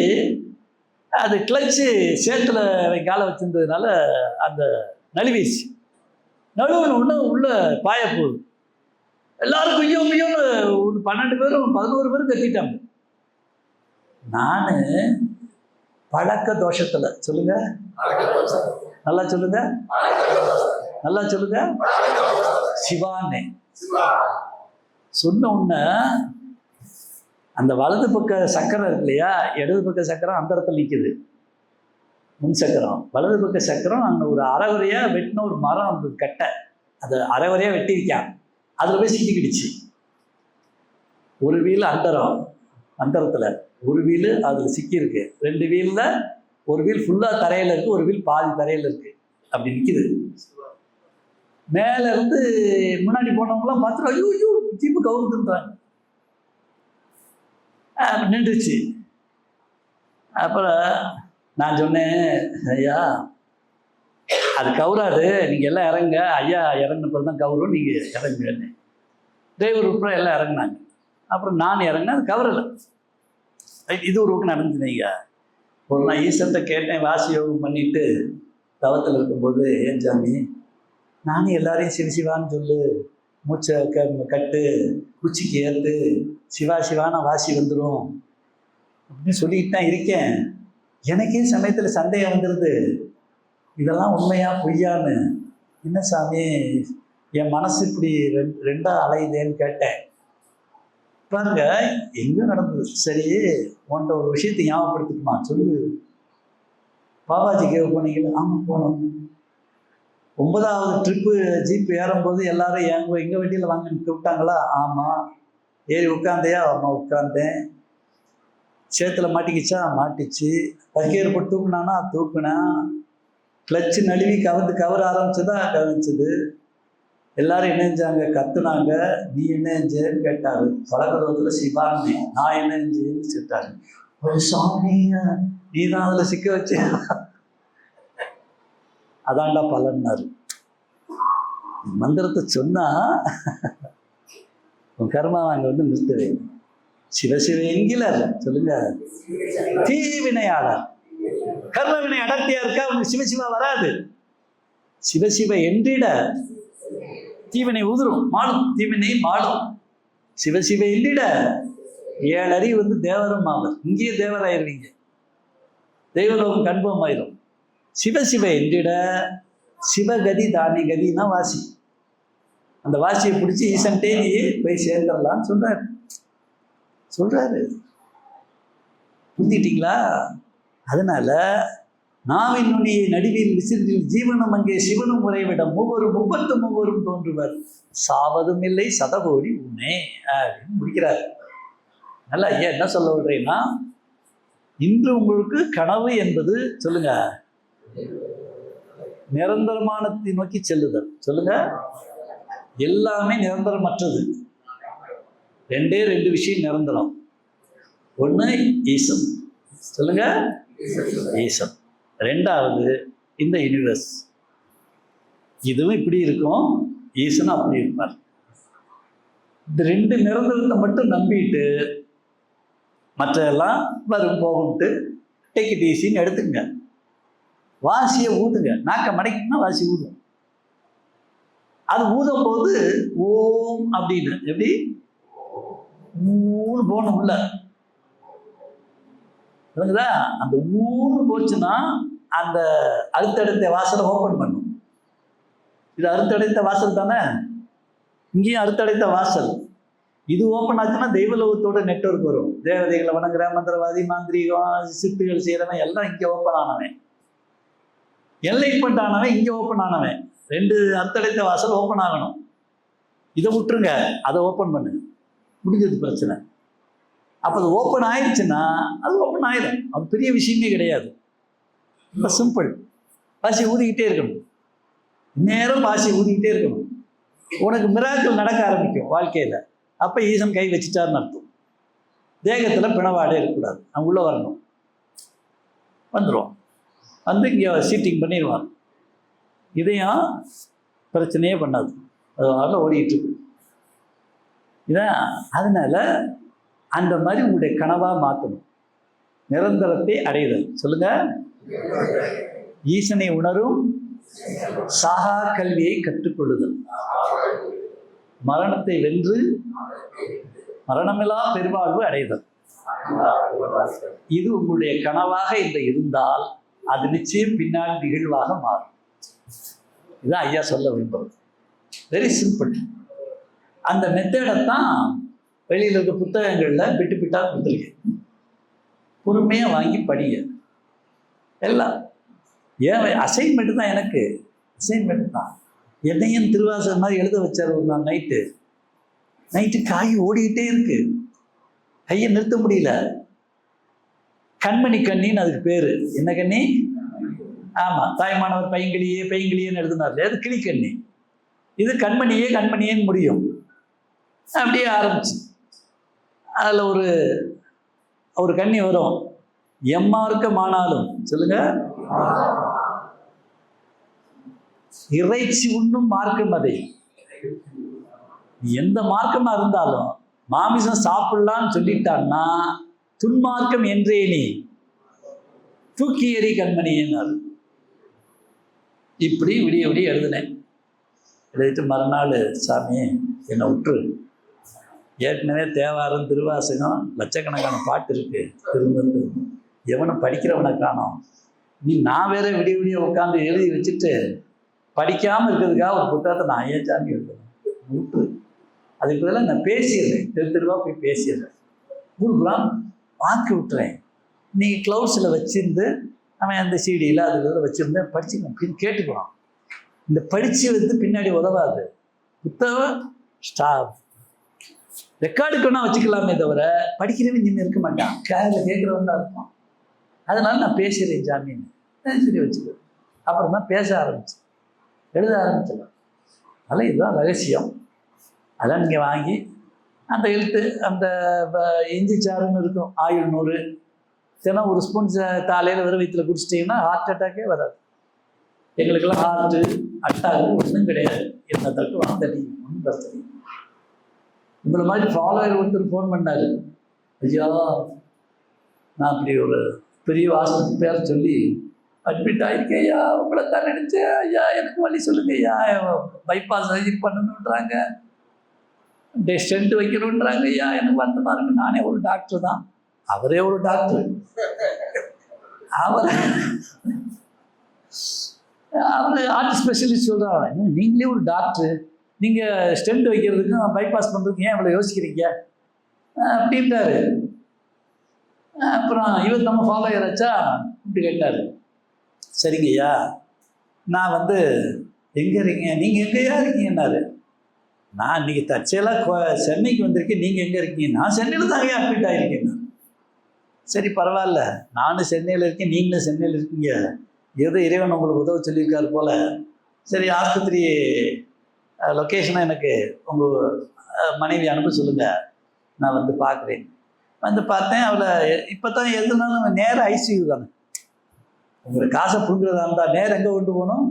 அது கிளச்சு சேத்துல அவன் காலை வச்சிருந்ததுனால அந்த நழுவிடுச்சு. நடுவில் ஒன்று உள்ள பாய போகுது. எல்லாரும் குய்யும் குய்யும் 12 பேரும் 11 பேரும் கட்டிட்டாங்க. நான் பழக்க தோஷத்துல, சொல்லுங்க நல்லா சொல்லுங்க, நல்லா சொல்லுங்க, சிவானே சொன்ன உடனே அந்த வலது பக்க சக்கரம் இருக்கு இல்லையா, இடது பக்க சக்கரம் அந்த இடத்துல நிற்குது. முன் சக்கரம், வலது பக்க சக்கரம். அங்கே ஒரு அரைகுறையாக வெட்டின ஒரு மரம் அந்த கட்டை, அதை அரைகுறையாக வெட்டி வைக்கான். அதில் போய் சிக்கிக்கிடுச்சு. ஒரு வீல் அந்தரத்தில் ஒரு வீல் அதில் சிக்கியிருக்கு. 2 வீலில் ஒரு வீல் ஃபுல்லாக தரையில் இருக்குது, ஒரு வீல் பாதி தரையில் இருக்குது. அப்படி நிற்கிது. மேலே இருந்து முன்னாடி போனவங்களாம் பார்த்துட்டு ஐயோ ஐயோ ஜீப்பு கவுருதுன்றாங்க. நின்றுச்சு. அப்புறம் நான் சொன்னேன், ஐயா அது கவுராது, நீங்கள் எல்லாம் இறங்க. ஐயா இறங்கின பிறகு தான் கவுரும், நீங்கள் இறங்குன்னு. டிரைவர் உட்பட எல்லாம் இறங்கினாங்க. அப்புறம் நான் இறங்கினேன், அது கவரலை. இது ஒரு பக்கம் நடந்துச்சுங்க. ஒரு நான் ஈஸ்வரத்தை கேட்டேன், வாசி யோகம் பண்ணிட்டு தவத்தில் இருக்கும்போது, ஏன் சாமி நானும் எல்லாரையும் சிவசிவான்னு சொல்லு, மூச்சை கட்டு, குச்சிக்கு ஏற்று, சிவா சிவானா வாசி வந்துடும் அப்படின்னு சொல்லிக்கிட்டு தான் இருக்கேன். எனக்கே சமயத்தில் சந்தேகம் வந்துடுது, இதெல்லாம் உண்மையா பொய்யான்னு. என்ன சாமி என் மனசு இப்படி ரெண்டா அலையுதேன்னு கேட்டேன். பாருங்க எங்கே நடந்தது. சரி உன்ட்ட ஒரு விஷயத்தை ஞாபகப்படுத்திக்குமா சொல்லு. பாபாஜி கேவ் போனீங்களா? ஆமாம் போனோம். 9வது ட்ரிப்பு ஜீப் ஏறும்போது எல்லாரும் எங்கள் வண்டியில் வாங்கன்னு கூப்பிட்டாங்களா? ஆமாம். ஏறி உட்காந்தையா? ஆமாம் உட்காந்தேன். சேத்துல மாட்டிக்கிச்சா? மாட்டிச்சு. பக்கேர் போட்டு தூக்குனானா? தூக்குனேன். கிளச்சு நழுவி கவர் ஆரம்பிச்சதா? கவனிச்சது. எல்லாரும் என்ன செஞ்சாங்க? கத்துனாங்க. நீ என்ன செஞ்சேன்னு கேட்டாரு. பழக்கத்தில் சிவான்னு. நான் என்ன செஞ்சேன்னு சிட்டாரு. ஒரு சாமிய நீ தான் அதில் சிக்க வச்ச. அதான்டா பலன்னாரு. மந்திரத்தை சொன்னா உன் கர்மாவை அங்கே வந்து நிறுத்தவே. சிவசிவ என்கிறார். சொல்லுங்க. தீவினையாளர். கர்மவினை அடர்த்தியா இருக்கா? அவனுக்கு சிவசிவா வராது. சிவசிவ என்றிட தீவினை உதிரும், மாளும். தீவினை மாளும். சிவசிவ என்றிட 7 அறிவு வந்து தேவரும் ஆவர். இங்கேயே தேவராயிருவீங்க. தெய்வலோகம் கண்பம் ஆயிரும். சிவசிவ என்றிட சிவகதி தானே கதினா வாசி. அந்த வாசியை பிடிச்சி ஈசன்ட்டே நீ போய் சேர்ந்துடலான்னு சொல்றாரு. புரிஞ்சிட்டீங்களா? அதனால நாவின் நுனியை நடுவில் விசிறில் ஜீவனம் அங்கே சிவனும் உறைவிடம் 33 தோன்றுவர் சாவதும் இல்லை சதகோடி உன்னே அப்படின்னு முடிக்கிறார். நல்லா ஐயா என்ன சொல்ல விடுறேன்னா, இன்று உங்களுக்கு கனவு என்பது சொல்லுங்க நிரந்தரமானத்தை நோக்கி செல்லுதல். சொல்லுங்க. எல்லாமே நிரந்தரமற்றது. 2 விஷயம் நிரந்தரம். ஒன்று ஈசன். சொல்லுங்க. ஈசன். 2வது இந்த யூனிவர்ஸ். இதுவும் இப்படி இருக்கும், ஈசனும் அப்படி இருப்பார். இந்த 2 நிரந்தரத்தை மட்டும் நம்பிட்டு மற்றெல்லாம் வரும் போகும்ட்டு டேக் இட் ஈஸின்னு எடுத்துங்க. வாசியை ஊதுங்க. நாக்க மடைக்குன்னா வாசி ஊதும். அது ஊதும் போது ஓம் அப்படின்னு எப்படி ஊன்னு போகணும் உள்ள. புரியுதா? அந்த ஊன்னு போச்சுன்னா அந்த அறுத்தடைத்த வாசலை ஓப்பன் பண்ணும். இது அறுத்தடைத்த வாசல் தானே. இங்கேயும் அறுத்தடைத்த வாசல். இது ஓப்பன் ஆச்சுன்னா தெய்வலோகத்தோட நெட்வொர்க் வரும். தேவதைகளை வணங்குற மந்திரவாதி, மாந்திரிகம், சித்துகள் செய்கிறவன் எல்லாம் இங்கே ஓப்பன் ஆனவன். என்லைட்மெண்ட் ஆனவன் இங்கே ஓப்பன் ஆனவன். 2 அர்த்தடைத்த வாசல் ஓப்பன் ஆகணும். இதை விட்டுருங்க, அதை ஓப்பன் பண்ணுங்க. முடிஞ்சது பிரச்சனை. அப்போ அது ஓப்பன் ஆயிடுச்சுன்னா அது ஓப்பன் ஆயிடும். அது பெரிய விஷயமே கிடையாது. ரொம்ப சிம்பிள். வாசி ஊதிக்கிட்டே இருக்கணும். நேரம் வாசி ஊதிக்கிட்டே இருக்கணும். உனக்கு மிராக்கள் நடக்க ஆரம்பிக்கும் வாழ்க்கையில். அப்போ ஈசன் கை வச்சுட்டாருன்னு அர்த்தம். தேகத்தில் பிணவாடே இருக்கக்கூடாது. அவங்க உள்ளே வரணும். வந்துடும். வந்து இங்கே சீட்டிங் பண்ணிடுவாங்க. இதையும் பிரச்சனையே பண்ணாது. அதனால ஓடிட்டு இருக்கு. இதான் அதனால அந்த மாதிரி உங்களுடைய கனவாக மாற்றணும். நிரந்தரத்தை அடைதல். சொல்லுங்க. ஈசனை உணரும் சாகா கல்வியை கற்றுக்கொள்ளுதல். மரணத்தை வென்று மரணமில்லா பெருவாழ்வு அடைதல். இது உங்களுடைய கனவாக இந்த இருந்தால் அது நிச்சயம் பின்னால் நிகழ்வாக மாறும். இதுதான் ஐயா சொல்ல விரும்புறது. Very simple. அந்த மெத்தடத்தான் வெளியில் இருக்க புத்தகங்களில் பிட்டு பிட்டாக கொடுத்துருக்கேன். பொறுமையாக வாங்கி படிங்க. எல்லாம் ஏன் அசைன்மெண்ட்டு தான். எனக்கு அசைன்மெண்ட்டு தான். என்னையும் திருவாசகம் மாதிரி எழுத வச்சார் ஒரு நாள் நைட்டு காய் ஓடிக்கிட்டே இருக்கு. கையை நிறுத்த முடியல. கண்மணி கண்ணின்னு அதுக்கு பேர். என்ன கண்ணி? ஆமாம், தாய்மானவர் பையங்கிளியேன்னு எழுதினார். அது கிளிக்கண்ணி. இது கண்மணியேன்னு முடியும். அப்படியே ஆரம்பிச்சு அதில் ஒரு கண்ணி வரும். எம்மார்க்கமானாலும் சொல்லுங்க. இறைச்சி உண்ணும் மார்க்கம் அதை. எந்த மார்க்கமா இருந்தாலும் மாமிசம் சாப்பிடலான்னு சொல்லிட்டான்னா துன்மார்க்கம் என்றே நீ தூக்கி எறி கண்மணியினார். இப்படி விடிய எழுதினேன். எழுதிட்டு மறுநாள் சாமி என்னை விட்டுரு. ஏற்கனவே தேவாரம் திருவாசகம் லட்சக்கணக்கான பாட்டு இருக்கு. திரும்ப எவனும் படிக்கிறவனை காணோம். நான் வேற விடிய உட்காந்து எழுதி வச்சுட்டு படிக்காமல் இருக்கிறதுக்காக ஒரு புத்தகத்தை நான் ஏன் சாமி எழுதுறேன்? விட்டுரு. அதுக்கு பதிலாக நான் பேசிடுறேன். தெருவா போய் பேசிடுறேன். ஊருக்குலாம் வாக்கி விட்டுறேன். நீங்கள் க்ளவுஸில் வச்சிருந்து அவன் அந்த சிடியில் அதில் வச்சுருந்தேன் படிச்சுக்கணும் கேட்டுக்குவான். இந்த படித்து பின்னாடி உதவாது. புத்தகம் ரெக்கார்டுக்கு வேணா வச்சுக்கலாமே தவிர படிக்கிறவன் நின்று இருக்க மாட்டான், கேரில் கேட்குறவன் தான் இருப்பான். அதனால நான் பேசுகிறேன் ஜாமீன் சரி வச்சுக்கிறேன். அப்புறம் தான் பேச ஆரம்பிச்சு எழுத ஆரம்பிச்சிடலாம். அதனால் இதுதான் ரகசியம். அதான் நீங்கள் வாங்கி அந்த எழுத்து அந்த இஞ்சி சாறுன்னு இருக்கும், ஆயுள் 100 தினம் ஒரு ஸ்பூன் காலையில் வெறும் வயிற்றில் குடிச்சிட்டிங்கன்னா ஹார்ட் அட்டாக்கே வராது. எங்களுக்கெல்லாம் ஹார்ட்டு அட்டாக்கு ஒன்றும் கிடையாது. என்ன தட்டு வாங்க தட்டிங்க, ஒன்றும் பிரச்சனை. உங்களை மாதிரி ஃபாலோவர் ஒருத்தர் ஃபோன் பண்ணார், ஐயா நான் அப்படி ஒரு பெரிய ஆஸ்பத்திரி பேர் சொல்லி அட்மிட் ஆகிருக்கேன் ஐயா, உங்களை தான் நினைச்சேன் ஐயா, எனக்கு வழி சொல்லுங்க ஐயா, பைபாஸ் சர்ஜரி பண்ணணுன்றாங்க, ஸ்டென்ட் வைக்கணுன்றாங்க ஐயா, எனக்கு வருத்தமாக இருக்கு. நானே ஒரு டாக்டர் தான், அவரே ஒரு டாக்டர், அவர் ஆர்ட் ஸ்பெஷலிஸ்ட் சொல்கிறாங்க, நீங்களே ஒரு டாக்டர், நீங்கள் ஸ்டென்ட் வைக்கிறதுக்கும் பைபாஸ் பண்ணுறதுக்கு ஏன் இவ்வளோ யோசிக்கிறீங்க அப்படின்ட்டாரு. அப்புறம் இவர் நம்ம ஃபாலோயர் ஆச்சா இப்படி கேட்டார். சரிங்க ஐயா, நான் எங்கே இருக்கீங்க, நீங்கள் எங்கேயா இருக்கீங்கன்னாரு. நான் இன்றைக்கி தற்செயலாக சென்னைக்கு வந்திருக்கேன், நீங்கள் எங்கே இருக்கீங்க? நான் சென்னையில் தான் ஐயா அட்மிட் ஆகிருக்கேன். சரி பரவாயில்ல, நானும் சென்னையில் இருக்கேன், நீங்களும் சென்னையில் இருக்கீங்க, ஏதோ இறைவன் உங்களுக்கு உதவ சொல்லியிருக்காரு போல். சரி ஆஸ்பத்திரி லொக்கேஷனை எனக்கு உங்கள் மனைவி அனுப்ப சொல்லுங்கள், நான் பார்க்குறேன். பார்த்தேன், அவளை இப்போ தான் எதுனாலும் நேரம் ஐசியூ தானே, உங்களுக்கு காசை புடுங்கிறதா இருந்தால் நேரம் எங்கே கொண்டு போகணும்?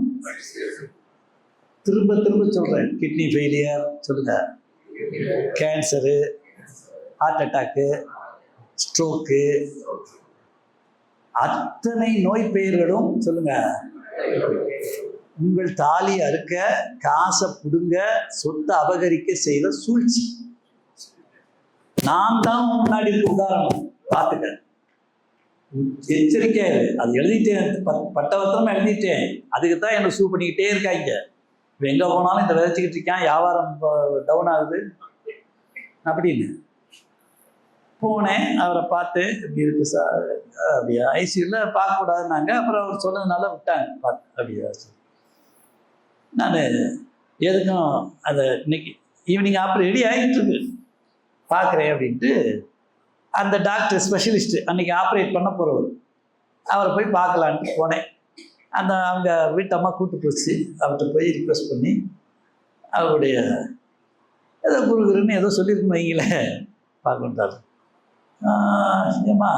திரும்ப திரும்ப சொல்கிறேன், கிட்னி ஃபெயிலியர் சொல்லுங்கள், கேன்சரு, ஹார்ட் அட்டாக்கு, ஸ்ட்ரோக்கு, அத்தனை நோய் பெயர்களும் சொல்லுங்கள். உங்கள் தாலி அறுக்க, காசை புடுங்க, சொத்தை அபகரிக்க செய்த சூழ்ச்சி. நான் தான் முன்னாடி இருக்க உதாரணம், பார்த்துக்க. எச்சரிக்கை, அது எழுதிட்டேன், பட்டவத்திரமா எழுதிட்டேன். அதுக்கு தான் என்னை சூ பண்ணிக்கிட்டே இருக்காங்க. இப்போ எங்கே போனாலும் இந்த விதைச்சிக்கிட்டு இருக்கான், வியாபாரம் டவுன் ஆகுது அப்படின்னு. போனேன், அவரை பார்த்து இப்படி இருக்கு சார் அப்படியா, ஐசியூவில் பார்க்கக்கூடாதுன்னாங்க. அப்புறம் அவர் சொன்னதுனால விட்டாங்க, பார்த்து அப்படியா சார். நான் எதுக்கும் அதை இன்னைக்கு ஈவினிங் அப்புறம் ரெடி ஆகிட்டு இருக்கு பார்க்குறேன் அப்படின்ட்டு அந்த டாக்டர் ஸ்பெஷலிஸ்ட்டு அன்றைக்கி ஆப்ரேட் பண்ண போகிறவர், அவரை போய் பார்க்கலான்ட்டு போனேன். அவங்க வீட்டம்மா கூப்பிட்டு போச்சு, அவர்கிட்ட போய் ரிக்வெஸ்ட் பண்ணி அவருடைய ஏதோ குருகுருன்னு ஏதோ சொல்லியிருக்கணும் வைங்களேன், பார்க்கணுட்டாரு. ஏம்மா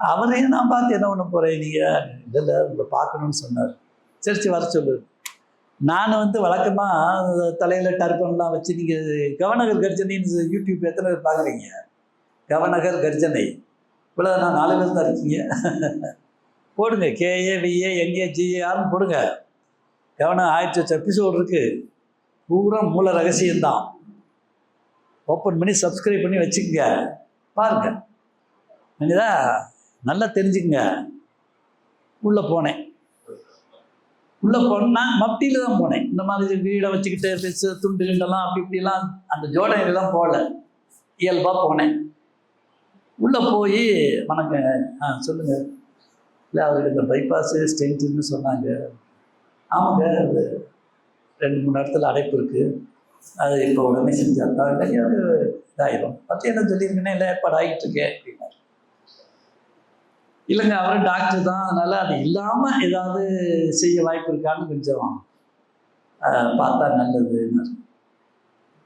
அவரையும் நான் பார்த்து என்ன பண்ண போகிறேன், நீங்கள் இல்லை உங்களை பார்க்கணுன்னு சொன்னார். சரி வர சொல்லு. நான் வழக்கமாக தலையில் டர்பன்லாம் வச்சு, நீங்கள் கவனகர் கர்ஜனைன்னு யூடியூப் எத்தனை பேர் பார்க்குறீங்க? கவனகர் கர்ஜனை இவ்வளோ நான் 4 பேர் தான் இருக்கீங்க. போடுங்க, KAVANAGARனு போடுங்க. கவனம் 1000 எபிசோடு இருக்குது, பூரா மூல ரகசியம்தான். ஓப்பன் பண்ணி சப்ஸ்கிரைப் பண்ணி வச்சுக்கோங்க, பாருங்க. நீங்கதா நல்லா தெரிஞ்சுக்குங்க. உள்ளே போனேன், உள்ளே போனால் மப்டியில் தான் போனேன். இந்த மாதிரி வீடை வச்சுக்கிட்டு துண்டு கிண்டெல்லாம் அப்படி இப்படிலாம் அந்த ஜோடையெல்லாம் போகல, இயல்பாக போனேன். உள்ளே போய் வணக்கம் சொல்லுங்கள். இல்லை அவருக்கு இந்த பைபாஸு ஸ்டென்ட்டுன்னு சொன்னாங்க. ஆமாங்க, அது 2-3 இடத்துல அடைப்பு இருக்குது, அது இப்போ உடனே செஞ்சால் தான் இல்லாட்டி அது இதாயிரும். பற்றி என்ன சொல்லியிருக்கேன்னா, இல்லை ஏற்பாடு ஆகிட்டு இருக்கேன் அப்படின்னாரு. இல்லைங்க அவர் டாக்டர் தான், அதனால் அது இல்லாமல் ஏதாவது செய்ய வாய்ப்பு இருக்கான்னு கொஞ்சம் பார்த்தா நல்லதுன்னாரு.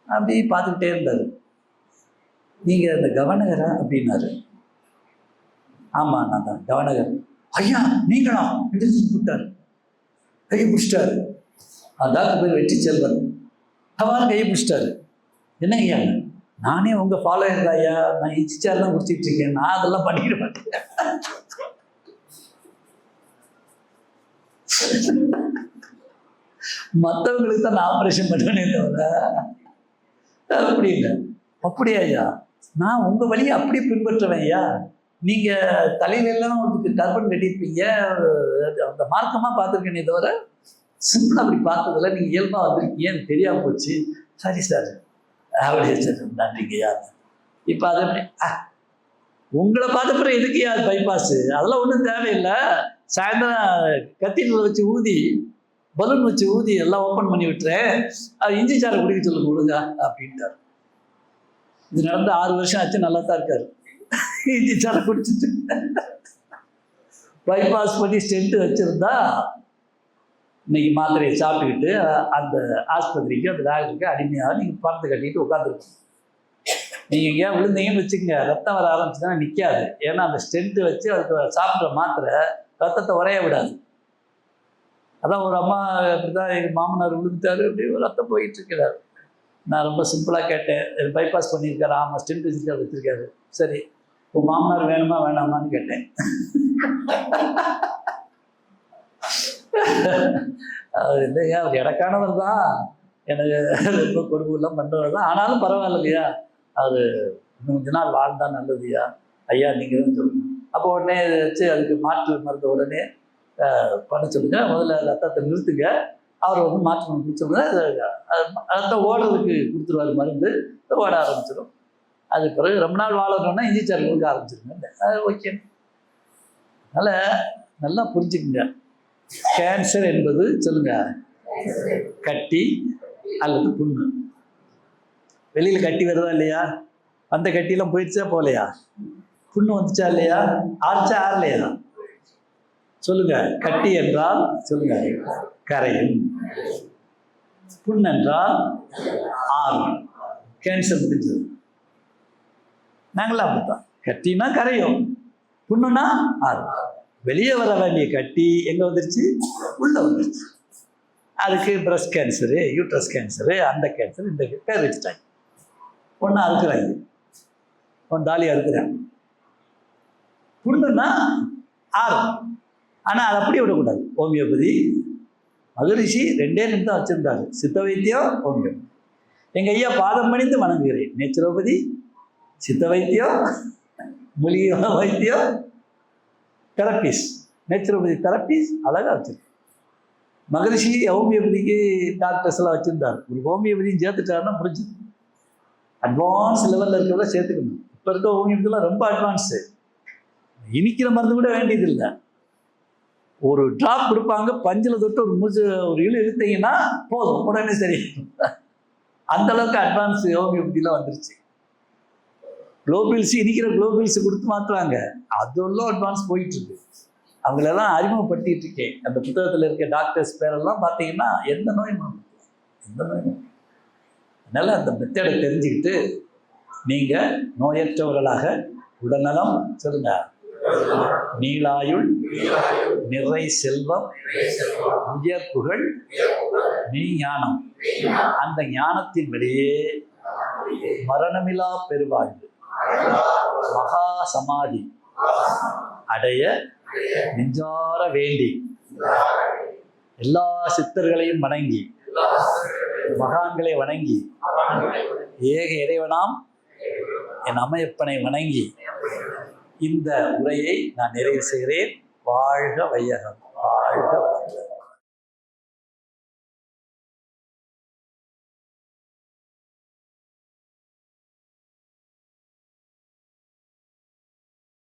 அப்படி பார்த்துக்கிட்டே இருந்தார். நீங்கள் அந்த கவர்னரா அப்படின்னாரு. ஆமாம் நான் தான் கவர்னர். ஐயா நீங்களா எடுத்து விட்டார், கையை பிடிச்சிட்டாரு. டாக்டர் பேர் வெற்றி செல்வன். அவர் கையை பிடிச்சிட்டாரு. என்ன ஐயா, நானே உங்கள் ஃபாலோ இருந்தாயா, நான் இச்சிச்சாரெலாம் குடிச்சிட்டு இருக்கேன், நான் அதெல்லாம் பண்ணிக்கிட மாட்டேன். மற்றவங்களுக்கு தான் நான் ஆப்ரேஷன் பண்ணுவேனே தவிர அப்படி இல்லை. அப்படியா ஐயா, நான் உங்கள் வழியை அப்படியே பின்பற்றுவேன் ஐயா. நீங்கள் தலையில எல்லாம் உங்களுக்கு டர்பன் கட்டியிருப்பீங்க, அந்த மார்க்கமாக பார்த்துருக்கேனே தவிர சிம்பிளாக அப்படி பார்த்ததில்ல, நீங்கள் இயல்பாக வந்திருக்கீங்க, எனக்கு தெரியாமல் போச்சு. சரி சார் அப்படியே சார், நன்றிங்கய்யா. இப்போ அது எப்படி உங்களை பார்த்த பிறகு எதுக்குயா அது பைபாஸு, அதெல்லாம் ஒன்றும் தேவையில்லை. சாயந்தரம் கத்தீட்ரல் வச்சு ஊதி பலூன் வச்சு ஊதி எல்லாம் ஓப்பன் பண்ணி விட்டுறேன், அது இஞ்சி சாரை குடிக்க சொல்லுங்க ஒழுங்கா அப்படின்ட்டார். இது நடந்து 6 வருஷம் ஆச்சு, நல்லா தான் இருக்காரு. இஞ்சி சாரை குடிச்சிட்டு பைபாஸ் பண்ணி ஸ்டென்ட் வச்சிருந்தா இன்னைக்கு மாத்திரையை சாப்பிட்டுக்கிட்டு அந்த ஆஸ்பத்திரிக்கு அந்த டாக்டருக்கு அடிமையாக நீங்கள் பணத்தை கட்டிட்டு உட்காந்துருக்கோம். நீங்கள் எங்கேயா விழுந்தீங்கன்னு வச்சுக்கோங்க, ரத்தம் வர ஆரம்பிச்சுன்னா நிற்காது. ஏன்னா அந்த ஸ்டென்ட்டு வச்சு அதுக்கு சாப்பிட்ற மாத்திரை ரத்தத்தை உரைய விடாது. அதான் ஒரு அம்மா அப்படிதான் எங்கள் மாமனார் விழுந்துட்டாரு, அப்படி ரத்தம் போயிட்டு இருக்கிறாரு. நான் ரொம்ப சிம்பிளாக கேட்டேன், பைபாஸ் பண்ணியிருக்காரு, ஆமாம் ஸ்டென்ட் வச்சிருக்காரு. சரி, உன் மாமனார் வேணுமா வேணாமான்னு கேட்டேன். அவர் இல்லையா, அவர் இடக்கானவர் தான், எனக்கு ரொம்ப கொடுமைலாம் பண்ணுறவர் தான், ஆனாலும் பரவாயில்ல இல்லையா, அவர் இன்னும் கொஞ்ச நாள் வாழ்ந்தா நல்லதுயா ஐயா, நீங்கள் தான் சொல்லணும். அப்போ உடனே வச்சு அதுக்கு மாற்று மருந்து உடனே பண்ண சொல்லுங்க, முதல்ல ரத்தத்தை நிறுத்துங்க, அவர் வந்து மாற்று மருந்து கொடுத்துருங்க, ரத்தம் ஓடுறதுக்கு கொடுத்துருவாரு மருந்து, ஓட ஆரம்பிச்சிடும். அது பிறகு ரொம்ப நாள் வாழணும்னா இஞ்சி சாறு கொடுக்க ஆரம்பிச்சிருங்க. அது ஓகே. அதனால் நல்லா புரிஞ்சுக்குங்க, கேன்சர் என்பது சொல்லுங்க கட்டி அல்லது புண்ணு. வெளியில் கட்டி வருதா இல்லையா, அந்த கட்டியெல்லாம் போயிடுச்சா போகலையா, புண்ணு வந்துச்சா இல்லையா, ஆச்சா ஆறலையா சொல்லுங்க. கட்டி என்றால் சொல்லுங்க கரையும், புண் என்றால் ஆறும். கேன்சர் முடிஞ்சது. நாங்களாம் அப்படித்தான், கட்டினா கரையும், புண்ணுனா ஆறும். வெளியே வர வேண்டிய கட்டி எங்கே வந்துருச்சு, உள்ளே வந்துருச்சு. அதுக்கு பிரஸ்ட் கேன்சரு, யூட்ரஸ் கேன்சரு, அந்த கேன்சர், இந்த பேர் வச்சுட்டாங்க. ஒன்றா அறுக்குறாங்க, ஒன்று தாலியாக அறுக்குறாங்க. புண்ணுன்னா ஆறும். ஆனால் அதை அப்படி விடக்கூடாது. ஹோமியோபதி மகரிஷி 2 நிமிடம் தான் வச்சுருந்தாரு, சித்த வைத்தியம் ஹோமியோபதி. எங்கள் ஐயா பாதம் பணிந்து வணங்குகிறேன். நேச்சுரோபதி, சித்த வைத்தியம், மூலிகை வைத்தியம், தெரப்பீஸ். நேச்சுரோபதி தெரப்பீஸ் அழகாக வச்சுருக்கு. மகரிஷி ஹோமியோபதிக்கு டாக்டர்ஸ் எல்லாம் வச்சுருந்தார். ஒரு ஹோமியோபதியும் சேர்த்துட்டாருன்னா முடிஞ்சது. அட்வான்ஸ் லெவலில் இருக்கிறத சேர்த்துக்கணும். இப்போ இருக்க ஹோமியோபதிலாம் ரொம்ப அட்வான்ஸு, இனிக்கிற மருந்து கூட வேண்டியதில்லை. ஒரு ட்ராப் கொடுப்பாங்க, பஞ்சில் தொட்டு ஒரு இழு இழுத்தீங்கன்னா போதும், உடனே சரி. அந்த அளவுக்கு அட்வான்ஸ் ஹோமியோபதிலாம் வந்துருச்சு. குளோபில்ஸ், இனிக்கிற குளோபில்ஸ் கொடுத்து மாற்றுவாங்க, அதெல்லாம் அட்வான்ஸ் போயிட்டு இருக்கு. அவங்களெல்லாம் அறிமுகப்படுத்திட்டு இருக்கேன். அந்த புத்தகத்தில் இருக்க டாக்டர்ஸ் பேரெல்லாம் பார்த்தீங்கன்னா எந்த நோயும் எந்த நோயும். அதனால அந்த மெத்தடை தெரிஞ்சுக்கிட்டு நீங்கள் நோயற்றவர்களாக உடல்நலம் சொல்லுங்க, நீளாயுள், நிறை செல்வம், உயர் புகழ், நீ ஞானம், அந்த ஞானத்தின் வழியே மரணமில்லா பெருவாழ்வு, மகா சமாதி அடைய நெஞ்சார வேண்டி எல்லா சித்தர்களையும் வணங்கி மகான்களை வணங்கி ஏக இறைவனாம் என் அம்மையப்பனை வணங்கி இந்த உரையை நான் நிறைவு செய்கிறேன். வாழ்க வையகம்.